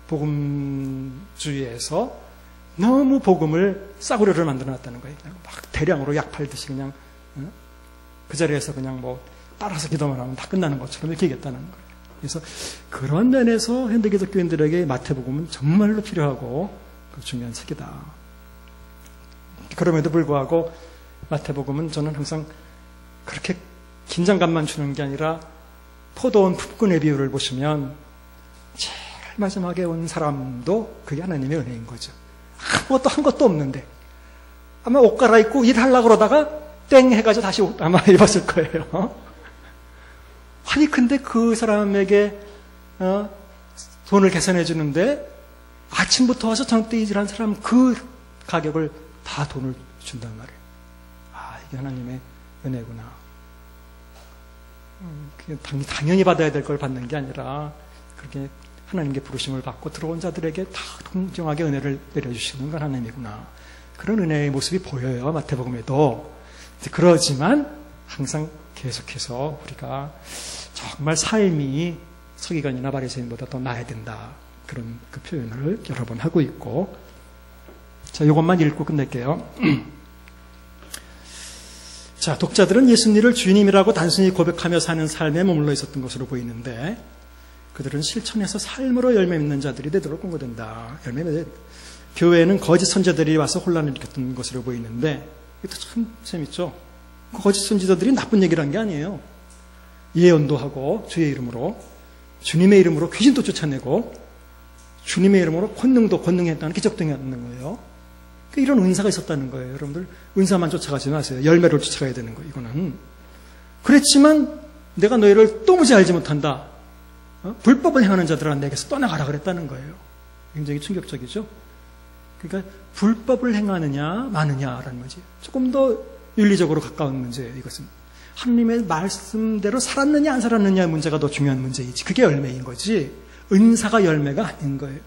복음주의에서 너무 복음을 싸구려를 만들어놨다는 거예요. 그냥 막 대량으로 약 팔듯이 그냥 그 자리에서 그냥 뭐 따라서 기도만 하면 다 끝나는 것처럼 이렇게 얘기했다는 거예요. 그래서 그런 면에서 현대기독교인들에게 마태복음은 정말로 필요하고 중요한 책이다. 그럼에도 불구하고 마태복음은 저는 항상 그렇게 긴장감만 주는 게 아니라 포도원 품꾼의 비유를 보시면 제일 마지막에 온 사람도 그게 하나님의 은혜인 거죠. 아무것도 한 것도 없는데 아마 옷 갈아입고 일하려고 그러다가 땡 해가지고 다시 옷 아마 입었을 거예요. 아니 근데 그 사람에게 돈을 계산해 주는데 아침부터 와서 저녁 때 일한 사람 그 가격을 다 돈을 준단 말이에요. 아, 이게 하나님의 은혜구나. 당연히 받아야 될 걸 받는 게 아니라 그렇게 하나님께 부르심을 받고 들어온 자들에게 다 동정하게 은혜를 내려주시는 건 하나님이구나. 그런 은혜의 모습이 보여요, 마태복음에도. 그러지만 항상 계속해서 우리가 정말 삶이 서기관이나 바리새인보다 더 나아야 된다. 그런 그 표현을 여러 번 하고 있고. 자, 이것만 읽고 끝낼게요. 자, 독자들은 예수님을 주님이라고 단순히 고백하며 사는 삶에 머물러 있었던 것으로 보이는데 그들은 실천해서 삶으로 열매 맺는 자들이 되도록 권고된다. 교회에는 거짓 선지자들이 와서 혼란을 일으켰던 것으로 보이는데 이것도 참 재밌죠. 거짓 선지자들이 나쁜 얘기를 한 게 아니에요. 예언도 하고 주의 이름으로 주님의 이름으로 귀신도 쫓아내고 주님의 이름으로 권능했다는 기적도 했다는 거예요. 이런 은사가 있었다는 거예요. 여러분들 은사만 쫓아가지 마세요. 열매를 쫓아가야 되는 거예요. 이거는. 그랬지만 내가 너희를 도무지 알지 못한다. 불법을 행하는 자들아 내게서 떠나가라 그랬다는 거예요. 굉장히 충격적이죠. 그러니까 불법을 행하느냐 마느냐라는 거지. 조금 더 윤리적으로 가까운 문제예요. 이것은 하나님의 말씀대로 살았느냐 안 살았느냐의 문제가 더 중요한 문제이지. 그게 열매인 거지 은사가 열매가 아닌 거예요.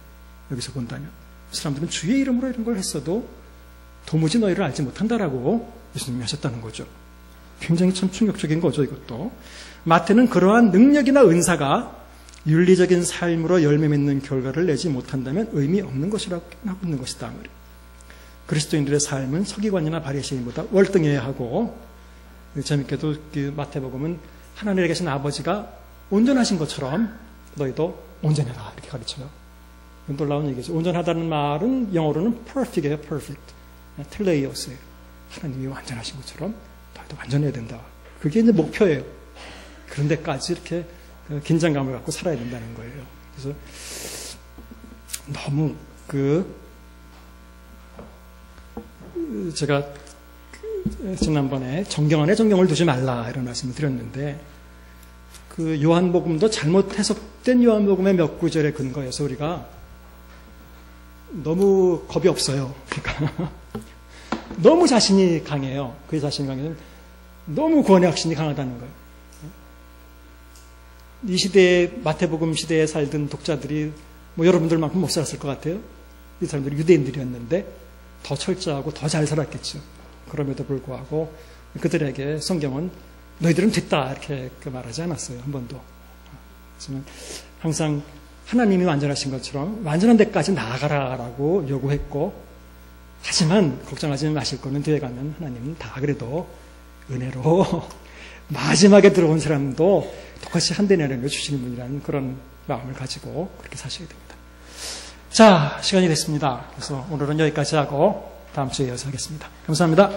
여기서 본다면 사람들은 주의 이름으로 이런 걸 했어도 도무지 너희를 알지 못한다라고 예수님이 하셨다는 거죠. 굉장히 참 충격적인 거죠, 이것도. 마태는 그러한 능력이나 은사가 윤리적인 삶으로 열매 맺는 결과를 내지 못한다면 의미 없는 것이라고 하고 있는 것이다. 그리스도인들의 삶은 서기관이나 바리새인보다 월등해야 하고, 재밌게도 그 마태복음은 하나님에 계신 아버지가 온전하신 것처럼 너희도 온전해라 이렇게 가르쳐요. 놀라운 얘기죠. 온전하다는 말은 영어로는 perfect이에요. perfect. 텔레이오스예요. 하나님이 완전하신 것처럼 너희도 완전해야 된다. 그게 이제 목표예요. 그런 데까지 이렇게 긴장감을 갖고 살아야 된다는 거예요. 그래서 너무 제가 지난번에 정경 안에 정경을 두지 말라 이런 말씀을 드렸는데, 그 요한복음도 잘못 해석된 요한복음의 몇 구절에 근거해서 우리가 너무 겁이 없어요. 그러니까 너무 자신이 강해요. 그 자신이 강해서 너무 구원의 확신이 강하다는 거예요. 이 시대에, 마태복음 시대에 살던 독자들이 뭐 여러분들만큼 못 살았을 것 같아요. 이 사람들이 유대인들이었는데 더 철저하고 더 잘 살았겠죠. 그럼에도 불구하고 그들에게 성경은 너희들은 됐다 이렇게 말하지 않았어요. 한 번도. 하지만 항상 하나님이 완전하신 것처럼 완전한 데까지 나아가라라고 요구했고, 하지만 걱정하지 마실 거는 뒤에 가면 하나님은 다 그래도 은혜로 마지막에 들어온 사람도 똑같이 한 대 내려주시는 분이라는 그런 마음을 가지고 그렇게 사셔야 됩니다. 자, 시간이 됐습니다. 그래서 오늘은 여기까지 하고 다음 주에 이어서 하겠습니다. 감사합니다.